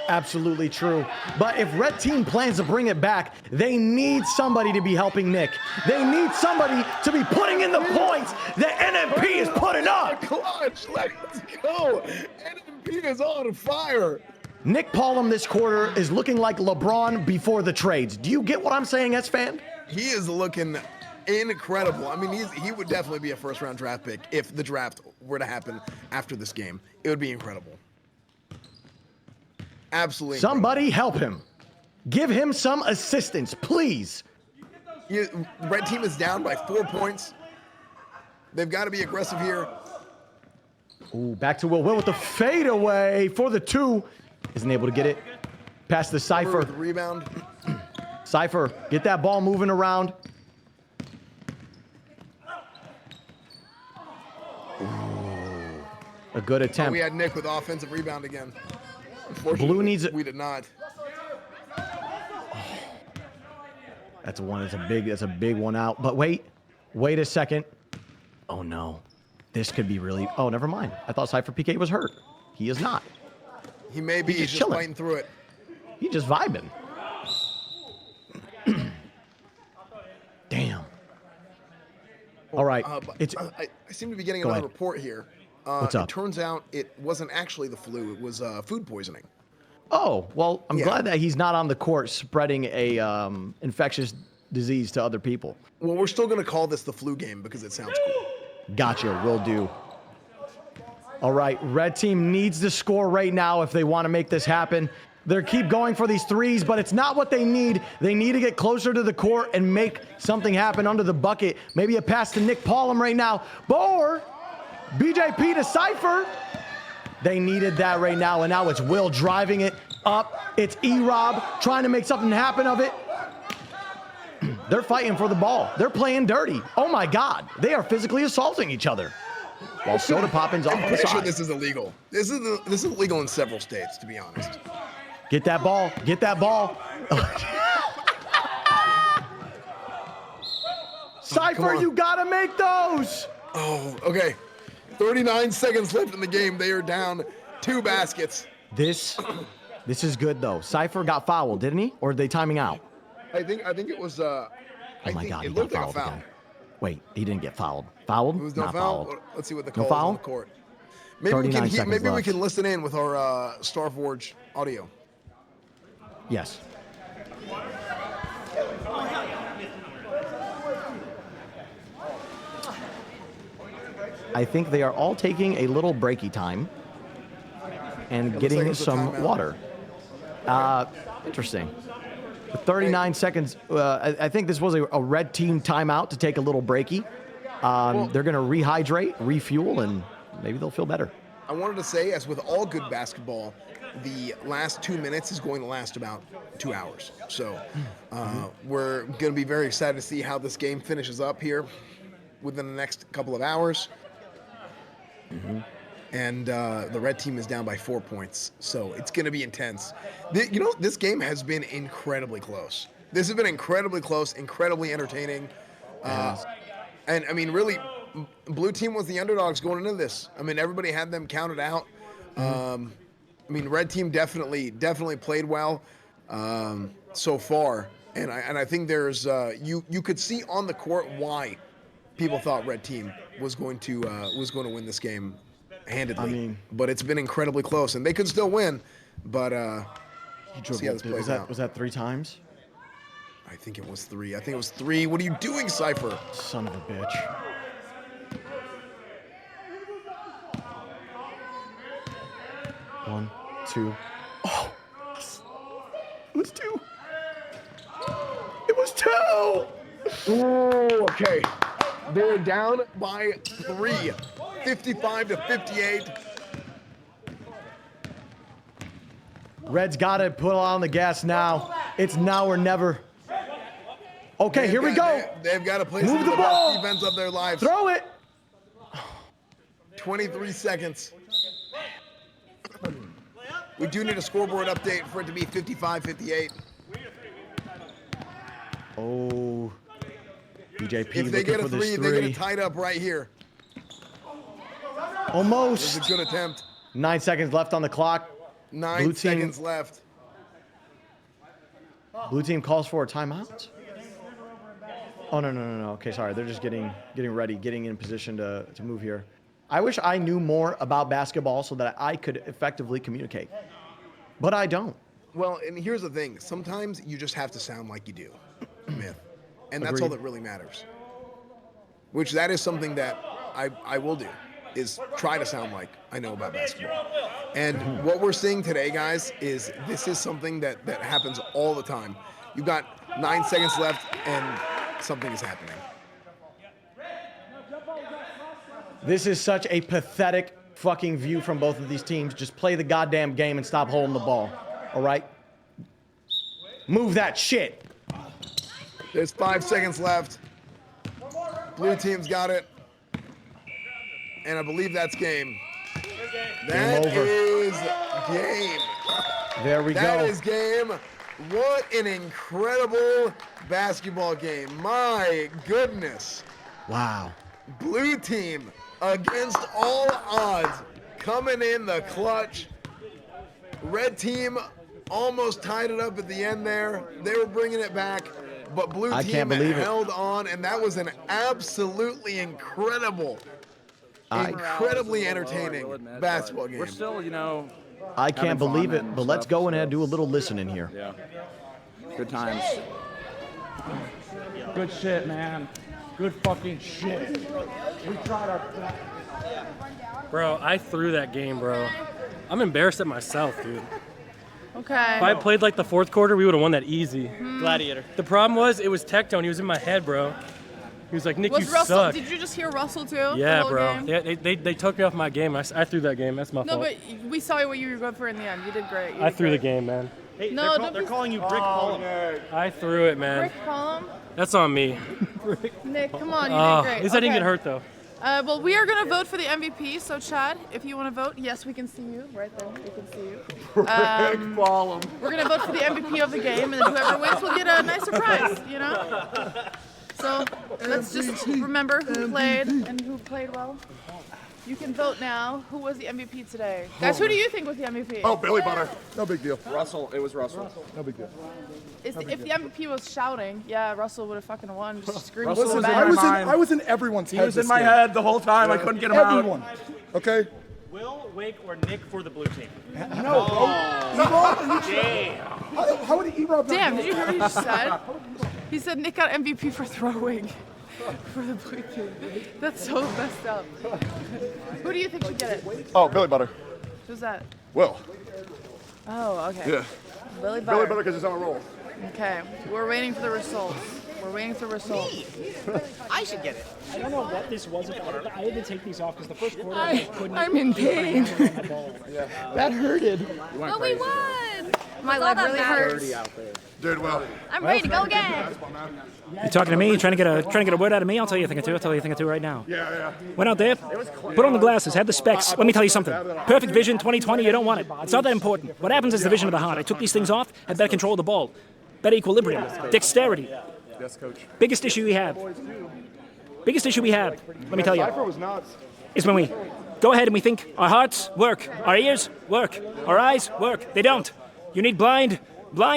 Absolutely true. But if red team plans to bring it back, they need somebody to be helping Nick. They need somebody to be putting in the points that NMP is putting up. Clutch, let's go. NMP is on fire. Nick Paulum this quarter is looking like LeBron before the trades. Do you get what I'm saying, S-Fan? He is looking incredible. I mean, he would definitely be a first-round draft pick if the draft were to happen after this game. It would be incredible. Absolutely. Somebody help him. Give him some assistance, please. Red team is down by 4 points. They've got to be aggressive here. Ooh, back to Will. Will with the fadeaway for the 2. Isn't able to get it. Pass the Cypher. With the rebound. Cypher, get that ball moving around. Ooh, a good attempt. We had Nick with offensive rebound again. Unfortunately, Blue needs it. We did not. That's a big one out. But wait a second. Oh no, this could be really. Oh, never mind. I thought Cypher PK was hurt. He is not. He may be. He's just fighting through it. He's just vibing. Damn. All right. I seem to be getting another report here. What's up? It turns out it wasn't actually the flu. It was food poisoning. Oh, well, I'm glad that he's not on the court spreading a infectious disease to other people. Well, we're still going to call this the flu game because it sounds cool. Gotcha. Will do. All right. Red team needs to score right now if they want to make this happen. They keep going for these threes, but it's not what they need. They need to get closer to the court and make something happen under the bucket. Maybe a pass to Nmplol right now. Or BJP to Cypher. They needed that right now, and now it's Will driving it up. It's E-Rob trying to make something happen of it. They're fighting for the ball. They're playing dirty. Oh, my God. They are physically assaulting each other. While Soda Poppin's off I'm the pretty sure side. this is illegal. This is illegal in several states, to be honest. Get that ball. Get that ball. Cypher, you gotta make those. Oh, okay. 39 seconds left in the game. They are down 2 baskets. This is good though. Cypher got fouled, didn't he? Or are they timing out? I think it was. Oh my God, it he got looked like a fouled foul. again. Wait, he didn't get fouled. Fouled? It was no Not foul. fouled. Let's see what the No call is foul? on the court. Maybe 39 seconds we left. can listen in with our Starforge audio. Yes. I think they are all taking a little breaky time and getting like some water. Interesting. 39 seconds. I think this was a red team timeout to take a little breaky. They're going to rehydrate, refuel, and maybe they'll feel better. I wanted to say, as with all good basketball, the last 2 minutes is going to last about 2 hours. So we're going to be very excited to see how this game finishes up here within the next couple of hours. And the red team is down by 4 points, so it's going to be intense. This game has been incredibly close. This has been incredibly close, incredibly entertaining. And, I mean, really, blue team was the underdogs going into this. I mean, everybody had them counted out. I mean, red team definitely played well so far. And I think there's you could see on the court why people thought red team was going to win this game handedly. I mean, but it's been incredibly close, and they could still win. But see how this plays out. Was that 3 times? I think it was 3. I think it was 3. What are you doing, Cypher? Son of a bitch. One, 2. Oh, it was 2. It was 2. Ooh, okay. They're down by 3, 55-58. Red's got to put on the gas now. It's now or never. Okay, here we go. They've got to play Move some the of the ball. best defense of their lives. Throw it. 23 seconds. We do need a scoreboard update for it to be 55-58. Oh, BJP If they get a looking for this 3, they get it tied up right here. Almost. It was a good attempt. 9 seconds left on the clock. 9 seconds left. Blue team calls for a timeout. Oh, no. Okay, sorry. They're just getting ready, getting in position to move here. I wish I knew more about basketball so that I could effectively communicate. But I don't. Well, and here's the thing. Sometimes you just have to sound like you do, Myth. And that's all that really matters. Which that is something that I will do, is try to sound like I know about basketball. And what we're seeing today, guys, is this is something that happens all the time. You've got 9 seconds left and something is happening. This is such a pathetic fucking view from both of these teams. Just play the goddamn game and stop holding the ball. All right? Move that shit. There's 5 seconds left. Blue team's got it. And I believe that's game. That is game. There we go. That is game. What an incredible basketball game. My goodness. Wow. Blue team against all odds coming in the clutch. Red team almost tied it up at the end there. They were bringing it back, but blue team held on, and that was an absolutely incredibly entertaining basketball game. We're still, you know, I can't believe it, but let's go in and do a little listening here. Yeah. Good times. Good shit, man. Good fucking shit. We tried our best. Bro, I threw that game, bro. I'm embarrassed at myself, dude. Okay. If I played like the fourth quarter, we would have won that easy. Gladiator. The problem was, it was Tectone. He was in my head, bro. He was like, Nick, you Russell, suck. did you just hear Russell too? Yeah, the whole bro. Game? They took me off my game. I threw that game. That's my No, fault. but we saw what you were going for in the end. You did great. I threw the game, man. Hey, No, they're calling you Brick Column. I threw it, man. Rick Column? That's on me. Nick, come on, you did great. At least I didn't get hurt, though. Well, we are going to vote for the MVP. So, Chad, if you want to vote, yes, we can see you right there. We can see you. Rick Column. We're going to vote for the MVP of the game, and then whoever wins will get a nice surprise, you know? So let's just remember who played and who played well. You can vote now. Who was the MVP today? Guys, who do you think was the MVP? Oh, Billy Butter. No big deal. Russell, it was Russell. No big deal. If the MVP was shouting, yeah, Russell would have fucking won. Just screaming Russell so was bad. I was in everyone's head. He was in my head the whole time. I couldn't get him out. Everyone. Okay? Will, Wake, or Nick for the blue team? No, bro. How would he Rob? Damn, did you hear what he just said? He said Nick got MVP for throwing for the blue team. That's so messed up. Who do you think should get it? Oh, Billy Butter. Who's that? Will. Oh, okay. Yeah. Billy Butter. Billy Butter because he's on a roll. Okay, we're waiting for the results. We're waiting for the results. I should get it. I don't know what this was about. I had to take these off because the first quarter I couldn't. I'm in pain. That hurted. But we won! My leg really hurts. Did well. I'm ready to go again. You talking to me? You trying to get a word out of me? I'll tell you a thing or two. I'll tell you a thing or two right now. Yeah. Went out there, put on the glasses, had the specs. Let me tell you something. Perfect vision, 20/20, you don't want it. It's not that important. What happens is the vision of the heart. I took these things off, had better control of the ball, better equilibrium, dexterity. Yes, coach. Biggest issue we have, let me tell you, Cypher was nuts. is when we go ahead and we think our hearts work, our ears work, our eyes work. They don't. You need blind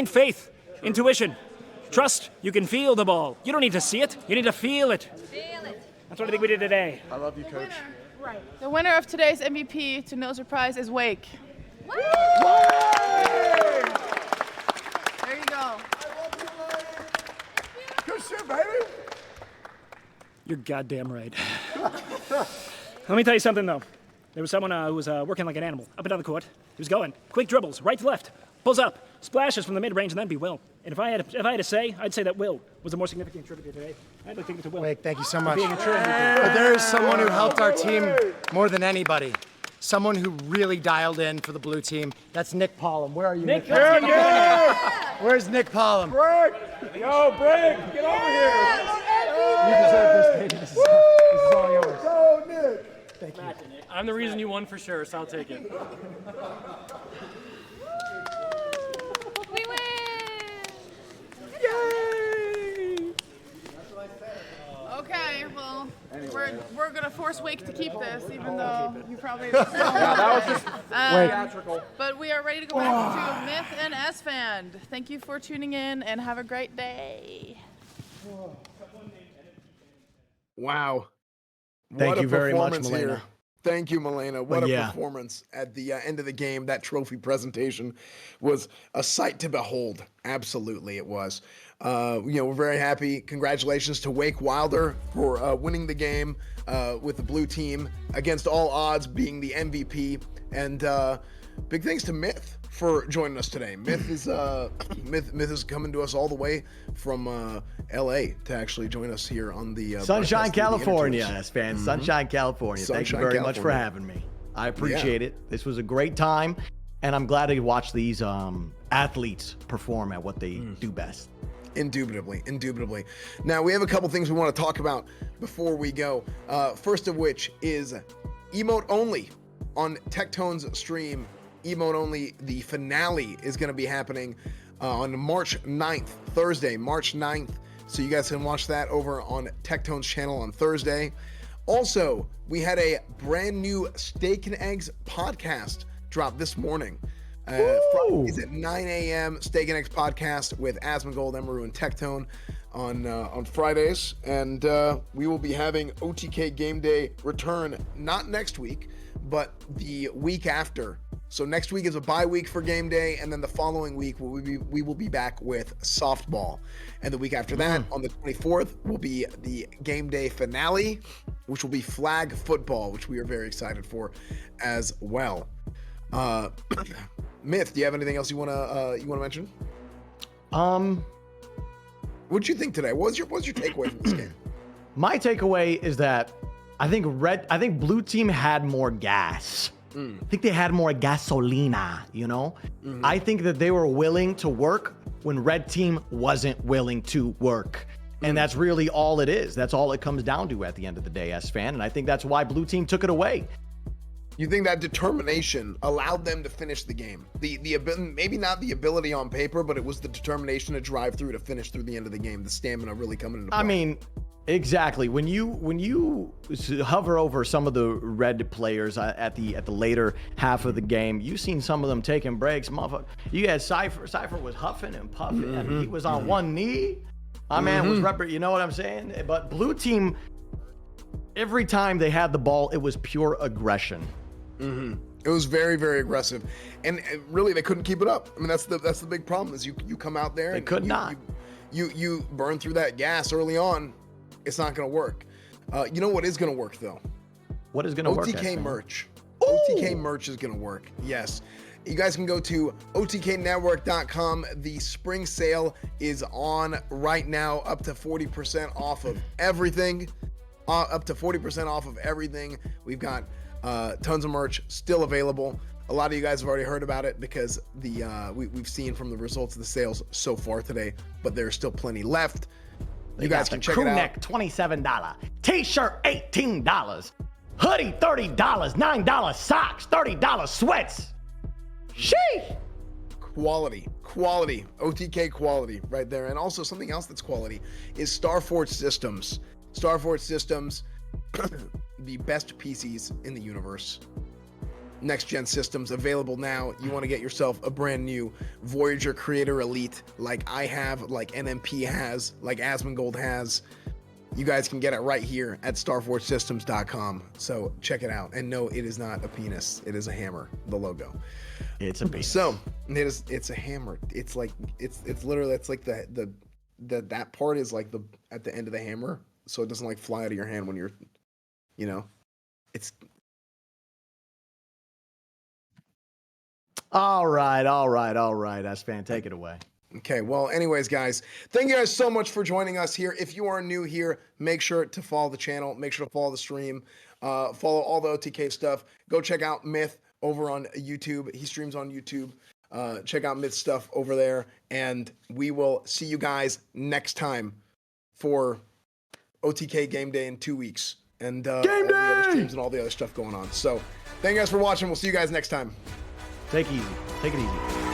faith, intuition. Trust, you can feel the ball. You don't need to see it, you need to feel it. That's what I think we did today. I love you, coach. Right. The winner of today's MVP, to no surprise, is Wake. There you go. Good shit, baby. You're goddamn right. Let me tell you something, though. There was someone who was working like an animal up and down the court. He was going quick dribbles, right to left, pulls up, splashes from the mid-range, and that'd be Will. And if I had to say, I'd say that Will was the more significant contributor today. I'd like to give it to Will. Wake, thank you so much. Being a true MVP. But there is someone who helped our team more than anybody. Someone who really dialed in for the blue team. That's Nmplol. Where are you, Nick? Where's Nmplol? Brick! Yo, Brick! Get over here! You deserve this, baby. This is all yours. Go, Nick! Thank you. I'm the reason you won for sure, so I'll take it. We win! Yay! Okay, well, we're gonna force Wake to keep this, even though you probably. that was just theatrical. But we are ready to go back to Myth and S-Fan. Thank you for tuning in, and have a great day. Wow. Thank What a you very much, performance Malena. here. Thank you, Malena. What a yeah. performance at the end of the game. That trophy presentation was a sight to behold. Absolutely, it was. We're very happy. Congratulations to Wake Wilder for winning the game with the blue team against all odds, being the MVP. And big thanks to Myth for joining us today. Myth is Myth is coming to us all the way from LA to actually join us here on the Sunshine, California, Intertours. S-Fan. Sunshine, California. Thank you Sunshine, very much for California. having me. I appreciate it. This was a great time. And I'm glad to watch these athletes perform at what they do best. Indubitably, indubitably. Now, we have a couple things we want to talk about before we go. First of which is emote only on Tektone's stream. Emote only, the finale is going to be happening on March 9th, Thursday, March 9th. So you guys can watch that over on Tektone's channel on Thursday. Also, we had a brand new Steak and Eggs podcast drop this morning. Fridays at 9 a.m. Steak and Eggs podcast with Asmongold, Emeru, and Tektone on Fridays. And we will be having OTK Game Day return not next week, but the week after. So next week is a bye week for Game Day, and then the following week we will be back with softball. And the week after that, on the 24th, will be the Game Day finale, which will be flag football, which we are very excited for as well. Myth, do you have anything else you wanna mention? What'd you think today? What was your takeaway from this game? My takeaway is that I think blue team had more gas. I think they had more gasolina, you know? I think that they were willing to work when red team wasn't willing to work. And that's really all it is. That's all it comes down to at the end of the day, S-Fan. And I think that's why blue team took it away. You think that determination allowed them to finish the game? The maybe not the ability on paper, but it was the determination to drive through to finish through the end of the game. The stamina really coming into play. I mean, exactly. When you hover over some of the red players at the later half of the game, you've seen some of them taking breaks. Motherfucker, you had Cypher. Cypher was huffing and puffing. I mean, he was on one knee. My man was you know what I'm saying? But blue team, every time they had the ball, it was pure aggression. It was very, very aggressive, and really they couldn't keep it up. I mean, that's the big problem is you come out there and you burn through that gas early on. It's not going to work. You know what is going to work though? What is going to work? OTK merch. OTK merch is going to work. Yes. You guys can go to otknetwork.com. The spring sale is on right now, up to 40% off of everything. We've got tons of merch still available. A lot of you guys have already heard about it because we've seen from the results of the sales so far today, but there's still plenty left. You guys can check it out. Crew neck, $27. T-shirt, $18. Hoodie, $30. $9 socks, $30 sweats. Sheesh. Quality, OTK quality right there. And also something else that's quality is Starforge Systems. Starforge Systems, the best PCs in the universe. Next gen systems available now. You want to get yourself a brand new Voyager Creator Elite like I have, like NMP has, like Asmongold has. You guys can get it right here at starforgesystems.com. So check it out. And no, it is not a penis. It is a hammer, the logo. It's a penis. So it's a hammer. It's like it's literally it's like that part is like at the end of the hammer, so it doesn't like fly out of your hand when you're, you know, it's. All right. S-Fan, take it away. Okay, well, anyways, guys, thank you guys so much for joining us here. If you are new here, make sure to follow the channel. Make sure to follow the stream. Follow all the OTK stuff. Go check out Myth over on YouTube. He streams on YouTube. Check out Myth stuff over there. And we will see you guys next time for OTK Game Day in 2 weeks. And all the other streams and all the other stuff going on. So thank you guys for watching. We'll see you guys next time. Take it easy.